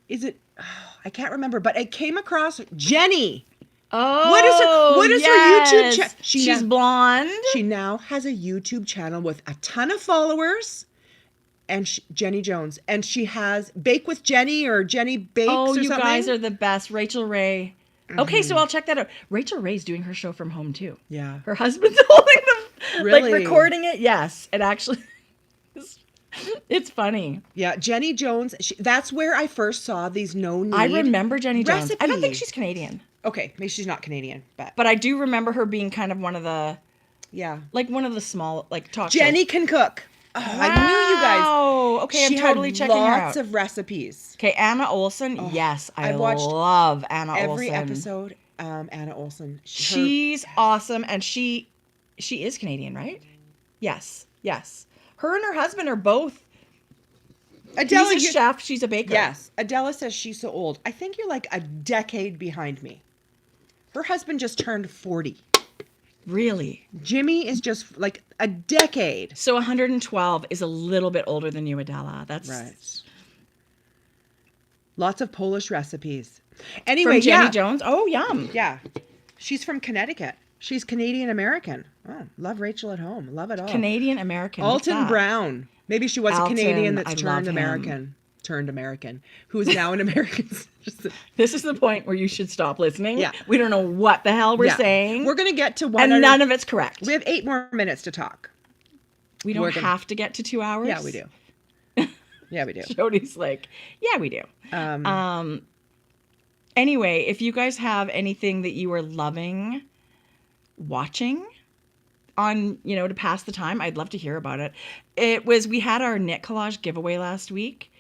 Is it? Oh, I can't remember, but it came across Jenny. Oh, What is her YouTube channel? She's blonde. She now has a YouTube channel with a ton of followers, and Jenny Jones, and she has Bake with Jenny or Jenny Bakes or something. You guys are the best. Rachel Ray. Okay, so I'll check that out. Rachel Ray's doing her show from home too. Yeah. Her husband's holding them, Really? like recording it. Yes, it actually. It's funny. Yeah, Jenny Jones. That's where I first saw these no-knead I remember Jenny Jones. recipes. I don't think she's Canadian, Okay, maybe she's not Canadian, but but I do remember her being kind of one of the yeah. small talk Jenny shows. can cook. Oh, I knew you guys. Oh, okay, She I'm totally had checking her out. lots of recipes. Okay, Anna Olsen. yes, I I've watched love Anna Olsen. Every episode, Anna Olsen. She's awesome, and she is Canadian, right? Yes. Her and her husband are both. Adela, He's a chef. She's a baker. Yes. Adela says she's so old. I think you're like a decade behind me. Her husband just turned 40. Really? Jimmy is just like a decade. So 112 is a little bit older than you, Adela. That's right. Lots of Polish recipes. Anyway, from Jenny Jones. Oh, yum. Yeah. She's from Connecticut. She's Canadian American. Oh, love Rachel at home. Love it all. Canadian American. Alton Brown. Maybe she was Alton, a Canadian that's I turned love him. American, who is now an American citizen. This is the point where you should stop listening. Yeah. We don't know what the hell we're saying. We're going to get to one. And none of it's correct. We have 8 more minutes to talk. We don't have to get to 2 hours. Yeah, we do. Yeah, we do. Jody's like, yeah, we do. Anyway, if you guys have anything that you are loving watching on, to pass the time, I'd love to hear about it. We had our knit collage giveaway last week.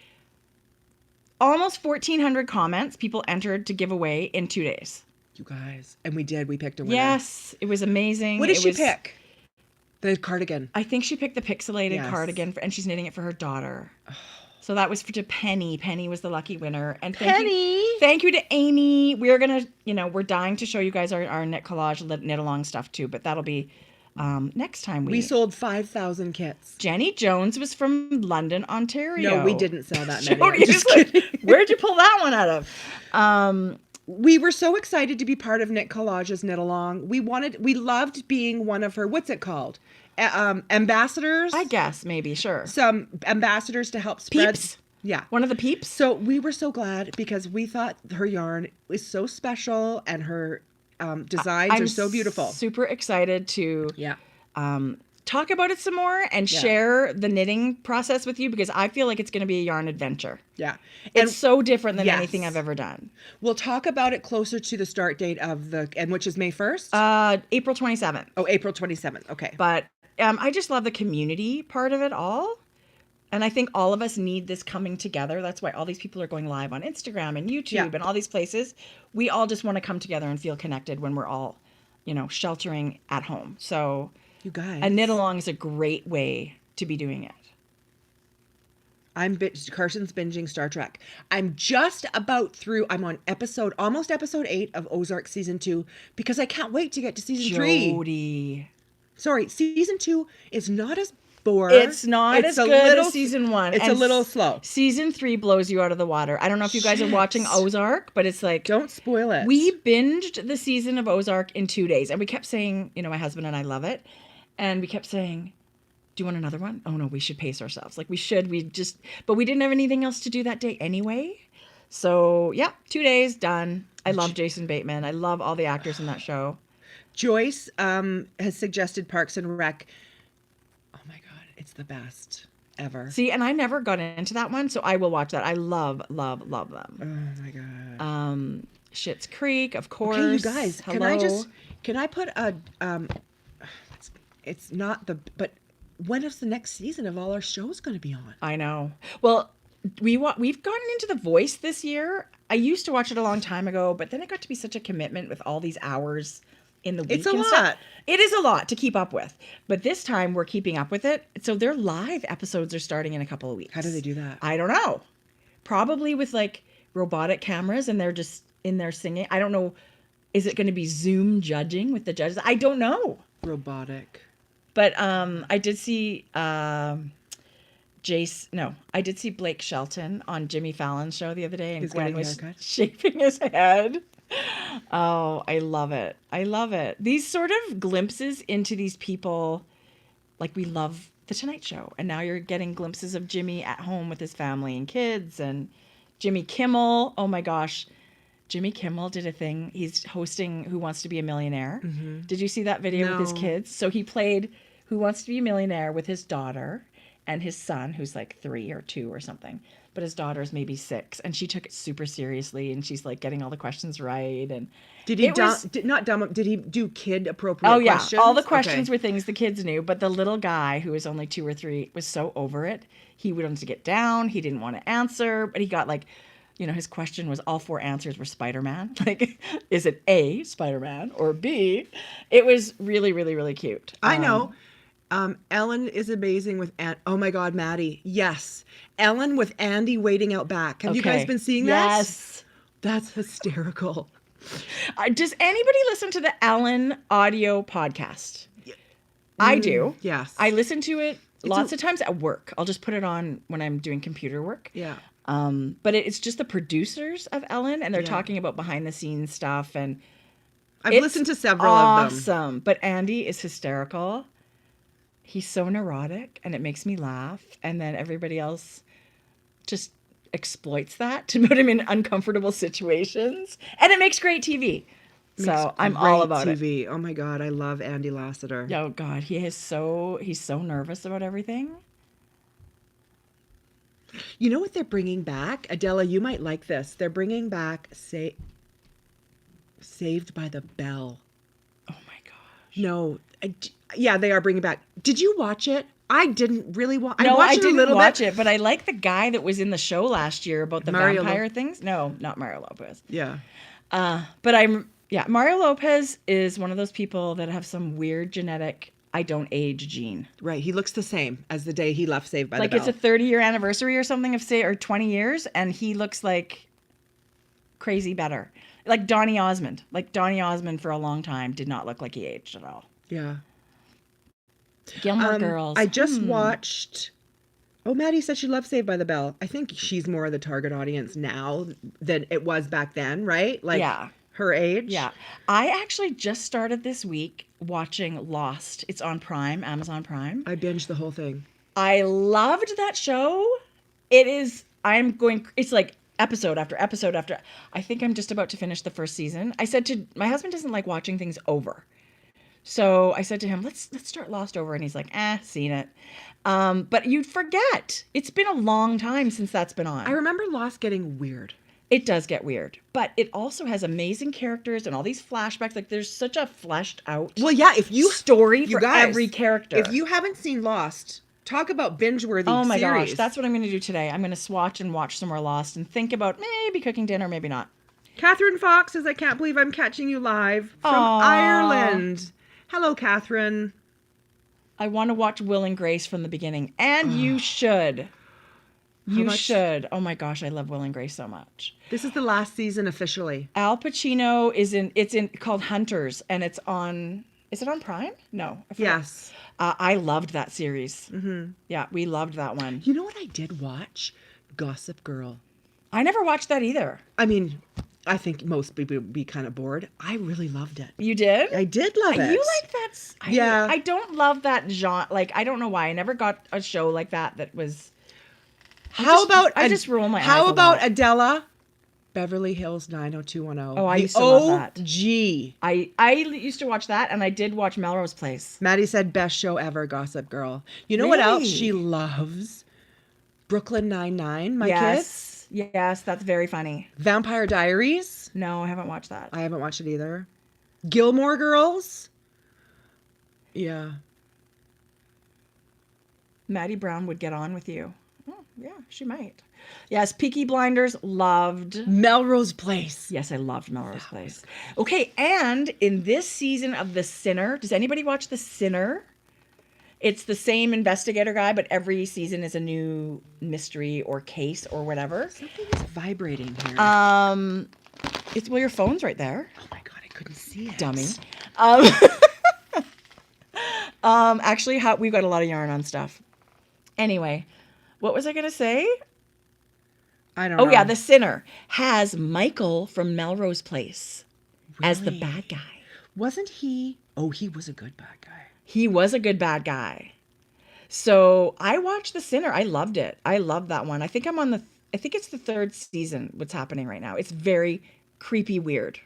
Almost 1,400 comments people entered to give away in 2 days. You guys. And we picked a winner. Yes, it was amazing. What did she pick? The cardigan. I think she picked the pixelated cardigan, and she's knitting it for her daughter. So that was to Penny. Penny was the lucky winner. And thank you to Amy. We're going to, we're dying to show you guys our knit collage, knit along stuff too, but that'll be next time. We sold 5,000 kits. Jenny Jones was from London, Ontario. No, we didn't sell that many. Jody, just kidding. Where'd you pull that one out of? We were so excited to be part of Knit Collage's Knit Along. We loved being one of her, what's it called? Ambassadors? I guess, maybe, sure. Some ambassadors to help spread. Peeps? Yeah. One of the peeps? So we were so glad because we thought her yarn is so special and her designs are so beautiful. Super excited to talk about it some more and share the knitting process with you, because I feel like it's going to be a yarn adventure. Yeah. It's so different than anything I've ever done. We'll talk about it closer to the start date which is May 1st? April 27th. Oh, April 27th. Okay. But I just love the community part of it all. And I think all of us need this coming together. That's why all these people are going live on Instagram and YouTube and all these places. We all just want to come together and feel connected when we're all, sheltering at home. So you guys, a knit along is a great way to be doing it. Carson's binging Star Trek. I'm just about through. I'm on almost episode 8 of Ozark season 2 because I can't wait to get to season 3. Jodi. Sorry, season 2 is not as boring. It's not as good as season 1. It's a little slow. Season 3 blows you out of the water. I don't know if you guys are watching Ozark, but it's like, don't spoil it. We binged the season of Ozark in 2 days, and we kept saying, my husband and I love it, and we kept saying, do you want another one? Oh no, we should pace ourselves. Like but we didn't have anything else to do that day anyway. So 2 days done. I love Jason Bateman. I love all the actors in that show. Joyce has suggested Parks and Rec. Oh my God, it's the best ever. See, and I never got into that one, so I will watch that. I love, love, love them. Oh my God. Schitt's Creek, of course. Okay, you guys, Hello. can I put a it's not but when is the next season of all our shows going to be on? I know. Well, we've gotten into The Voice this year. I used to watch it a long time ago, but then it got to be such a commitment with all these hours in the week. It's a lot. It is a lot to keep up with. But this time we're keeping up with it. So their live episodes are starting in a couple of weeks. How do they do that? I don't know. Probably with like robotic cameras and they're just in there singing. I don't know. Is it going to be Zoom judging with the judges? I don't know. Robotic. But I did see I did see Blake Shelton on Jimmy Fallon's show the other day, and Gwen was shaping his head. Oh, I love it. I love it. These sort of glimpses into these people, like we love The Tonight Show, and now you're getting glimpses of Jimmy at home with his family and kids, and Jimmy Kimmel. Oh my gosh. Jimmy Kimmel did a thing. He's hosting Who Wants to Be a Millionaire. Mm-hmm. Did you see that video with his kids? So he played Who Wants to Be a Millionaire with his daughter and his son, who's like 3 or 2 or something. But his daughter's maybe 6, and she took it super seriously, and she's like getting all the questions right. And did he did he do kid appropriate questions? All the questions were things the kids knew, but the little guy who was only 2 or 3 was so over it. He wanted to get down. He didn't want to answer, but he got like, his question was all 4 answers were Spider-Man. Like, is it A, Spider-Man, or B? It was really, really, really cute. I know. Ellen is amazing with oh my God, Maddie. Yes. Ellen with Andy waiting out back. Have you guys been seeing that? Yes. That's hysterical. Does anybody listen to the Ellen audio podcast? I do. Yes. I listen to it lots of times at work. I'll just put it on when I'm doing computer work. Yeah. But it's just the producers of Ellen, and they're talking about behind the scenes stuff, and I've listened to several of them. Awesome. But Andy is hysterical. He's so neurotic, and it makes me laugh. And then everybody else just exploits that to put him in uncomfortable situations, and it makes great TV. So I'm all about TV. Oh my God, I love Andy Lassiter. Oh God, he's so nervous about everything. You know what they're bringing back? Adela, you might like this. They're bringing back Saved by the Bell. Oh my gosh. No. Yeah, they are bringing back. Did you watch it? I didn't really watch it. No, I didn't watch bit. it, but I like the guy that was in the show last year about the vampire things. No, not Mario Lopez. Yeah. But Mario Lopez is one of those people that have some weird genetic I don't age gene. Right. He looks the same as the day he left Saved by the Bell. Like it's a 30-year anniversary or something or 20 years, and he looks like crazy better. Like Donny Osmond. Like Donny Osmond for a long time did not look like he aged at all. Yeah. Gilmore Girls. I just watched... Oh, Maddie said she loved Saved by the Bell. I think she's more of the target audience now than it was back then, right? Like, yeah. Her age. Yeah. I actually just started this week watching Lost. It's on Prime, Amazon Prime. I binged the whole thing. I loved that show. It's like episode after episode after. I think I'm just about to finish the first season. I said to my husband doesn't like watching things over. So I said to him, let's start Lost over. And he's like, seen it. But you'd forget. It's been a long time since that's been on. I remember Lost getting weird. It does get weird, but it also has amazing characters and all these flashbacks. Like there's such a fleshed out story for every character. If you haven't seen Lost, talk about binge-worthy oh my series. gosh, that's what I'm going to do today. I'm going to swatch and watch some more Lost and think about maybe cooking dinner, maybe not. Catherine Fox says, I can't believe I'm catching you live from Aww. Ireland. Hello, Catherine. I want to watch Will and Grace from the beginning, and you should. You should. Oh my gosh, I love Will and Grace so much. This is the last season officially. Al Pacino is called Hunters, and it's on. Is it on Prime? No. Yes. I loved that series. Mm-hmm. Yeah, we loved that one. You know what I did watch? Gossip Girl. I never watched that either. I mean, I think most people would be kind of bored. I really loved it. You did? I did love it. You like that? Yeah. I don't love that genre. Like, I don't know why. I never got a show like that was. I just roll my eyes. How about Adela? Beverly Hills 90210. Oh, I used to love that. OG. I used to watch that, and I did watch Melrose Place. Maddie said best show ever, Gossip Girl. You know what else she loves? Brooklyn Nine-Nine, my kids. Yes, that's very funny. Vampire Diaries. No, I haven't watched that. I haven't watched it either. Gilmore Girls. Yeah. Maddie Brown would get on with you. Oh, yeah, she might. Yes, Peaky Blinders, loved. Melrose Place. Yes, I loved Melrose Place. Okay, and in this season of The Sinner, does anybody watch The Sinner? It's the same investigator guy, but every season is a new mystery or case or whatever. Something is vibrating here. It's your phone's right there. Oh my god, I couldn't see it. Dummy. Actually, we've got a lot of yarn on stuff. Anyway, what was I going to say? I don't know. Oh, yeah, The Sinner has Michael from Melrose Place as the bad guy. Wasn't he? Oh, he was a good bad guy. He was a good bad guy. So I watched The Sinner. I loved it. I love that one. I think I think it's the third season what's happening right now. It's very creepy weird.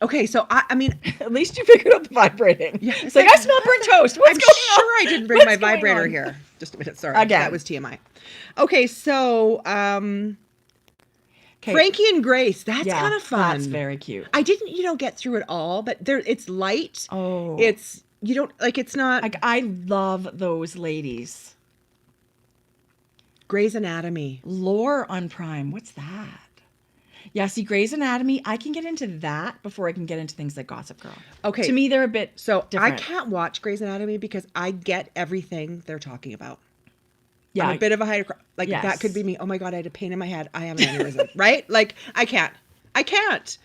Okay, so I mean, at least you figured out the vibrating. Yeah, it's like I smell burnt toast. I'm sure I didn't bring my vibrator here. Just a minute, sorry. Again. That was TMI. Okay, so Frankie and Grace, that's kind of fun. That's very cute. I didn't, get through it all, but it's light. Oh. It's it's not like I love those ladies. Grey's Anatomy. Lore on Prime. What's that? Yeah, see, Grey's Anatomy, I can get into that before I can get into things like Gossip Girl. Okay. To me, they're a bit different. I can't watch Grey's Anatomy because I get everything they're talking about. Yeah. I'm a bit of a higher... Like, that could be me. Oh my God, I had a pain in my head. I have an aneurysm. Right? Like, I can't.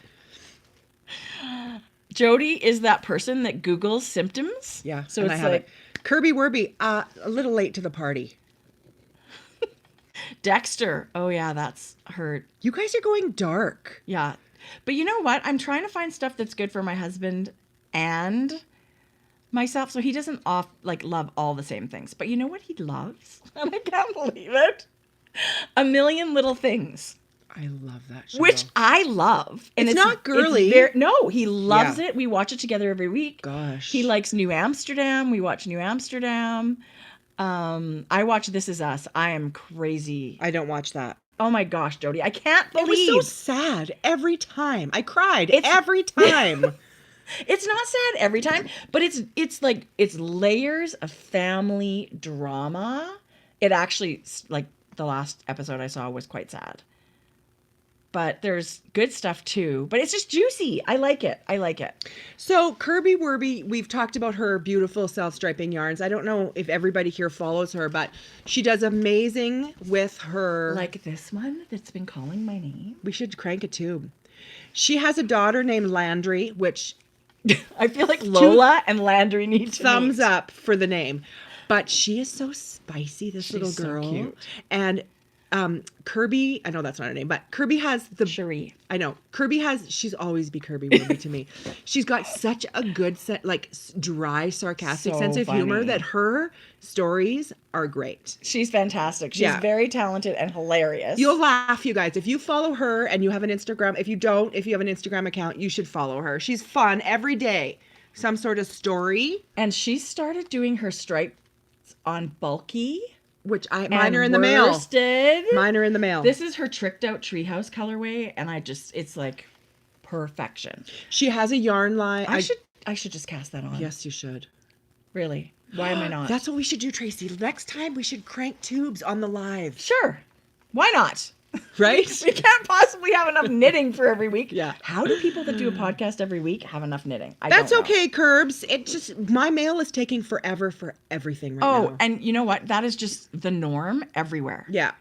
Jodi is that person that Googles symptoms. Yeah. So it's like... Kirby Werby, a little late to the party. Dexter. Oh, yeah, that's hurt. You guys are going dark. Yeah. But you know what? I'm trying to find stuff that's good for my husband and myself. So he doesn't love all the same things. But you know what he loves? And I can't believe it. A Million Little Things. I love that show. Which I love. And it's not girly. No, he loves it. We watch it together every week. Gosh. He likes New Amsterdam. We watch New Amsterdam. I watch This Is Us. I am crazy. I don't watch that. Oh my gosh, Jodi. I can't believe. It was so sad every time. I cried every time. It's not sad every time, but it's layers of family drama. It actually, like, the last episode I saw was quite sad. But there's good stuff too. But it's just juicy. I like it. So Kirby Werby, we've talked about her beautiful self-striping yarns. I don't know if everybody here follows her, but she does amazing with her... Like this one that's been calling my name. We should crank a tube. She has a daughter named Landry, which... I feel like Lola and Landry need to thumbs meet. up for the name. But she is so spicy, this little girl. So cute. And... Kirby, I know that's not her name, but Kirby has the... Cherie. I know. She's always be Kirby Werby to me. She's got such a good, dry, sarcastic sense of humor that her stories are great. She's fantastic. She's very talented and hilarious. You'll laugh, you guys. If you follow her and you have an Instagram, if you have an Instagram account, you should follow her. She's fun every day. some sort of story. And she started doing her stripes on bulky. Which mine are in the mail. Worsted. Mine are in the mail. This is her tricked out treehouse colorway, and it's like perfection. She has a yarn line. I should just cast that on. Yes, you should. Really? Why am I not? That's what we should do, Tracy. Next time we should crank tubes on the live. Sure. Why not? Right? We can't possibly have enough knitting for every week. Yeah. How do people that do a podcast every week have enough knitting? That's okay, Curbs. It just, my mail is taking forever for everything right now. Oh, and you know what? That is just the norm everywhere. Yeah.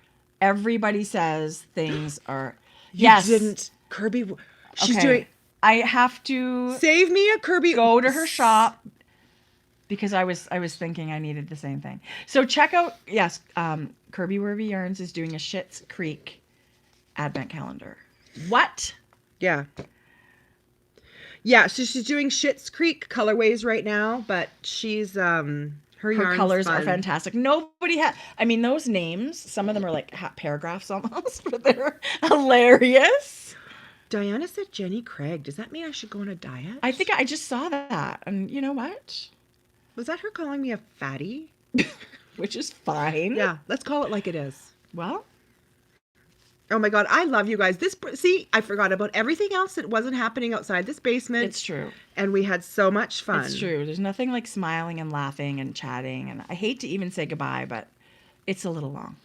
Everybody says things are. You didn't. Kirby, she's doing. I have to Save me a Kirby. go to her shop because I was thinking I needed the same thing. So check out, Kirby Werby Yarns is doing a Schitt's Creek advent calendar. What? Yeah. Yeah, so she's doing Schitt's Creek colorways right now, but she's her colors fun. are fantastic. Nobody had, I mean, those names, some of them are like paragraphs almost, but they're hilarious. Diana said Jenny Craig. Does that mean I should go on a diet? I think I just saw that. And you know what? Was that her calling me a fatty? Which is fine. Yeah, let's call it like it is. Well. Oh my God, I love you guys. See, I forgot about everything else that wasn't happening outside this basement. It's true. And we had so much fun. It's true. There's nothing like smiling and laughing and chatting. And I hate to even say goodbye, but it's a little long.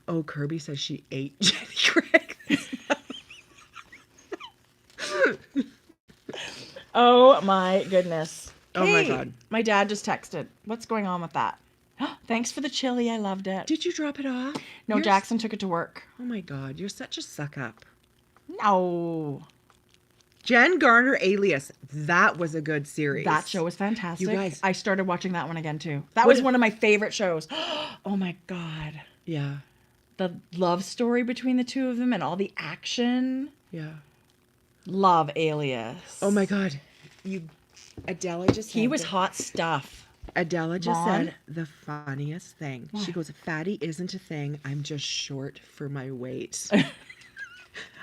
Oh, Kirby says she ate Jenny Craig. Oh my goodness. Oh my God. My dad just texted. What's going on with that? Thanks for the chili. I loved it. Did you drop it off? No, Jackson took it to work. Oh my God. You're such a suck up. No. Jen Garner Alias. That was a good series. That show was fantastic. You guys. I started watching that one again too. That was one of my favorite shows. Oh my God. Yeah. The love story between the two of them and all the action. Yeah. Love Alias. Oh my God. Adela just said. He was hot stuff. Adela just Mom? said the funniest thing. What? She goes, fatty isn't a thing. I'm just short for my weight.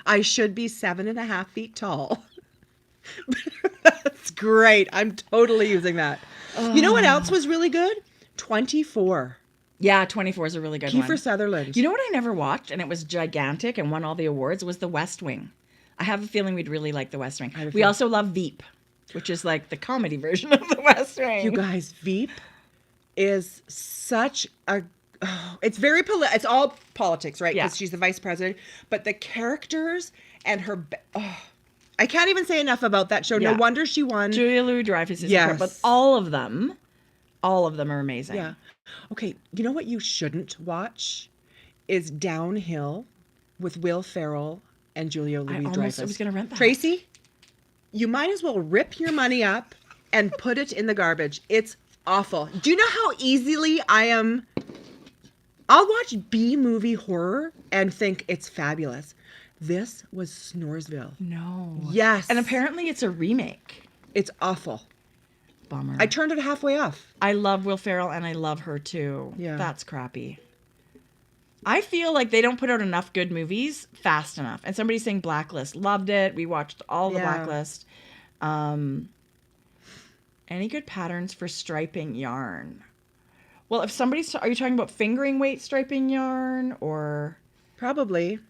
I should be 7.5 feet tall. That's great. I'm totally using that. You know what else was really good? 24. Yeah, 24 is a really good one. Kiefer Sutherland. You know what I never watched, and it was gigantic and won all the awards, was The West Wing. I have a feeling we'd really like The West Wing. We also love Veep, which is like the comedy version of The West Wing. You guys, Veep is such a... Oh, it's very... It's all politics, right? Because she's the vice president. But the characters and her... I can't even say enough about that show. No wonder she won. Julia Louis-Dreyfus is incredible. But all of them are amazing. Yeah. Okay, you know what you shouldn't watch is Downhill with Will Ferrell and Julia Louis-Dreyfus. I was going to rent that. Tracy, you might as well rip your money up and put it in the garbage. It's awful. Do you know how easily I'll watch B-movie horror and think it's fabulous. This was Snoresville. No. Yes. And apparently it's a remake. It's awful. Bummer. I turned it halfway off. I love Will Ferrell and I love her too. Yeah. That's crappy. I feel like they don't put out enough good movies fast enough. And somebody's saying Blacklist. Loved it. We watched all the Blacklist. Any good patterns for striping yarn? Well, if somebody's... Are you talking about fingering weight striping yarn or... Probably.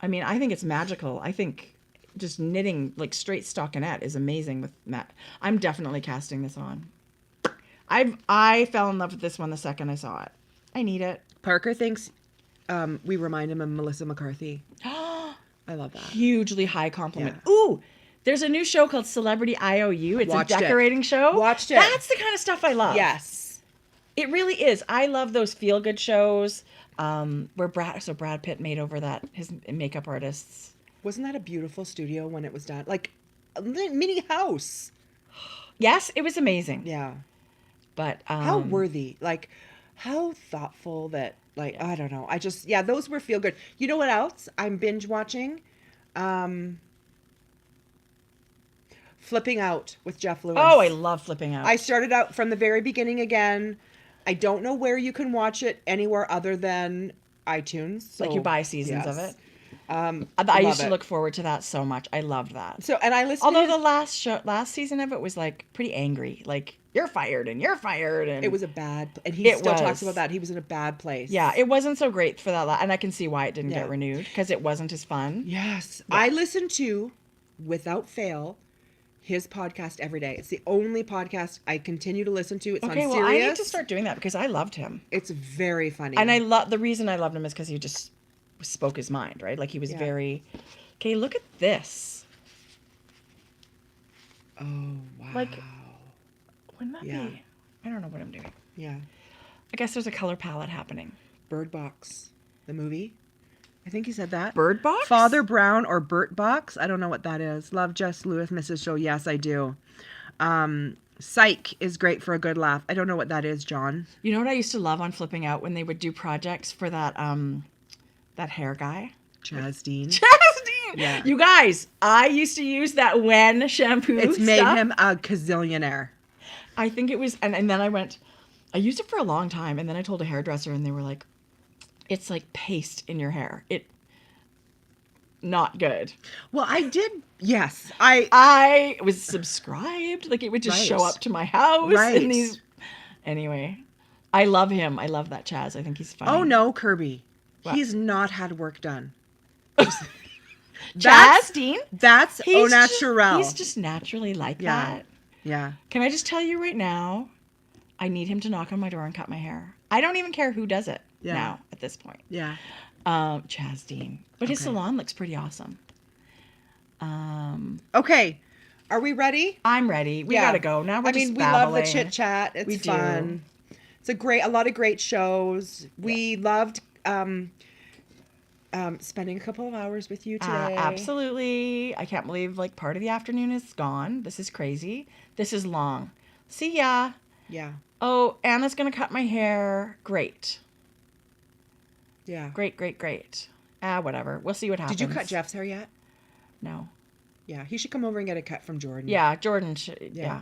I mean, I think it's magical. I think just knitting like straight stockinette is amazing with Matt. I'm definitely casting this on. I fell in love with this one the second I saw it. I need it. Parker thinks we remind him of Melissa McCarthy. I love that. Hugely high compliment. Yeah. Ooh, there's a new show called Celebrity IOU. It's Watched a decorating show. Watched it. That's the kind of stuff I love. Yes. It really is. I love those feel-good shows where Brad Pitt made over his makeup artists. Wasn't that a beautiful studio when it was done? Like a mini house. Yes, it was amazing. Yeah. But how worthy, like how thoughtful that, like, I don't know. Those were feel good. You know what else I'm binge watching? Flipping Out with Jeff Lewis. Oh, I love Flipping Out. I started out from the very beginning again. I don't know where you can watch it anywhere other than iTunes. So, like you buy seasons of it. I used to look forward to that so much. I loved that. So, and I listened. Although the last season of it was like pretty angry, like you're fired and you're fired, and it was a bad, and he still talks about that. He was in a bad place. Yeah, it wasn't so great for that, and I can see why it didn't get renewed because it wasn't as fun. Yes, I listen to, without fail, his podcast every day. It's the only podcast I continue to listen to. It's on Sirius. Well, I need to start doing that because I loved him. It's very funny, and the reason I loved him is because he just spoke his mind, right? Like he was very. Okay, look at this. Oh wow! Like, wouldn't that be? I don't know what I'm doing. Yeah. I guess there's a color palette happening. Bird Box, the movie. I think he said that. Bird Box? Father Brown or Burt Box. I don't know what that is. Love Jess Lewis, Mrs. Show. Yes, I do. Psych is great for a good laugh. I don't know what that is, John. You know what I used to love on Flipping Out when they would do projects for that that hair guy? Chasdeen. Chasdeen! Yeah. You guys, I used to use that Wen shampoo. It's made him a gazillionaire. I think it was, and then I used it for a long time, and then I told a hairdresser, and they were like, it's like paste in your hair. Not good. Well, I did. Yes, I was subscribed. Like it would just show up to my house. Right. In these. Anyway, I love him. I love that Chaz. I think he's funny. Oh no, Kirby. What? He's not had work done. Chasdeen? That's au naturel. He's just naturally like that. Yeah. Can I just tell you right now? I need him to knock on my door and cut my hair. I don't even care who does it now at this point. Yeah. Chasdeen. But his salon looks pretty awesome. Okay. Are we ready? I'm ready. We gotta go. Now we're just babbling. We love the chit chat. It's fun. It's a lot of great shows. We loved spending a couple of hours with you today. Absolutely. I can't believe like part of the afternoon is gone. This is crazy. This is long. See ya. Yeah. Oh, Anna's gonna cut my hair. Great. Yeah. Great. Whatever. We'll see what happens. Did you cut Jeff's hair yet? No. Yeah, he should come over and get a cut from Jordan. Yeah, Jordan should. Yeah.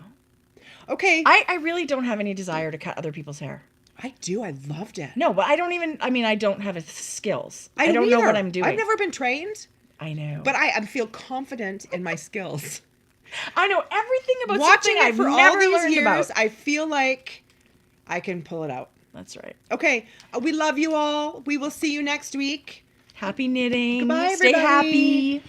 Okay. I really don't have any desire to cut other people's hair. I do. I loved it. No, but I don't have skills. I don't know what I'm doing. I've never been trained. I know. But I feel confident in my skills. I know everything about watching something it I've for never all these learned years. about. I feel like I can pull it out. That's right. Okay. We love you all. We will see you next week. Happy knitting. Goodbye, Stay everybody. happy.